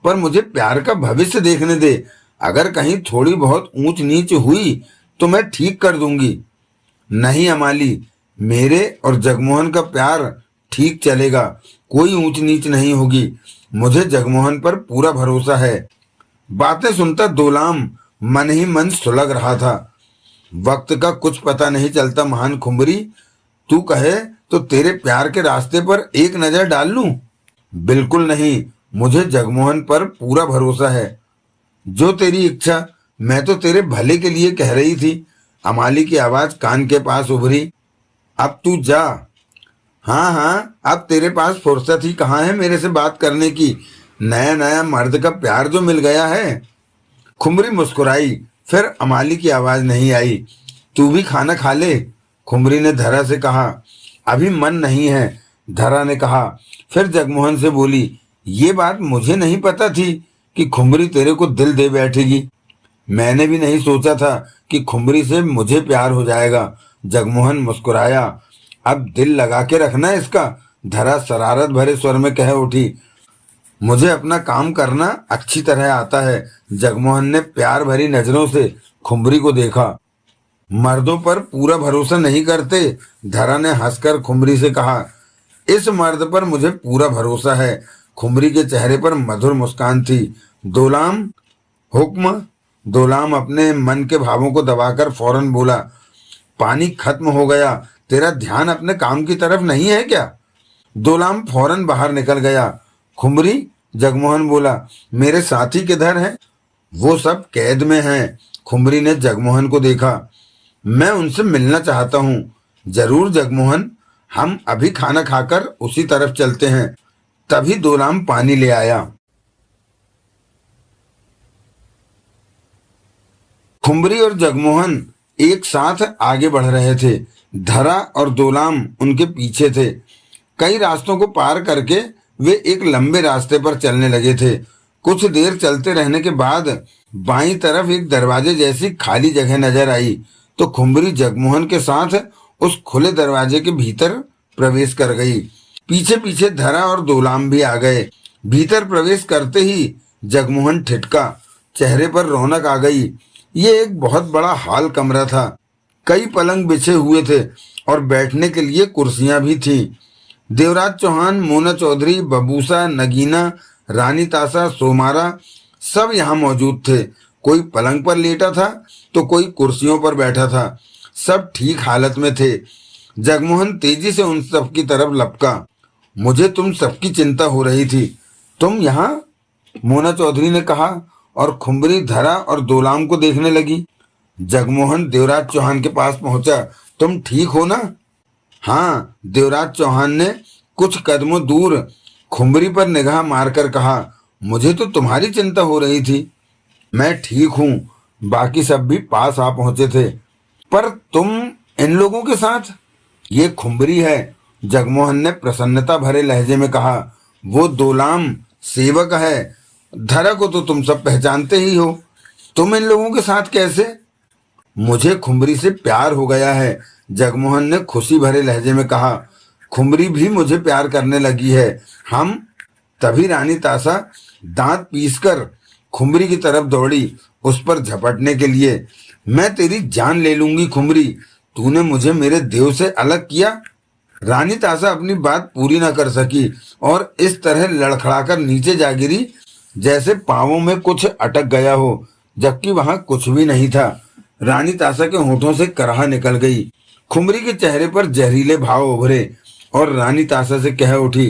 पर मुझे प्यार का भविष्य देखने दे। अगर कहीं थोड़ी बहुत ऊंच नीच हुई तो मैं ठीक कर दूंगी। नहीं अमाली, मेरे और जगमोहन का प्यार ठीक चलेगा, कोई ऊंच नीच नहीं होगी। मुझे जगमोहन पर पूरा भरोसा है। बातें सुनता दोलाम मन ही मन सुलग रहा था। वक्त का कुछ पता नहीं चलता महान खुमरी। तू कहे तो तेरे प्यार के रास्ते पर एक नजर डाल लूं? बिल्कुल नहीं, मुझे जगमोहन पर पूरा भरोसा है। जो तेरी इच्छा, मैं तो तेरे भले के लिए कह रही थी। अमाली की आवाज कान के पास उभरी। अब तू जा। हाँ हाँ, अब तेरे पास फुर्सत ही कहाँ है मेरे से बात करने की। नया नया मर्द का प्यार जो मिल गया है। खुमरी मुस्कुराई, फिर अमाली की आवाज नहीं आई। तू भी खाना खा ले, खुमरी ने धरा से कहा। अभी मन नहीं है, धरा ने कहा। फिर जगमोहन से बोली, ये बात मुझे नहीं पता थी कि खुमरी तेरे को दिल दे बैठेगी। मैंने भी नहीं सोचा था कि खुमरी से मुझे प्यार हो जाएगा। जगमोहन मुस्कुराया। अब दिल लगा के रखना इसका, धरा शरारत भरे स्वर में कह उठी। मुझे अपना काम करना अच्छी तरह आता है। जगमोहन ने प्यार भरी नजरों से खुमरी को देखा। मर्दों पर पूरा भरोसा नहीं करते, धरा ने हंसकर खुमरी से कहा। इस मर्द पर मुझे पूरा भरोसा है। खुमरी के चेहरे पर मधुर मुस्कान थी। दोलाम, हुक्म। दोलाम अपने मन के भावों को दबाकर फौरन बोला, पानी खत्म हो गया, तेरा ध्यान अपने काम की तरफ नहीं है क्या? दोलाम फौरन बाहर निकल गया। खुमरी, जगमोहन बोला, मेरे साथी किधर हैं? वो सब कैद में हैं। खुमरी ने जगमोहन को देखा। मैं उनसे मिलना चाहता हूँ। जरूर जगमोहन, हम अभी खाना खाकर उसी तरफ चलते हैं। तभी दोलाम पानी ले आया। खुमरी और जगमोहन एक साथ आगे बढ़ रहे थे। धरा और दोलाम उनके पीछे थे। कई रास्तों को पार करके वे एक लंबे रास्ते पर चलने लगे थे। कुछ देर चलते रहने के बाद बाईं तरफ एक दरवाजे जैसी खाली जगह नजर आई तो खुमरी जगमोहन के साथ उस खुले दरवाजे के भीतर प्रवेश कर गई। पीछे पीछे धरा और दोलाम भी आ गए। भीतर प्रवेश करते ही जगमोहन ठिठका, चेहरे पर रौनक आ गई। ये एक बहुत बड़ा हॉल कमरा था। कई पलंग बिछे हुए थे और बैठने के लिए कुर्सियां भी थीं। देवराज चौहान, मोना चौधरी, बबूसा, नगीना, रानी तासा, सोमारा सब यहाँ मौजूद थे। कोई पलंग पर लेटा था तो कोई कुर्सियों पर बैठा था। सब ठीक हालत में थे। जगमोहन तेजी से उन सब की तरफ लपका। मुझे तुम सबकी चिंता हो रही थी। तुम यहाँ? मोना चौधरी ने कहा और खुमरी धरा और दोलाम को देखने लगी। जगमोहन देवराज चौहान के पास पहुंचा। तुम ठीक हो ना? हाँ, देवराज चौहान ने कुछ कदमों दूर खुमरी पर निगाह मारकर कहा। मुझे तो तुम्हारी चिंता हो रही थी। मैं ठीक हूँ, बाकी सब भी पास आ पहुंचे थे। पर तुम इन लोगों के साथ? ये खुम्बरी है, जगमोहन ने प्रसन्नता भरे लहजे में कहा। वो दोलाम सेवक है। धरा को तो तुम सब पहचानते ही हो, तुम इन लोगों के साथ कैसे? मुझे खुम्बरी से प्यार हो गया है, जगमोहन ने खुशी भरे लहजे में कहा। खुम्बरी भी मुझे प्यार करने लगी है। हम तभी रानी तासा दांत पीसकर खुम्बरी की तरफ दौड़ी, उस पर झपटने के लिए। मैं तेरी जान ले लूंगी खुम्बरी, तूने मुझे मेरे देव से अलग किया। रानी तासा अपनी बात पूरी न कर सकी और इस तरह लड़खड़ाकर नीचे जा गिरी जैसे पांवों में कुछ अटक गया हो, जबकि वहां कुछ भी नहीं था। रानी तासा के होठों से कराह निकल गई। खुम्बरी के चेहरे पर जहरीले भाव उभरे और रानी तासा से कह उठी,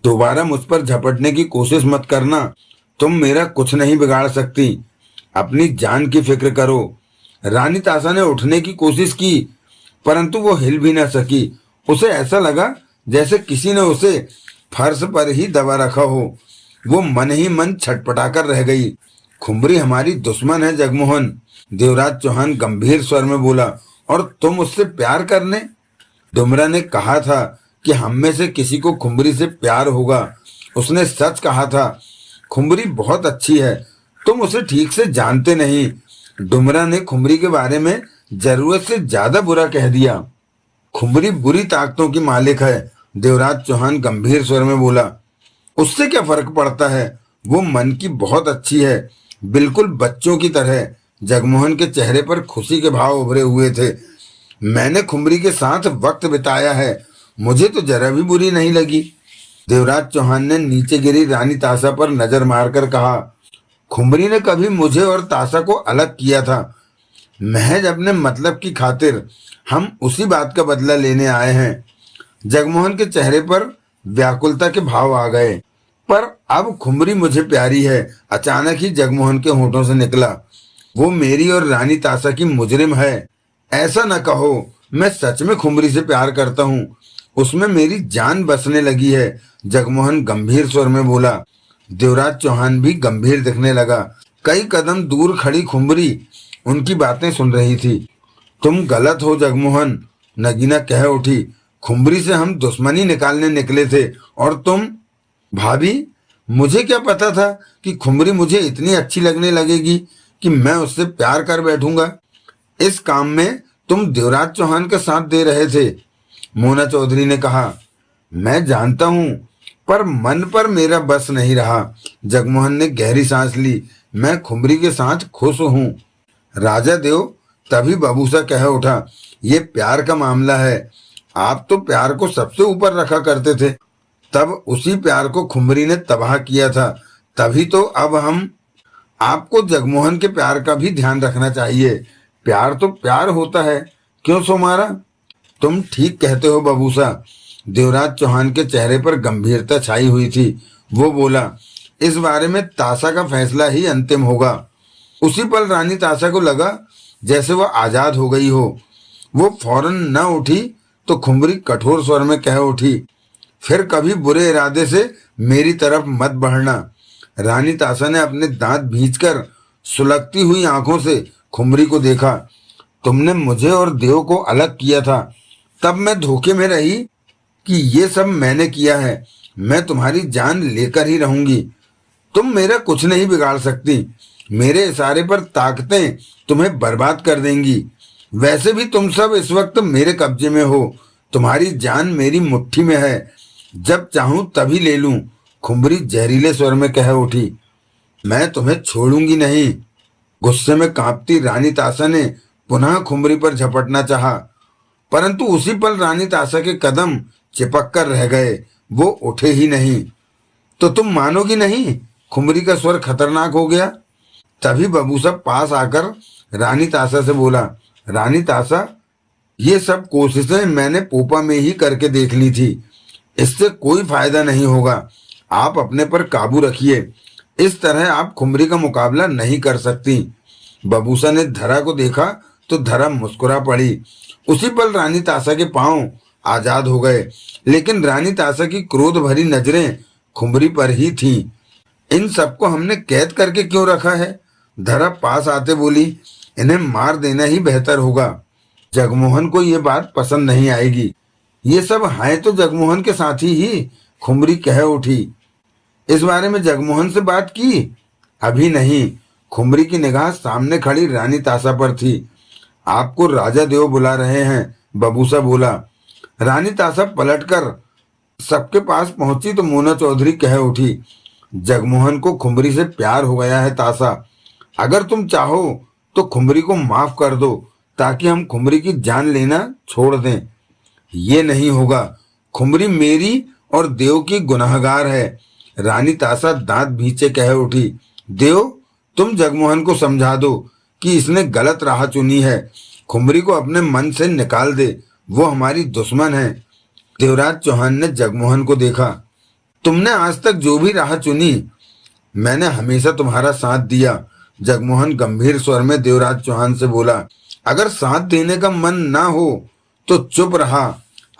दोबारा मुझ पर झपटने की कोशिश मत करना, तुम मेरा कुछ नहीं बिगाड़ सकती, अपनी जान की फिक्र करो। रानी तासा ने उठने की कोशिश की, परंतु वो हिल भी न सकी। उसे ऐसा लगा जैसे किसी ने उसे फर्श पर ही दबा रखा हो। वो मन ही मन छटपटाकर रह गई। खुम्बरी हमारी दुश्मन है जगमोहन, देवराज चौहान गंभीर स्वर में बोला, और तुम उससे प्यार करने? डुमरा ने कहा था कि हम में से किसी को खुम्बरी से प्यार होगा। उसने सच कहा था। खुम्बरी बहुत अच्छी है, तुम उसे ठीक से जानते नहीं। डुमरा ने खुम्बरी के बारे में जरूरत से ज्यादा बुरा कह दिया। खुम्बरी बुरी ताकतों की मालिक है, देवराज चौहान गंभीर स्वर में बोला। उससे क्या फर्क पड़ता है, वो मन की बहुत अच्छी है, बिल्कुल बच्चों की तरह। जगमोहन के चेहरे पर खुशी के भाव उभरे हुए थे। मैंने खुम्बरी के साथ वक्त बिताया है, मुझे तो जरा भी बुरी नहीं लगी। देवराज चौहान ने नीचे गिरी रानी तासा पर नजर मारकर कहा, खुम्बरी ने कभी मुझे और तासा को अलग किया था, महज अपने मतलब की खातिर। हम उसी बात का बदला लेने आए हैं। जगमोहन के चेहरे पर व्याकुलता के भाव आ गए। पर अब खुम्बरी मुझे प्यारी है, अचानक ही जगमोहन के होठों से निकला। वो मेरी और रानी तासा की मुजरिम है। ऐसा न कहो, मैं सच में खुम्बरी से प्यार करता हूँ, उसमें मेरी जान बसने लगी है, जगमोहन गंभीर स्वर में बोला। देवराज चौहान भी गंभीर दिखने लगा। कई कदम दूर खड़ी खुम्बरी उनकी बातें सुन रही थी। तुम गलत हो जगमोहन, नगीना कह उठी। खुम्बरी से हम दुश्मनी निकालने निकले थे और तुम? भाभी, मुझे क्या पता था कि खुम्बरी मुझे इतनी अच्छी लगने लगेगी कि मैं उससे प्यार कर बैठूंगा। इस काम में तुम देवराज चौहान का साथ दे रहे थे, मोना चौधरी ने कहा। मैं जानता हूँ, पर मन पर मेरा बस नहीं रहा। जगमोहन ने गहरी सांस ली। मैं खुम्बरी के साथ खुश हूँ। राजा देव तभी बबूसा कह उठा, ये प्यार का मामला है। आप तो प्यार को सबसे ऊपर रखा करते थे, तब उसी प्यार को खुम्बरी ने तबाह किया था। तभी तो अब हम आपको जगमोहन के प्यार का भी ध्यान रखना चाहिए। प्यार तो प्यार होता है, क्यों सोमारा? तुम ठीक कहते हो बबूसा। देवराज चौहान के चेहरे पर गंभीरता छाई हुई थी। वो बोला, इस बारे में तासा का फैसला ही अंतिम होगा। उसी पल रानी तासा को लगा जैसे वह आजाद हो गई हो। वो फौरन न उठी तो खुम्बरी कठोर स्वर में कह उठी, फिर कभी बुरे इरादे से मेरी तरफ मत बढ़ना। रानी तासा ने अपने दांत भींचकर सुलगती हुई आंखों से खुम्बरी को देखा। तुमने मुझे और देव को अलग किया था, तब मैं धोखे में रही कि ये सब मैंने किया है। मैं तुम्हारी जान लेकर ही रहूंगी। तुम मेरा कुछ नहीं बिगाड़ सकती। मेरे इशारे पर ताकतें तुम्हें बर्बाद कर देंगी। वैसे भी तुम सब इस वक्त मेरे कब्जे में हो। तुम्हारी जान मेरी मुट्ठी में है, जब चाहूं तभी ले लूं। खुम्बरी जहरीले स्वर में कह उठी, मैं तुम्हें छोड़ूंगी नहीं। गुस्से में कांपती रानी तासा ने पुनः खुम्बरी पर झपटना चाहा, परंतु उसी पल रानी तासा के कदम चिपक कर रह गए। वो उठे ही नहीं। तो तुम मानोगी नहीं? खुम्बरी का स्वर खतरनाक हो गया। तभी बबूसा पास आकर रानी तासा से बोला, रानी तासा, ये सब कोशिशें मैंने पोपा में ही करके देख ली थी, इससे कोई फायदा नहीं होगा। आप अपने पर काबू रखिए, इस तरह आप खुम्बरी का मुकाबला नहीं कर सकती। बबूसा ने धरा को देखा तो धरा मुस्कुरा पड़ी। उसी पल रानी तासा के पांव आजाद हो गए, लेकिन रानी तासा की क्रोध भरी नजरें खुम्बरी पर ही थीं। इन सबको हमने कैद करके क्यों रखा है? धरा पास आते बोली, इन्हें मार देना ही बेहतर होगा। जगमोहन को ये बात पसंद नहीं आएगी। ये सब है तो जगमोहन के साथी ही, खुमरी कह उठी। इस बारे में जगमोहन से बात की? अभी नहीं। खुमरी की निगाह सामने खड़ी रानी तासा पर थी। आपको राजा देव बुला रहे हैं, बबूसा बोला। रानी तासा पलटकर सबके पास पहुंची तो मोना चौधरी कह उठी, जगमोहन को खुमरी से प्यार हो गया है तासा। अगर तुम चाहो तो खुमरी को माफ कर दो, ताकि हम खुमरी की जान लेना छोड़ दें। ये नहीं होगा। खुमरी मेरी और देव की गुनाहगार है। रानी तासा दांत भींचे कह उठी, देव तुम जगमोहन को समझा दो कि इसने गलत राह चुनी है। खुमरी को अपने मन से निकाल दे, वो हमारी दुश्मन है। देवराज चौहान ने जगमोहन को देखा। तुमने आज तक जो भी राह चुनी, मैंने हमेशा तुम्हारा साथ दिया। जगमोहन गंभीर स्वर में देवराज चौहान से बोला, अगर साथ देने का मन ना हो तो चुप रहा।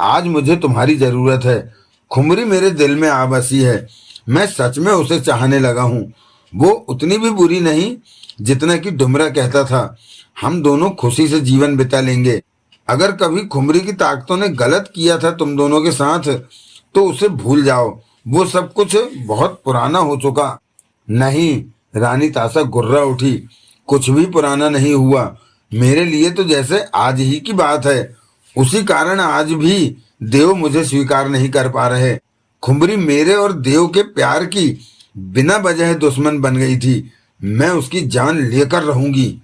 आज मुझे तुम्हारी जरूरत है। खुमरी मेरे दिल में आ बसी है। मैं सच में उसे चाहने लगा हूँ। वो उतनी भी बुरी नहीं जितना कि डुमरा कहता था। हम दोनों खुशी से जीवन बिता लेंगे। अगर कभी खुमरी की ताकतों ने गलत किया था तुम दोनों के साथ, तो उसे भूल जाओ। वो सब कुछ बहुत पुराना हो चुका। नहीं, रानी तासा गुर्रा उठी, कुछ भी पुराना नहीं हुआ। मेरे लिए तो जैसे आज ही की बात है। उसी कारण आज भी देव मुझे स्वीकार नहीं कर पा रहे। खुमरी मेरे और देव के प्यार की बिना वजह दुश्मन बन गई थी। मैं उसकी जान लेकर रहूंगी।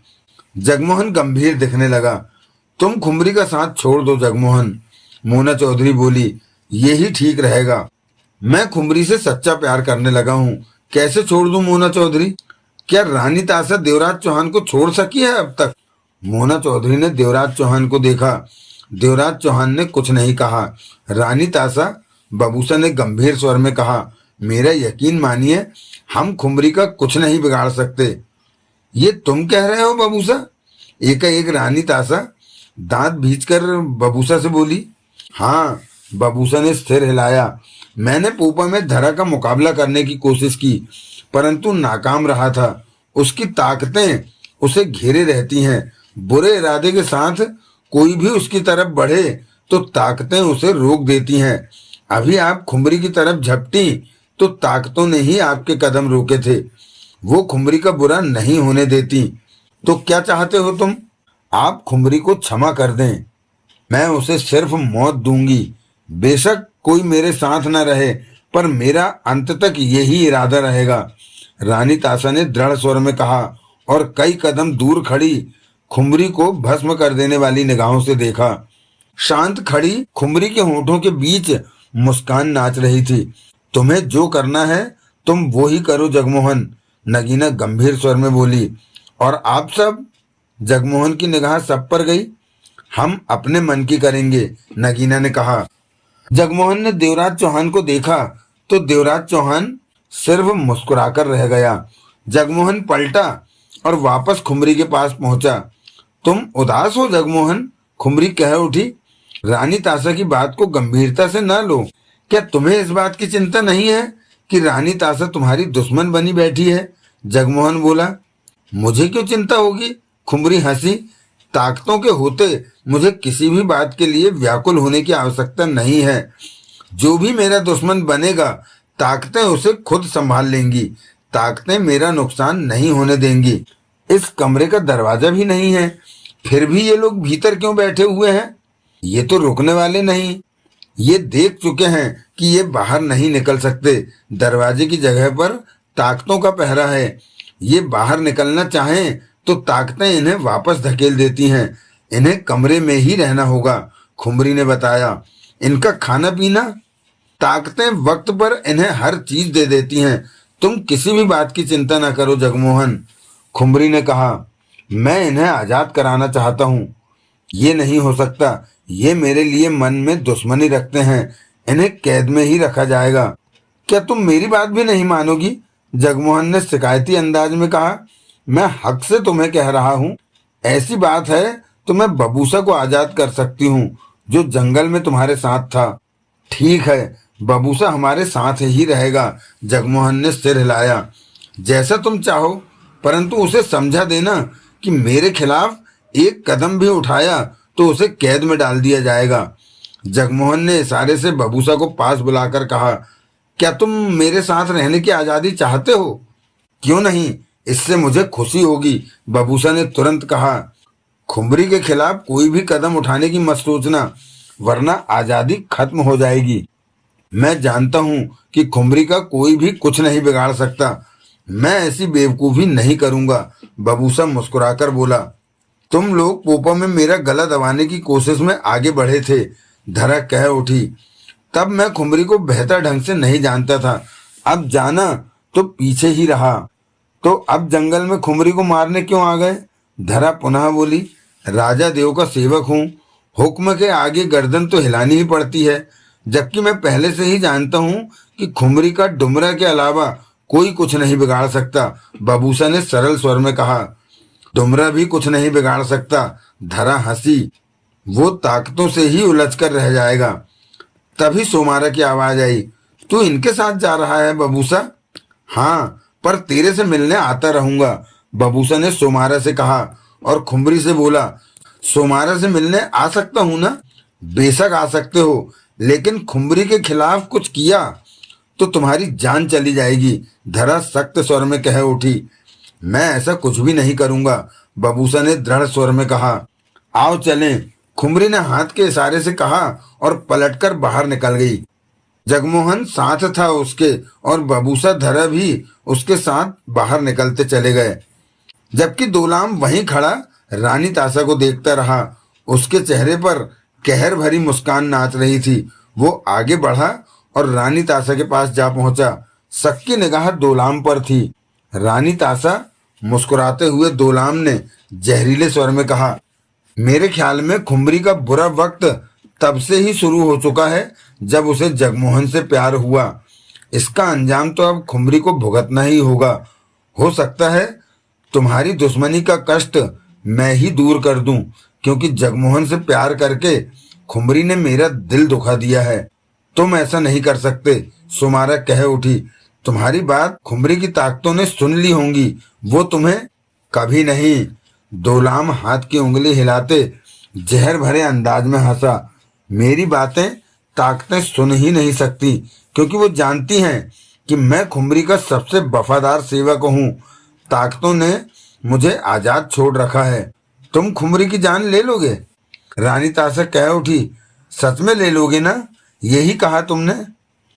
जगमोहन गंभीर दिखने लगा। तुम खुमरी का साथ छोड़ दो जगमोहन, मोना चौधरी बोली। यही ठीक रहेगा। मैं खुमरी से सच्चा प्यार करने लगा हूँ। कैसे छोड़ दूं मोना चौधरी? क्या रानी तासा देवराज चौहान को छोड़ सकी है अब तक? मोना चौधरी ने देवराज चौहान को देखा। देवराज चौहान ने कुछ नहीं कहा। रानी तासा, बबूसा ने गंभीर स्वर में कहा, मेरा यकीन मानिए, हम खुमरी का कुछ नहीं बिगाड़ सकते। ये तुम कह रहे हो बबूसा? एकाएक रानी तासा दांत भींचकर बबूसा से बोली। हाँ, बबूसा ने सिर हिलाया। मैंने पोपा में धरा का मुकाबला करने की कोशिश की, परंतु नाकाम रहा था। उसकी ताकतें उसे घेरे रहती हैं। बुरे इरादे के साथ कोई भी उसकी तरफ बढ़े तो ताकतें उसे रोक देती हैं। अभी आप खुमरी की तरफ झपटी तो ताकतों ने ही आपके कदम रोके थे। वो खुमरी का बुरा नहीं होने देती। तो क्या चाहते हो तुम? आप खुमरी को क्षमा कर दें। मैं उसे सिर्फ मौत दूंगी। बेशक कोई मेरे साथ न रहे, पर मेरा अंत तक यही इरादा रहेगा, रानी तासा ने दृढ़ स्वर में कहा और कई कदम दूर खड़ी खुमरी को भस्म कर देने वाली निगाहों से देखा। शांत खड़ी खुमरी के होठों के बीच मुस्कान नाच रही थी। तुम्हें जो करना है तुम वो ही करो जगमोहन, नगीना गंभीर स्वर में बोली। और आप सब? जगमोहन की निगाह सब पर गई। हम अपने मन की करेंगे, नगीना ने कहा। जगमोहन ने देवराज चौहान को देखा तो देवराज चौहान सिर्फ मुस्कुराकर रह गया। जगमोहन पलटा और वापस खुमरी के पास पहुंचा। तुम उदास हो जगमोहन? खुमरी कह उठी। रानी तासा की बात को गंभीरता से न लो। क्या तुम्हें इस बात की चिंता नहीं है कि रानी तासा तुम्हारी दुश्मन बनी बैठी है? जगमोहन बोला। मुझे क्यों चिंता होगी? खुमरी हंसी। ताकतों के होते मुझे किसी भी बात के लिए व्याकुल होने की आवश्यकता नहीं है। जो भी मेरा दुश्मन बनेगा, ताकतें उसे खुद संभाल लेंगी। ताकतें मेरा नुकसान नहीं होने देंगी। इस कमरे का दरवाजा भी नहीं है, फिर भी ये लोग भीतर क्यों बैठे हुए हैं? ये तो रुकने वाले नहीं। ये देख चुके हैं कि ये बाहर नहीं निकल सकते। दरवाजे की जगह पर ताकतों का पहरा है। ये बाहर निकलना चाहें तो ताकतें इन्हें वापस धकेल देती हैं। इन्हें कमरे में ही रहना होगा, खुमरी ने बताया। इनका खाना पीना, ताकतें वक्त पर इन्हें हर चीज दे देती हैं। तुम किसी भी बात की चिंता न करो जगमोहन, खुमरी ने कहा। मैं इन्हें आजाद कराना चाहता हूँ। ये नहीं हो सकता। ये मेरे लिए मन में दुश्मनी रखते हैं। इन्हें कैद में ही रखा जाएगा। क्या तुम मेरी बात भी नहीं मानोगी? जगमोहन ने शिकायती अंदाज में कहा। मैं हक से तुम्हें कह रहा हूँ। ऐसी बात है तो मैं बबूसा को आजाद कर सकती हूँ, जो जंगल में तुम्हारे साथ था। ठीक है, बबूसा हमारे साथ ही रहेगा, जगमोहन ने सिर हिलाया। जैसा तुम चाहो, परंतु उसे समझा देना कि मेरे खिलाफ एक कदम भी उठाया तो उसे कैद में डाल दिया जाएगा। जगमोहन ने इशारे से बबूसा को पास बुलाकर कहा, क्या तुम मेरे साथ रहने की आजादी चाहते हो? क्यों नहीं, इससे मुझे खुशी होगी, बबूसा ने तुरंत कहा। खुमरी के खिलाफ कोई भी कदम उठाने की मत सोचना, वरना आजादी खत्म हो जाएगी। मैं जानता हूं कि खुमरी का कोई भी कुछ नहीं बिगाड़ सकता। मैं ऐसी बेवकूफी नहीं करूंगा, बबूसा मुस्कुराकर बोला। तुम लोग पोपो में मेरा गला दबाने की कोशिश में आगे बढ़े थे, धरा कह उठी। तब मैं खुमरी को बेहतर ढंग से नहीं जानता था, अब जाना तो पीछे ही रहा। तो अब जंगल में खुमरी को मारने क्यों आ गए? धरा पुनः बोली। राजा देव का सेवक हूँ, हुक्म के आगे गर्दन तो हिलानी ही पड़ती है, जबकि मैं पहले से ही जानता हूँ कि खुमरी का डुमरा के अलावा कोई कुछ नहीं बिगाड़ सकता, बबूसा ने सरल स्वर में कहा। डुमरा भी कुछ नहीं बिगाड़ सकता, धरा हंसी। वो ताकतों से ही उलझ कर रह जाएगा। तभी सोमारा की आवाज आई, तू इनके साथ जा रहा है बबूसा? हाँ, पर तेरे से मिलने आता रहूंगा, बबूसा ने सोमारा से कहा और खुमरी से बोला, सोमारा से मिलने आ सकता हूं ना? बेशक आ सकते हो, लेकिन खुमरी के खिलाफ कुछ किया तो तुम्हारी जान चली जाएगी, धरा सख्त स्वर में कह उठी। मैं ऐसा कुछ भी नहीं करूंगा, बबूसा ने दृढ़ स्वर में कहा। आओ चलें, खुमरी ने हाथ के इशारे से कहा और पलटकर बाहर निकल गई। जगमोहन साथ था उसके और बबूसा धरा भी उसके साथ बाहर निकलते चले गए, जबकि दोलाम वहीं खड़ा रानी ताशा को देखता रहा। उसके चेहरे पर कहर भरी मुस्कान नाच रही थी। वो आगे बढ़ा और रानी ताशा के पास जा पहुंचा। सबकी निगाह दोलाम पर थी। रानी ताशा मुस्कुराते हुए दोलाम ने जहरीले स्वर में कहा, मेरे ख्याल में खुमरी का बुरा वक्त तब से ही शुरू हो चुका है जब उसे जगमोहन से प्यार हुआ। इसका अंजाम तो अब खुमरी को भुगतना ही होगा। हो सकता है तुम्हारी दुश्मनी का कष्ट मैं ही दूर कर दूं, क्योंकि जगमोहन से प्यार करके खुमरी ने मेरा दिल दुखा दिया है। तुम ऐसा नहीं कर सकते, सुमारा कह उठी। तुम्हारी बात खुमरी की ताकतों ने सुन ली होंगी, वो तुम्हें कभी नहीं। दोलाम हाथ की उंगली हिलाते जहर भरे अंदाज में हंसा। मेरी बातें ताकतें सुन ही नहीं सकती, क्योंकि वो जानती हैं कि मैं खुमरी का सबसे वफादार सेवक हूँ। ताकतों ने मुझे आजाद छोड़ रखा है। तुम खुमरी की जान ले लोगे? रानी ताशा कह उठी। सच में ले लोगे ना? यही कहा तुमने?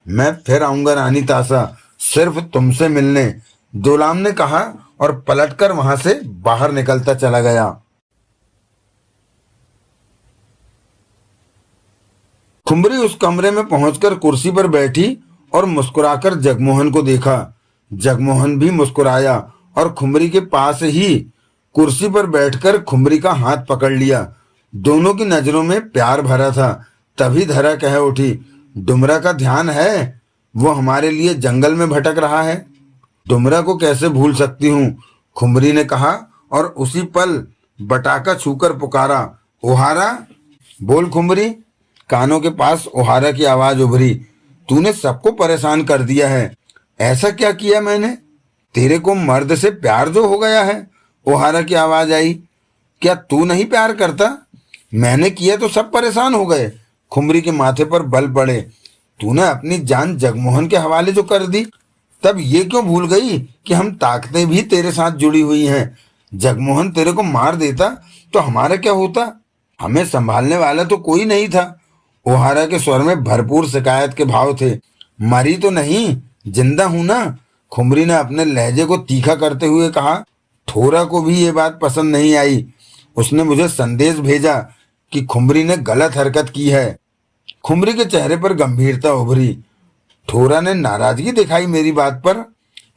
मैं फिर आऊंगा रानी ताशा, सिर्फ तुमसे मिलने, दोलाम ने कहा और पलटकर वहां से बाहर निकलता चला गया। खुमरी उस कमरे में पहुंचकर कुर्सी पर बैठी और मुस्कुराकर जगमोहन को देखा। जगमोहन भी मुस्कुराया और खुमरी के पास ही कुर्सी पर बैठकर खुमरी का हाथ पकड़ लिया। दोनों की नजरों में प्यार भरा था। तभी धरा कह उठी, डुमरा का ध्यान है? वो हमारे लिए जंगल में भटक रहा है। डुमरा को कैसे भूल सकती हूँ, खुमरी ने कहा और उसी पल बटाका छूकर पुकारा, ओहारा। बोल खुमरी। कानों के पास ओहारा की आवाज उभरी। तूने सबको परेशान कर दिया है। ऐसा क्या किया मैंने? तेरे को मर्द से प्यार जो हो गया है, ओहारा की आवाज आई। क्या तू नहीं प्यार करता? मैंने किया तो सब परेशान हो गए, खुमरी के माथे पर बल पड़े। तूने अपनी जान जगमोहन के हवाले जो कर दी, तब ये क्यों भूल गई कि हम ताकतें भी तेरे साथ जुड़ी हुई हैं? जगमोहन तेरे को मार देता तो हमारा क्या होता? हमें संभालने वाला तो कोई नहीं था। ओहारा के स्वर में भरपूर शिकायत के भाव थे। मरी तो नहीं, जिंदा हूं ना, खुमरी ने अपने लहजे को तीखा करते हुए कहा। ठोरा को भी ये बात पसंद नहीं आई। उसने मुझे संदेश भेजा कि खुमरी ने गलत हरकत की है। खुमरी के चेहरे पर गंभीरता उभरी। ठोरा ने नाराजगी दिखाई मेरी बात पर?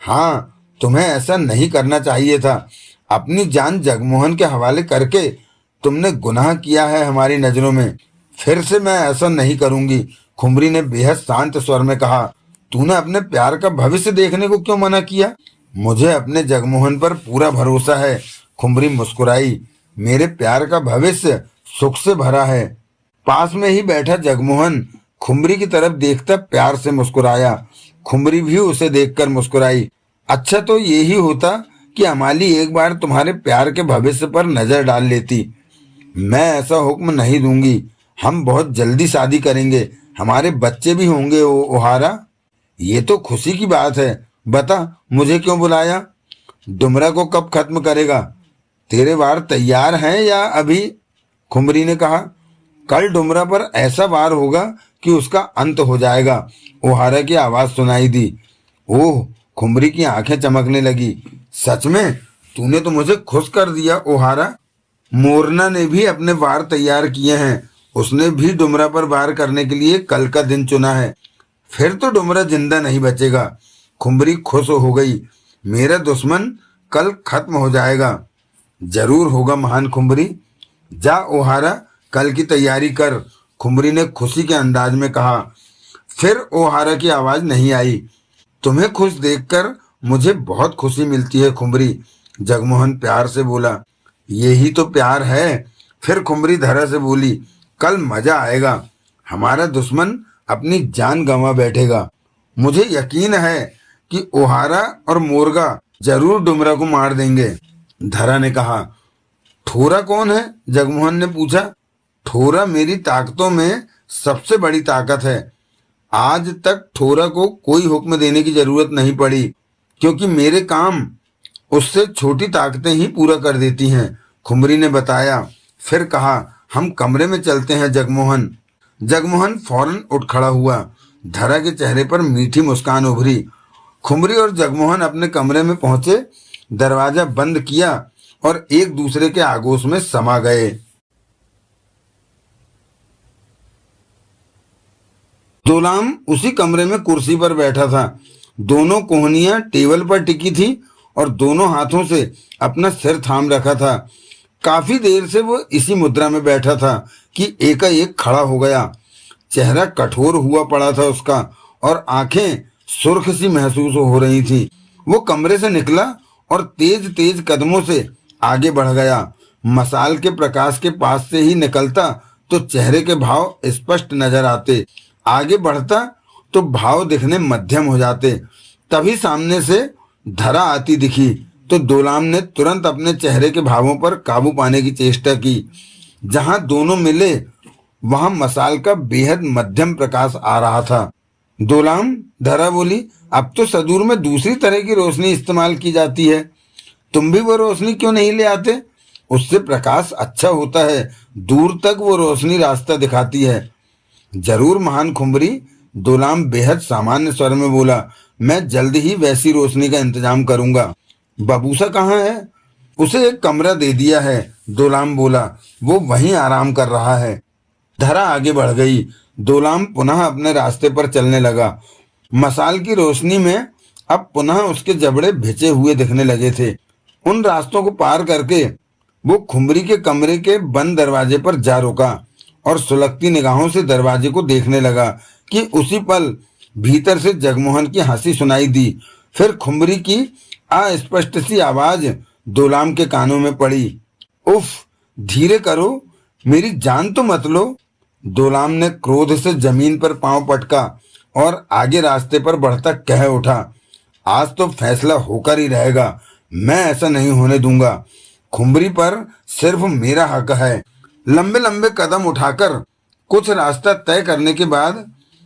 हाँ, तुम्हें ऐसा नहीं करना चाहिए था। अपनी जान जगमोहन के हवाले करके तुमने गुनाह किया है हमारी नजरों में। फिर से मैं ऐसा नहीं करूंगी, खुमरी ने बेहद शांत स्वर में कहा। तूने अपने प्यार का भविष्य देखने को क्यों मना किया? मुझे अपने जगमोहन पर पूरा भरोसा है, खुमरी मुस्कुराई। मेरे प्यार का भविष्य सुख से भरा है। पास में ही बैठा जगमोहन खुमरी की तरफ देखता प्यार से मुस्कुराया। खुमरी भी उसे देखकर मुस्कुराई। अच्छा तो यही होता कि अमाली एक बार तुम्हारे प्यार के भविष्य पर नजर डाल लेती। मैं ऐसा हुक्म नहीं दूंगी। हम बहुत जल्दी शादी करेंगे, हमारे बच्चे भी होंगे। ओहारा, ये तो खुशी की बात है। बता, मुझे क्यों बुलाया? डुमरा को कब खत्म करेगा? तेरे वार तैयार हैं या अभी? खुमरी ने कहा। कल डुमरा पर ऐसा वार होगा कि उसका अंत हो जाएगा। ओहारा की आवाज सुनाई दी। ओह, खुमरी की आंखें चमकने लगी। सच में? तूने तो मुझे खुश कर दिया ओहारा। मोरना ने भी अपने वार तैयार किए हैं। उसने भी डुमरा पर वार करने के लिए कल का दिन चुना है। फिर तो डुमरा जिंदा नहीं बचेगा। खुमरी खुश हो गई। मेरा दुश्मन कल खत्म हो जाएगा। जरूर होगा महान खुमरी। जा ओहारा, कल की तैयारी कर, खुमरी ने खुशी के अंदाज में कहा। फिर ओहारा की आवाज नहीं आई। तुम्हें खुश देखकर मुझे बहुत खुशी मिलती है खुमरी, जगमोहन प्यार से बोला। यही तो प्यार है। फिर खुमरी धरा से बोली, कल मजा आएगा। हमारा दुश्मन अपनी जान गंवा बैठेगा। मुझे यकीन है कि ओहारा और मोरगा जरूर डुमरा को मार देंगे। धरा ने कहा। ठोरा कौन है? जगमोहन ने पूछा। ठोरा मेरी ताकतों में सबसे बड़ी ताकत है। आज तक ठोरा को कोई हुक्म देने की जरूरत नहीं पड़ी, क्योंकि मेरे काम उससे छोटी ताकतें ही पूरा कर देती हैं, खुमरी ने बताया। फिर कहा, हम कमरे में चलते हैं जगमोहन। जगमोहन फौरन उठ खड़ा हुआ। धरा के चेहरे पर मीठी मुस्कान उभरी। खुमरी और जगमोहन अपने कमरे में पहुंचे, दरवाजा बंद किया और एक दूसरे के आगोश में समा गए। दोलाम उसी कमरे में कुर्सी पर बैठा था। दोनों कोहनियां टेबल पर टिकी थी और दोनों हाथों से अपना सिर थाम रखा था। काफी देर से वो इसी मुद्रा में बैठा था कि एकाएक खड़ा हो गया। चेहरा कठोर हुआ पड़ा था उसका और आंखें सुर्ख सी महसूस हो रही थी। वो कमरे से निकला और तेज तेज कदमों से आगे बढ़ गया। मसाल के प्रकाश के पास से ही निकलता तो चेहरे के भाव स्पष्ट नजर आते, आगे बढ़ता तो भाव दिखने मध्यम हो जाते। तभी सामने से धरा आती दिखी तो दोलाम ने तुरंत अपने चेहरे के भावों पर काबू पाने की चेष्टा की। जहां दोनों मिले वहां मसाल का बेहद मध्यम प्रकाश आ रहा था। दोलाम, धरा बोली, अब तो सदूर में दूसरी तरह की रोशनी इस्तेमाल की जाती है। तुम भी वो रोशनी क्यों नहीं ले आते? उससे प्रकाश अच्छा होता है, दूर तक वो रोशनी रास्ता दिखाती है। जरूर महान खुमरी, दोलाम बेहद सामान्य स्वर में बोला। मैं जल्द ही वैसी रोशनी का इंतजाम करूंगा। बबूसा कहाँ है? उसे एक कमरा दे दिया है, दोलाम बोला। वो वहीं आराम कर रहा है। धरा आगे बढ़ गई। दोलाम पुनः अपने रास्ते पर चलने लगा। मसाल की रोशनी में अब पुनः उसके जबड़े भिजे हुए दिखने लगे थे। उन रास्तों को पार करके वो खुमरी के कमरे के बंद दरवाजे पर जा रुका और सुलगती निगाहों से दरवाजे को देखने लगा कि उसी पल भीतर से जगमोहन की हंसी सुनाई दी। फिर खुमरी की अस्पष्ट सी आवाज दोलाम के कानों में पड़ी। उफ, धीरे करो, मेरी जान तो मत लो। दोलाम ने क्रोध से जमीन पर पांव पटका और आगे रास्ते पर बढ़ता कह उठा, आज तो फैसला होकर ही रहेगा। मैं ऐसा नहीं होने दूंगा। खुमरी पर सिर्फ मेरा हक है। लंबे लंबे कदम उठाकर कुछ रास्ता तय करने के बाद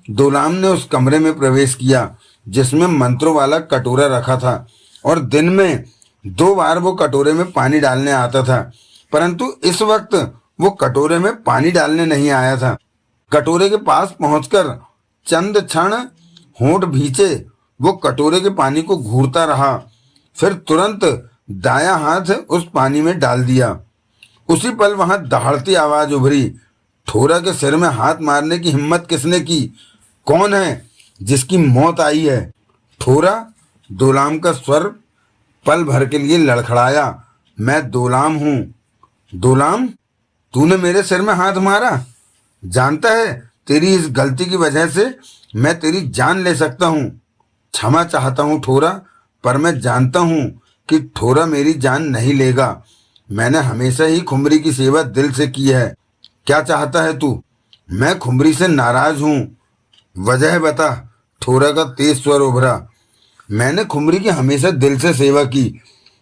दोलाम ने उस कमरे में प्रवेश किया जिसमें मंत्रों वाला कटोरा रखा था और दिन में 2 बार वो कटोरे में पानी डालने आता था, परंतु इस वक्त वो कटोरे में पानी डालने नहीं आया था। कटोरे के पास पहुंचकर चंद क्षण होंठ भींचे वो कटोरे के पानी को घूरता रहा, फिर तुरंत दायां हाथ उस पानी में डाल दिया। उसी पल वहां दहाड़ती आवाज उभरी, ठोरा के सिर में हाथ मारने की हिम्मत किसने की? कौन है जिसकी मौत आई है? ठोरा? दोलाम का स्वर पल भर के लिए लड़खड़ाया। मैं दोलाम हूं। दोलाम, तूने मेरे सिर में हाथ मारा? जानता है तेरी इस गलती की वजह से मैं तेरी जान ले सकता हूं। क्षमा चाहता हूं ठोरा, पर मैं जानता हूं कि ठोरा मेरी जान नहीं लेगा। मैंने हमेशा ही खुमरी की सेवा दिल से की है। क्या चाहता है तू? मैं खुमरी से नाराज हूं। वजह बता। ठोरा का तेज स्वर उभरा। मैंने खुमरी की हमेशा दिल से सेवा की,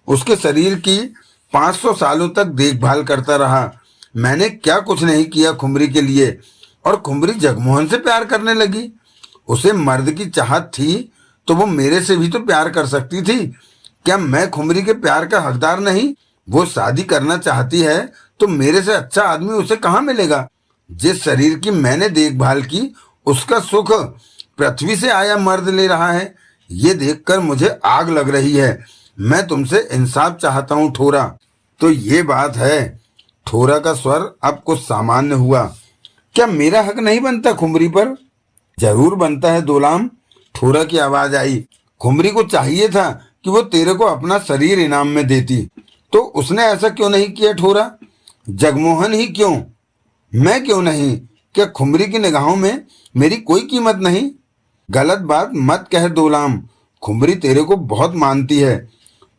उसके शरीर की 500 सालों तक देखभाल करता रहा। मैंने क्या कुछ नहीं किया खुमरी के लिए, और खुमरी जगमोहन से प्यार करने लगी। उसे मर्द की चाहत थी तो वो मेरे से भी तो प्यार कर सकती थी। क्या मैं खुमरी के प्यार का हकदार नहीं? वो शादी करना चाहती है तो मेरे से अच्छा आदमी उसे कहाँ मिलेगा? जिस शरीर की मैंने देखभाल की उसका सुख पृथ्वी से आया मर्द ले रहा है। ये देखकर मुझे आग लग रही है। मैं तुमसे इंसाफ चाहता हूँ ठोरा। तो ये बात है। ठोरा का स्वर अब कुछ सामान्य हुआ। क्या मेरा हक नहीं बनता खुमरी पर? जरूर बनता है दोलाम, ठोरा की आवाज आई। खुमरी को चाहिए था कि वो तेरे को अपना शरीर इनाम में देती, तो उसने ऐसा क्यों नहीं किया ठोरा? जगमोहन ही क्यों, मैं क्यों नहीं? क्या खुमरी की निगाहों में मेरी कोई कीमत नहीं? गलत बात मत कह दोलाम, खुमरी तेरे को बहुत मानती है।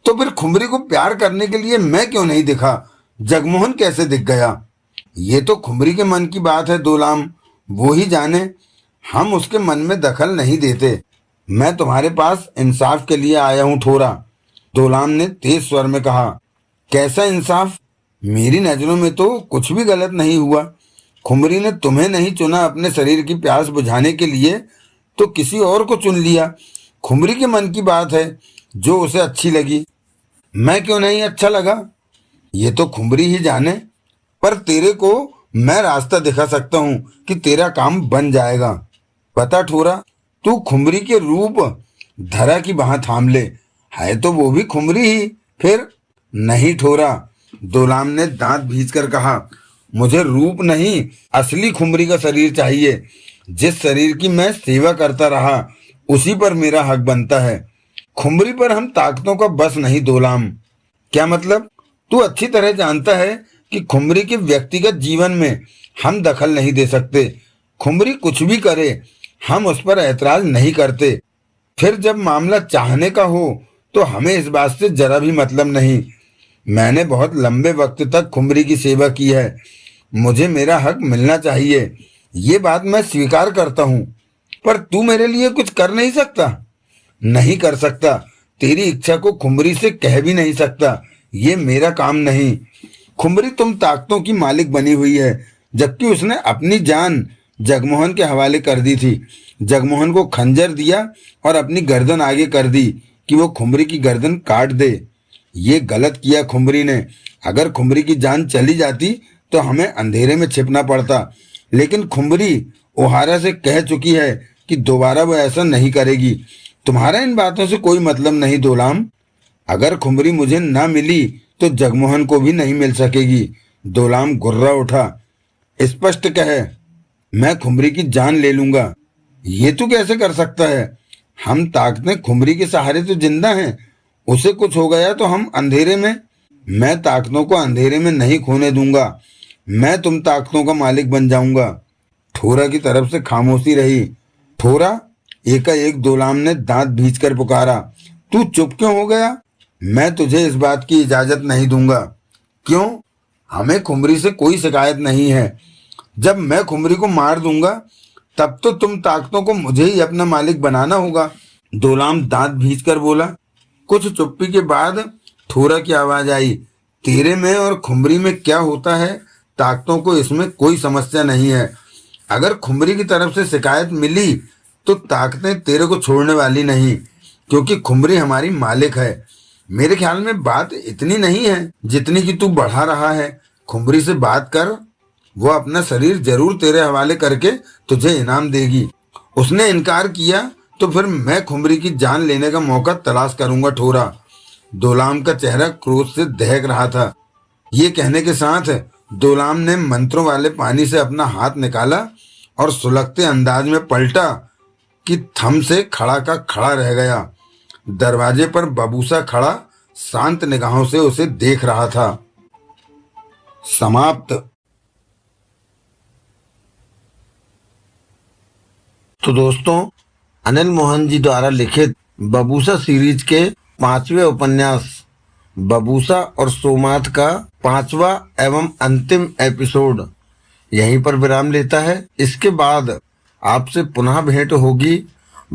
तो फिर खुमरी को प्यार करने के लिए मैं क्यों नहीं दिखा? जगमोहन कैसे दिख गया? ये तो खुमरी के मन की बात है दोलाम, वो ही जाने। हम उसके मन में दखल नहीं देते। मैं तुम्हारे पास इंसाफ के लिए आया हूँ ठोरा, दोलाम ने तेज स्वर में कहा। कैसा इंसाफ? मेरी नजरों में तो कुछ भी गलत नहीं हुआ। खुमरी ने तुम्हें नहीं चुना अपने शरीर की प्यास बुझाने के लिए, तो किसी और को चुन लिया। खुमरी के मन की बात है, जो उसे अच्छी लगी। मैं क्यों नहीं अच्छा लगा, ये तो खुमरी ही जाने। पर तेरे को मैं रास्ता दिखा सकता हूँ कि तेरा काम बन जाएगा। बता ठोरा, तू खुमरी के रूप धरा की बाह थाम ले। है तो वो भी खुमरी ही फिर। नहीं ठोरा, दोलाम ने दांत भींचकर कहा। मुझे रूप नहीं, असली खुमरी का शरीर चाहिए। जिस शरीर की मैं सेवा करता रहा उसी पर मेरा हक बनता है। खुमरी पर हम ताकतों का बस नहीं दोलाम। क्या मतलब? तू अच्छी तरह जानता है कि खुमरी के व्यक्तिगत जीवन में हम दखल नहीं दे सकते। खुमरी कुछ भी करे हम उस पर ऐतराज नहीं करते। फिर जब मामला चाहने का हो तो हमें इस बात से जरा भी मतलब नहीं। मैंने बहुत लंबे वक्त तक खुमरी की सेवा की है। मुझे मेरा हक मिलना चाहिए, ये बात मैं स्वीकार करता हूँ। पर तू मेरे लिए कुछ कर नहीं सकता? नहीं कर सकता। तेरी इच्छा को खुमरी से कह भी नहीं सकता, ये मेरा काम नहीं। खुमरी तुम ताकतों की मालिक बनी हुई है, जबकि उसने अपनी जान जगमोहन के हवाले कर दी थी। जगमोहन को खंजर दिया और अपनी गर्दन आगे कर दी कि वो खुमरी की गर्दन काट दे। ये गलत किया खुमरी ने। अगर खुमरी की जान चली जाती तो हमें अंधेरे में छिपना पड़ता, लेकिन खुमरी ओहारा से कह चुकी है कि दोबारा वो ऐसा नहीं करेगी। तुम्हारा इन बातों से कोई मतलब नहीं दोलाम। अगर खुमरी मुझे ना मिली तो जगमोहन को भी नहीं मिल सकेगी। दोलाम गुर्रा उठा। स्पष्ट कहे, मैं खुमरी की जान ले लूंगा। ये तू कैसे कर सकता है? हम ताकतें खुमरी के सहारे तो जिंदा हैं। उसे कुछ हो गया तो हम अंधेरे में। मैं ताकतों को अंधेरे में नहीं खोने दूंगा। मैं तुम ताकतों का मालिक बन जाऊंगा। ठोरा की तरफ से खामोशी रही। ठोरा, एकाएक दोलाम ने दांत भींचकर पुकारा। तू चुप क्यों हो गया? मैं तुझे इस बात की इजाजत नहीं दूंगा। क्यों? हमें खुमरी से कोई शिकायत नहीं है। जब मैं खुमरी को मार दूंगा तब तो तुम ताकतों को मुझे ही अपना मालिक बनाना होगा। दोलाम दांत भींचकर बोला। कुछ चुप्पी के बाद ठोरा की आवाज आई। तेरे में और खुमरी में क्या होता है, ताकतों को इसमें कोई समस्या नहीं है। अगर खुमरी की तरफ से शिकायत मिली तो ताकतें तेरे को छोड़ने वाली नहीं, क्योंकि खुमरी हमारी मालिक है। मेरे ख्याल में बात इतनी नहीं है जितनी कि तू बढ़ा रहा है। खुमरी से बात कर, वो अपना शरीर जरूर तेरे हवाले करके तुझे इनाम देगी। उसने इनकार किया तो फिर मैं खुमरी की जान लेने का मौका तलाश करूंगा ठोरा। दोलाम का चेहरा क्रोध से दहक रहा था। ये कहने के साथ दोलाम ने मंत्रों वाले पानी से अपना हाथ निकाला और सुलगते अंदाज में पलटा कि थम से खड़ा का खड़ा रह गया। दरवाजे पर बबूसा खड़ा शांत निगाहों से उसे देख रहा था। समाप्त। तो दोस्तों, अनिल मोहन जी द्वारा लिखित बबूसा सीरीज के 5वें उपन्यास बबूसा और सोमात का 5वां एवं अंतिम एपिसोड यहीं पर विराम लेता है। इसके बाद आपसे पुनः भेंट होगी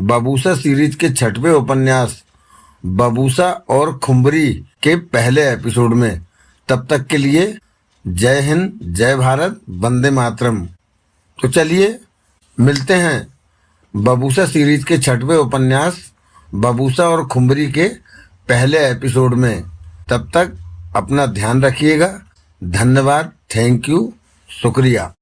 बबूसा सीरीज के 6वें उपन्यास बबूसा और खुमरी के पहले एपिसोड में। तब तक के लिए जय हिंद, जय भारत, वंदे मातरम। तो चलिए मिलते हैं बबूसा सीरीज के 6वें उपन्यास बबूसा और खुम्बरी के पहले एपिसोड में। तब तक अपना ध्यान रखिएगा। धन्यवाद, थैंक यू, शुक्रिया।